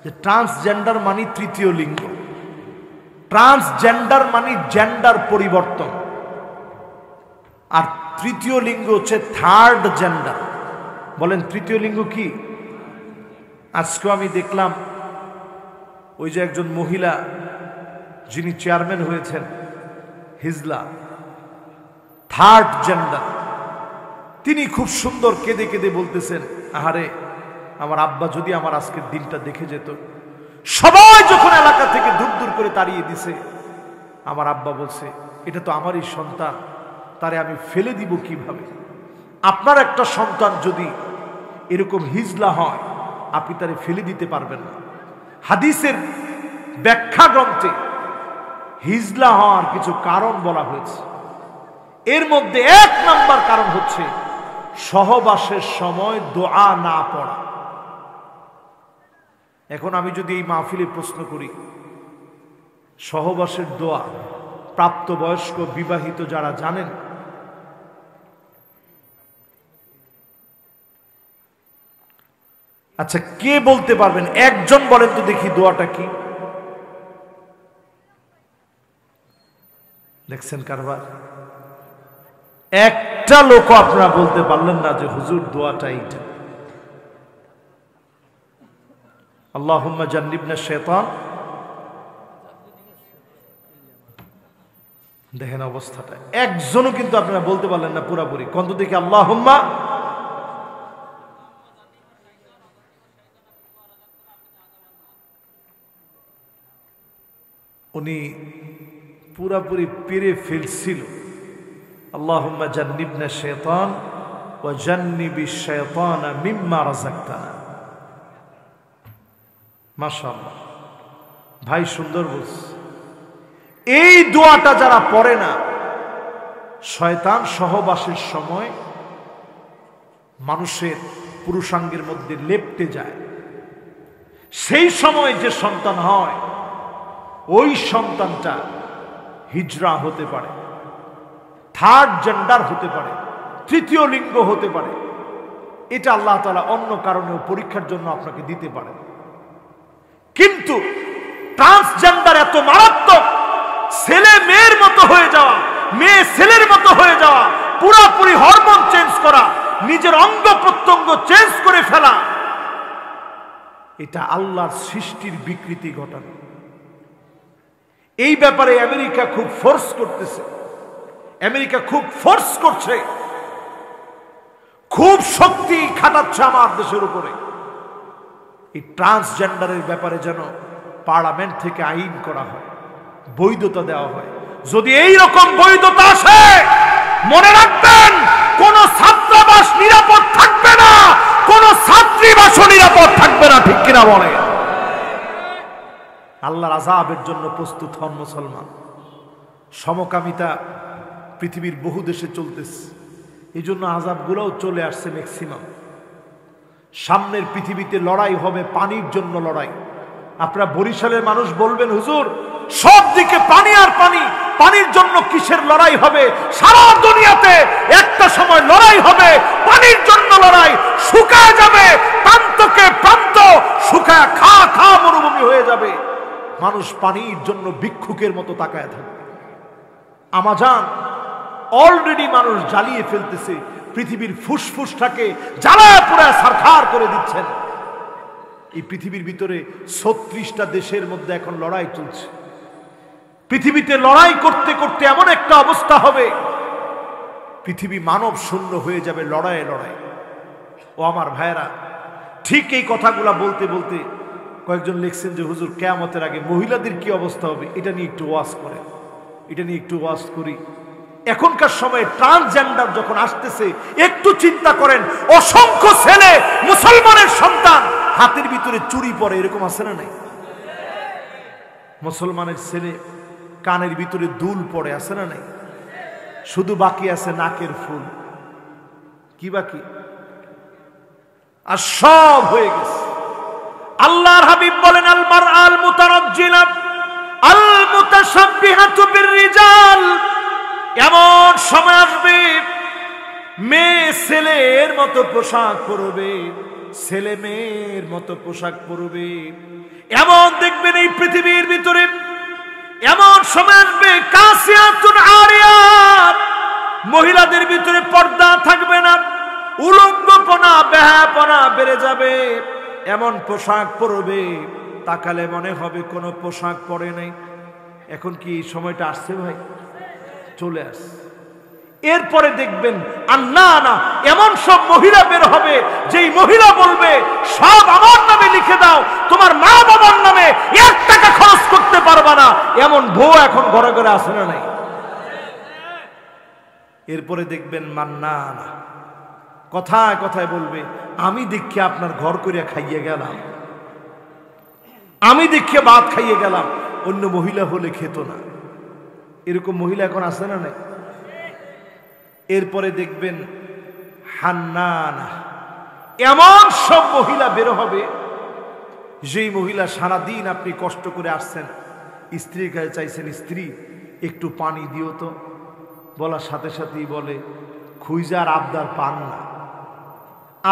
যে ট্রান্সজেন্ডার মানে তৃতীয় লিঙ্গ। ট্রান্সজেন্ডার মানে জেন্ডার পরিবর্তন, আর তৃতীয় লিঙ্গ হচ্ছে থার্ড জেন্ডার। বলেন তৃতীয় লিঙ্গ কি? আজকেও আমি দেখলাম ওই যে একজন মহিলা যিনি চেয়ারম্যান হয়েছেন হিজলা, থার্ড জেন্ডার, তিনি খুব সুন্দর কেঁদে কেঁদে বলতেছেন, আহারে আমার আব্বা যদি আমার আজকের দিনটা দেখে যেত। সবাই যখন এলাকা থেকে দূর দূর করে তাড়িয়ে দিছে, আমার আব্বা বলছে এটা তো আমারই সন্তান, তারে আমি ফেলে দিব কিভাবে? আপনার একটা সন্তান যদি এরকম হিজলা হয়, আপনি তারে ফেলে দিতে পারবেন না। হাদিসের ব্যাখ্যা গ্রন্থে হিজলা হওয়ার কিছু কারণ বলা হয়েছে। এর মধ্যে 1 নাম্বার কারণ হচ্ছে সহবাসের সময় দোয়া না পড়া। এখন আমি যদি এই মাহফিলে প্রশ্ন করি, সহবাসের দোয়া প্রাপ্তবয়স্ক বিবাহিত যারা জানেন, আচ্ছা কে বলতে পারবেন? একজন বলেন তো দেখি দোয়াটা কি? দেখছেন কারবার। একটা লোক আপনারা বলতে পারলেন না যে হুজুর দোয়াটা এইটা, আল্লাহুম্মা জান্নিবনা শাইতান। দেখেন অবস্থাটা, একজনও কিন্তু আপনারা বলতে পারলেন না পুরাপুরি। কন্ত দেখি আল্লাহুম্মা। উনি পুরাপুরি পেরে ফেলছিল, আল্লাহুম্মা জান্নিবনা শাইতান ওয়া জান্নিবিশ শাইতানা মিম্মা রাযাকতানা। মাশাআল্লাহ ভাই, সুন্দর বলছে। এই দোয়াটা যারা পড়ে না, শয়তান সহবাসের সময় মানুষের পুরুষাঙ্গের মধ্যে লেপ্টে যায়, সেই সময় যে সন্তান হয় ওই সন্তানটা হিজড়া হতে পারে, থার্ড জেন্ডার হতে পারে, তৃতীয় লিঙ্গ হতে পারে। এটা আল্লাহ তাআলা অন্য কারণেও পরীক্ষার জন্য আপনাকে দিতে পারে। কিন্তু ট্রান্সজেন্ডার এত মারাত্মক, ছেলে মেয়ের মতো হয়ে যাওয়া, মেয়ে ছেলের মতো হয়ে যাওয়া, পুরোপুরি হরমোন চেঞ্জ করা, নিজের অঙ্গ প্রত্যঙ্গ চেঞ্জ করে ফেলা, এটা আল্লাহর সৃষ্টির বিকৃতি ঘটানো। এই ব্যাপারে আমেরিকা খুব ফোর্স করতেছে, আমেরিকা খুব ফোর্স করছে, খুব শক্তি খাটাচ্ছে আমার দেশের উপরে। এই ট্রান্সজেন্ডারের ব্যাপারে যেন পার্লামেন্ট থেকে আইন করা হয়, বৈধতা দেওয়া হয়। যদি এই রকম বৈধতা আসে, মনে রাখবেন কোন ছাত্রাবাস নিরাপদ থাকবে না, কোন ছাত্রীবাসও নিরাপদ থাকবে না। ঠিক কিনা বলে? আল্লাহর আযাবের জন্য প্রস্তুত হন মুসলমান। সমকামিতা পৃথিবীর বহু দেশে চলতেছে, এই জন্য আযাবগুলোও চলে আসছে ম্যাক্সিমাম। সামনের পৃথিবীতে লড়াই হবে পানির জন্য লড়াই। আপনারা বরিশালের মানুষ বলবেন হুজুর সব দিকে পানি আর পানি, পানির জন্য কিসের লড়াই হবে? সারা দুনিয়াতে একটা সময় লড়াই হবে, পানির জন্য লড়াই। শুকায় যাবে, প্রান্তকে প্রান্ত শুকায় খা খা মরুভূমি হয়ে যাবে, মানুষ পানির জন্য ভিক্ষুকের মতো তাকায় থাকবে। আমাজান অলরেডি মানুষ জ্বালিয়ে ফেলতেছে, পৃথিবীর ফুসফুসটাকে জ্বালায় পুরায় ছারখার করে দিচ্ছেন। এই পৃথিবীর ভিতরে 36টা দেশের মধ্যে এখন লড়াই চলছে। পৃথিবীতে লড়াই করতে করতে এমন একটা অবস্থা হবে, পৃথিবী মানব শূন্য হয়ে যাবে লড়াইয়ে লড়াই। ও আমার ভাইয়েরা, ঠিক এই কথাগুলা বলতে বলতে কয়েকজন লিখছেন যে হুজুর কিয়ামতের আগে মহিলাদের কি অবস্থা হবে, এটা নিয়ে একটু ওয়াজ করে, এটা নিয়ে একটু ওয়াজ করি। এখনকার সময়ে ট্রান্সজেন্ডার যখন আসতেছে, একটু চিন্তা করেন, অসংখ্য ছেলে মুসলমানের সন্তান হাতের ভিতরে চুড়ি পরে, এরকম আছে না নাই? মুসলমানের ছেলে কানের ভিতরে দুল পড়ে, আছে না নাই? শুধু বাকি আছে নাকের ফুল। কি বাকি? আর সব হয়ে গেছে। আল্লাহর হাবিব বলেন আল মারআল মুতারাজ্জিলা আল মুতাশাব্বিহাতু বিররিজাল। এমন সময় আসবে মেয়ে ছেলের মতো পোশাক পরবে, ছেলে মেয়ের মতো পোশাক পরবে। এমন দেখবেন এই পৃথিবীর ভিতরে এমন সময় আসবে কাসিয়াতুন আরিয়াত, মহিলাদের ভিতরে পর্দা থাকবে না, উলঙ্গপনা বেহাপনা বেড়ে যাবে। এমন পোশাক পরবে তাকালে মনে হবে কোনো পোশাক পরে নাই। এখন কি এই সময়টা আসছে ভাই? চলে আসছে। এরপরে দেখবেন আন্নানা, এমন সব মহিলা বের হবে যেই মহিলা বলবে সব আমার নামে লিখে দাও, তোমার মা বাবার নামে 1 টাকা খরচ করতে পারবা না। এমন বউ এখন ঘরে ঘরে আসে না নাই? এরপরে দেখবেন মান্নানা, কথায় কথায় বলবে আমি দেখে আপনার ঘর করিয়া খাইয়ে গেলাম, আমি দেখে ভাত খাইয়ে গেলাম, অন্য মহিলা হলে খেত না। এরকম মহিলা এখন আসে না নাই? এরপরে দেখবেন হান্নানা, এমন সব মহিলা বের হবে যেই মহিলা সারাদিন আপনি কষ্ট করে আসছেন, স্ত্রীর কাছে চাইছেন স্ত্রী একটু পানি দিও তো, বলার সাথে সাথেই বলে খুঁজার আবদার পান না,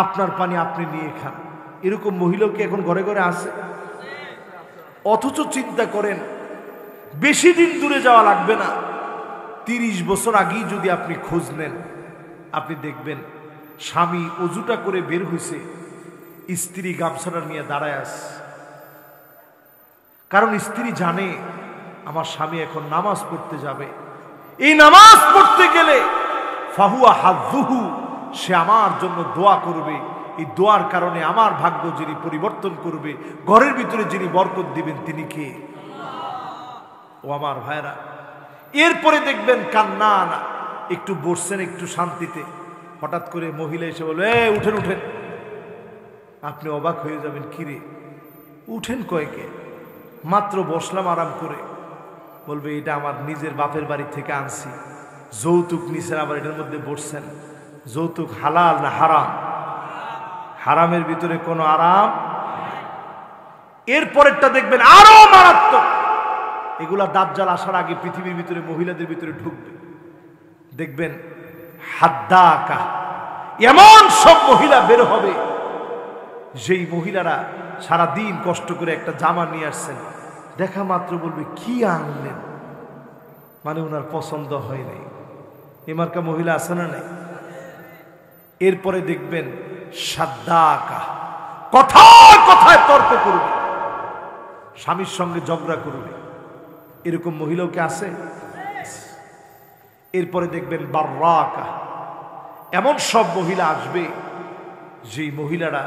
আপনার পানি আপনি নিয়ে খান। এরকম মহিলাও কি এখন ঘরে ঘরে আছে? অথচ চিন্তা করেন বেশি দিন দূরে যাওয়া লাগবে না, 30 বছর আগেই যদি আপনি খোঁজ নেন, আপনি দেখবেন স্বামী অজুটা করে বের হইছে, স্ত্রী গামছাটা নিয়ে দাঁড়ায় আছে। কারণ স্ত্রী জানে আমার স্বামী এখন নামাজ পড়তে যাবে, এই নামাজ পড়তে গেলে ফাহুয়া হাযুহু, সে আমার জন্য দোয়া করবে, এই দোয়ার কারণে আমার ভাগ্য যিনি পরিবর্তন করবে, ঘরের ভিতরে যিনি বরকত দিবেন তিনি কে? ও আমার ভাইরা, এরপরে দেখবেন কান্না না, একটু বসছেন একটু শান্তিতে, হঠাৎ করে মহিলা এসে বলবে উঠেন উঠেন। আপনি অবাক হয়ে যাবেন, কিরে উঠেন কয়েকে? মাত্র বসলাম আরাম করে। বলবে এটা আমার নিজের বাপের বাড়ি থেকে আনছি, যৌতুক নিছেন, আবার এটার মধ্যে বসছেন। যৌতুক হালাল না হারাম? হারামের ভিতরে কোনো আরাম। এরপরেরটা দেখবেন আরো মারাত্মক, এগুলা দাজ্জাল আসার আগে পৃথিবীর ভিতরে মহিলাদের ভিতরে ঢুকবে। দেখবেন হাদ্দাকা, এমন সব মহিলা বের হবে যেই মহিলারা সারা দিন কষ্ট করে একটা জামা নিয়ে আসছেন, দেখা মাত্র বলবে কি আনলেন, মানে ওনার পছন্দ হয় নাই। এমার্কা মহিলা আছে না নাই? এরপরে দেখবেন সাদ্দাকা, কথায় কথায় তর্ক করবে, স্বামীর সঙ্গে ঝগড়া করবে, এরকম মহিলাও কি আছে? এরপরে দেখবেন বাররাকা, এমন সব মহিলা আসবে যেই মহিলারা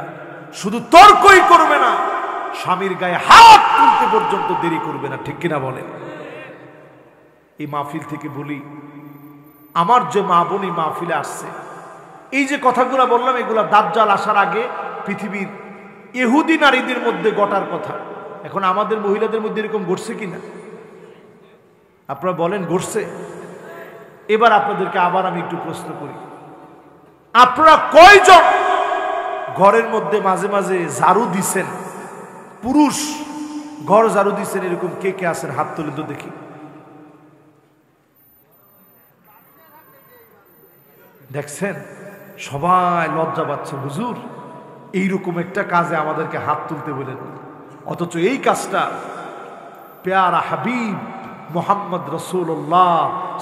শুধু তর্কই করবে না, স্বামীর গায়ে হাত তুলতে পর্যন্ত দেরি করবে না। ঠিক কিনা বলেন? এই মাহফিল থেকে বলি, আমার যে মা বোন এই মাহফিলে আসছে, এই যে কথাগুলো বললাম, এগুলা দাজ্জাল আসার আগে পৃথিবীর ইহুদি নারীদের মধ্যে ঘটার কথা। এখন আমাদের মহিলাদের মধ্যে এরকম ঘটছে কিনা আপনারা বলেন? ঘটছে। এবার আপনাদেরকে আবার আমি একটু প্রশ্ন করি, আপনারা কয়জন ঘরের মধ্যে মাঝে মাঝে ঝাড়ু দিছেন, পুরুষ ঘর ঝাড়ু দিছেন, এরকম কে কে আছেন? হাত তুলে তো দেখি। দেখছেন সবাই লজ্জা পাচ্ছে, হুজুর এইরকম একটা কাজে আমাদেরকে হাত তুলতে বলেন, অথচ এই কাজটা প্যারা হাবিব মোহাম্মদ রাসূলুল্লাহ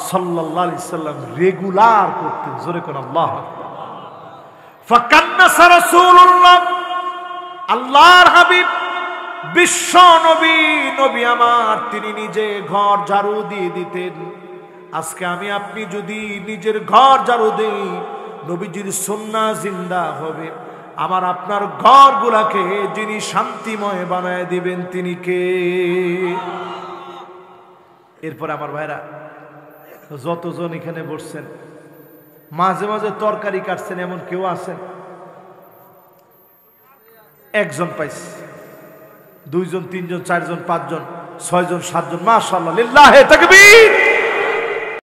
সাল্লাল্লাহু আলাইহি সাল্লাম রেগুলার করতেন। জোরে কোন আল্লাহু আকবার। ফাকান্নাসা রাসূলুল্লাহ, আল্লাহর হাবিব বিশ্ব নবী, নবী আমার, তিনি নিজে ঘর ঝাড়ু দিয়ে দিতেন। আজকে আমি আপনি যদি নিজের ঘর ঝাড়ু দেই, নবীজির সুন্নাহ জিন্দা হবে। আমার আপনার ঘরগুলাকে যিনি শান্তিময় বানায় দিবেন তিনি কে? এরপর আমার ভাইরা, যতজন এখানে বসছেন, মাঝে মাঝে তরকারি কাটছেন, এমন কেউ আছেন? একজন পাইছে, দুইজন, তিনজন, চারজন, পাঁচজন, ছয়জন, সাতজন, মাশাআল্লাহ, লিল্লাহে তাকবীর।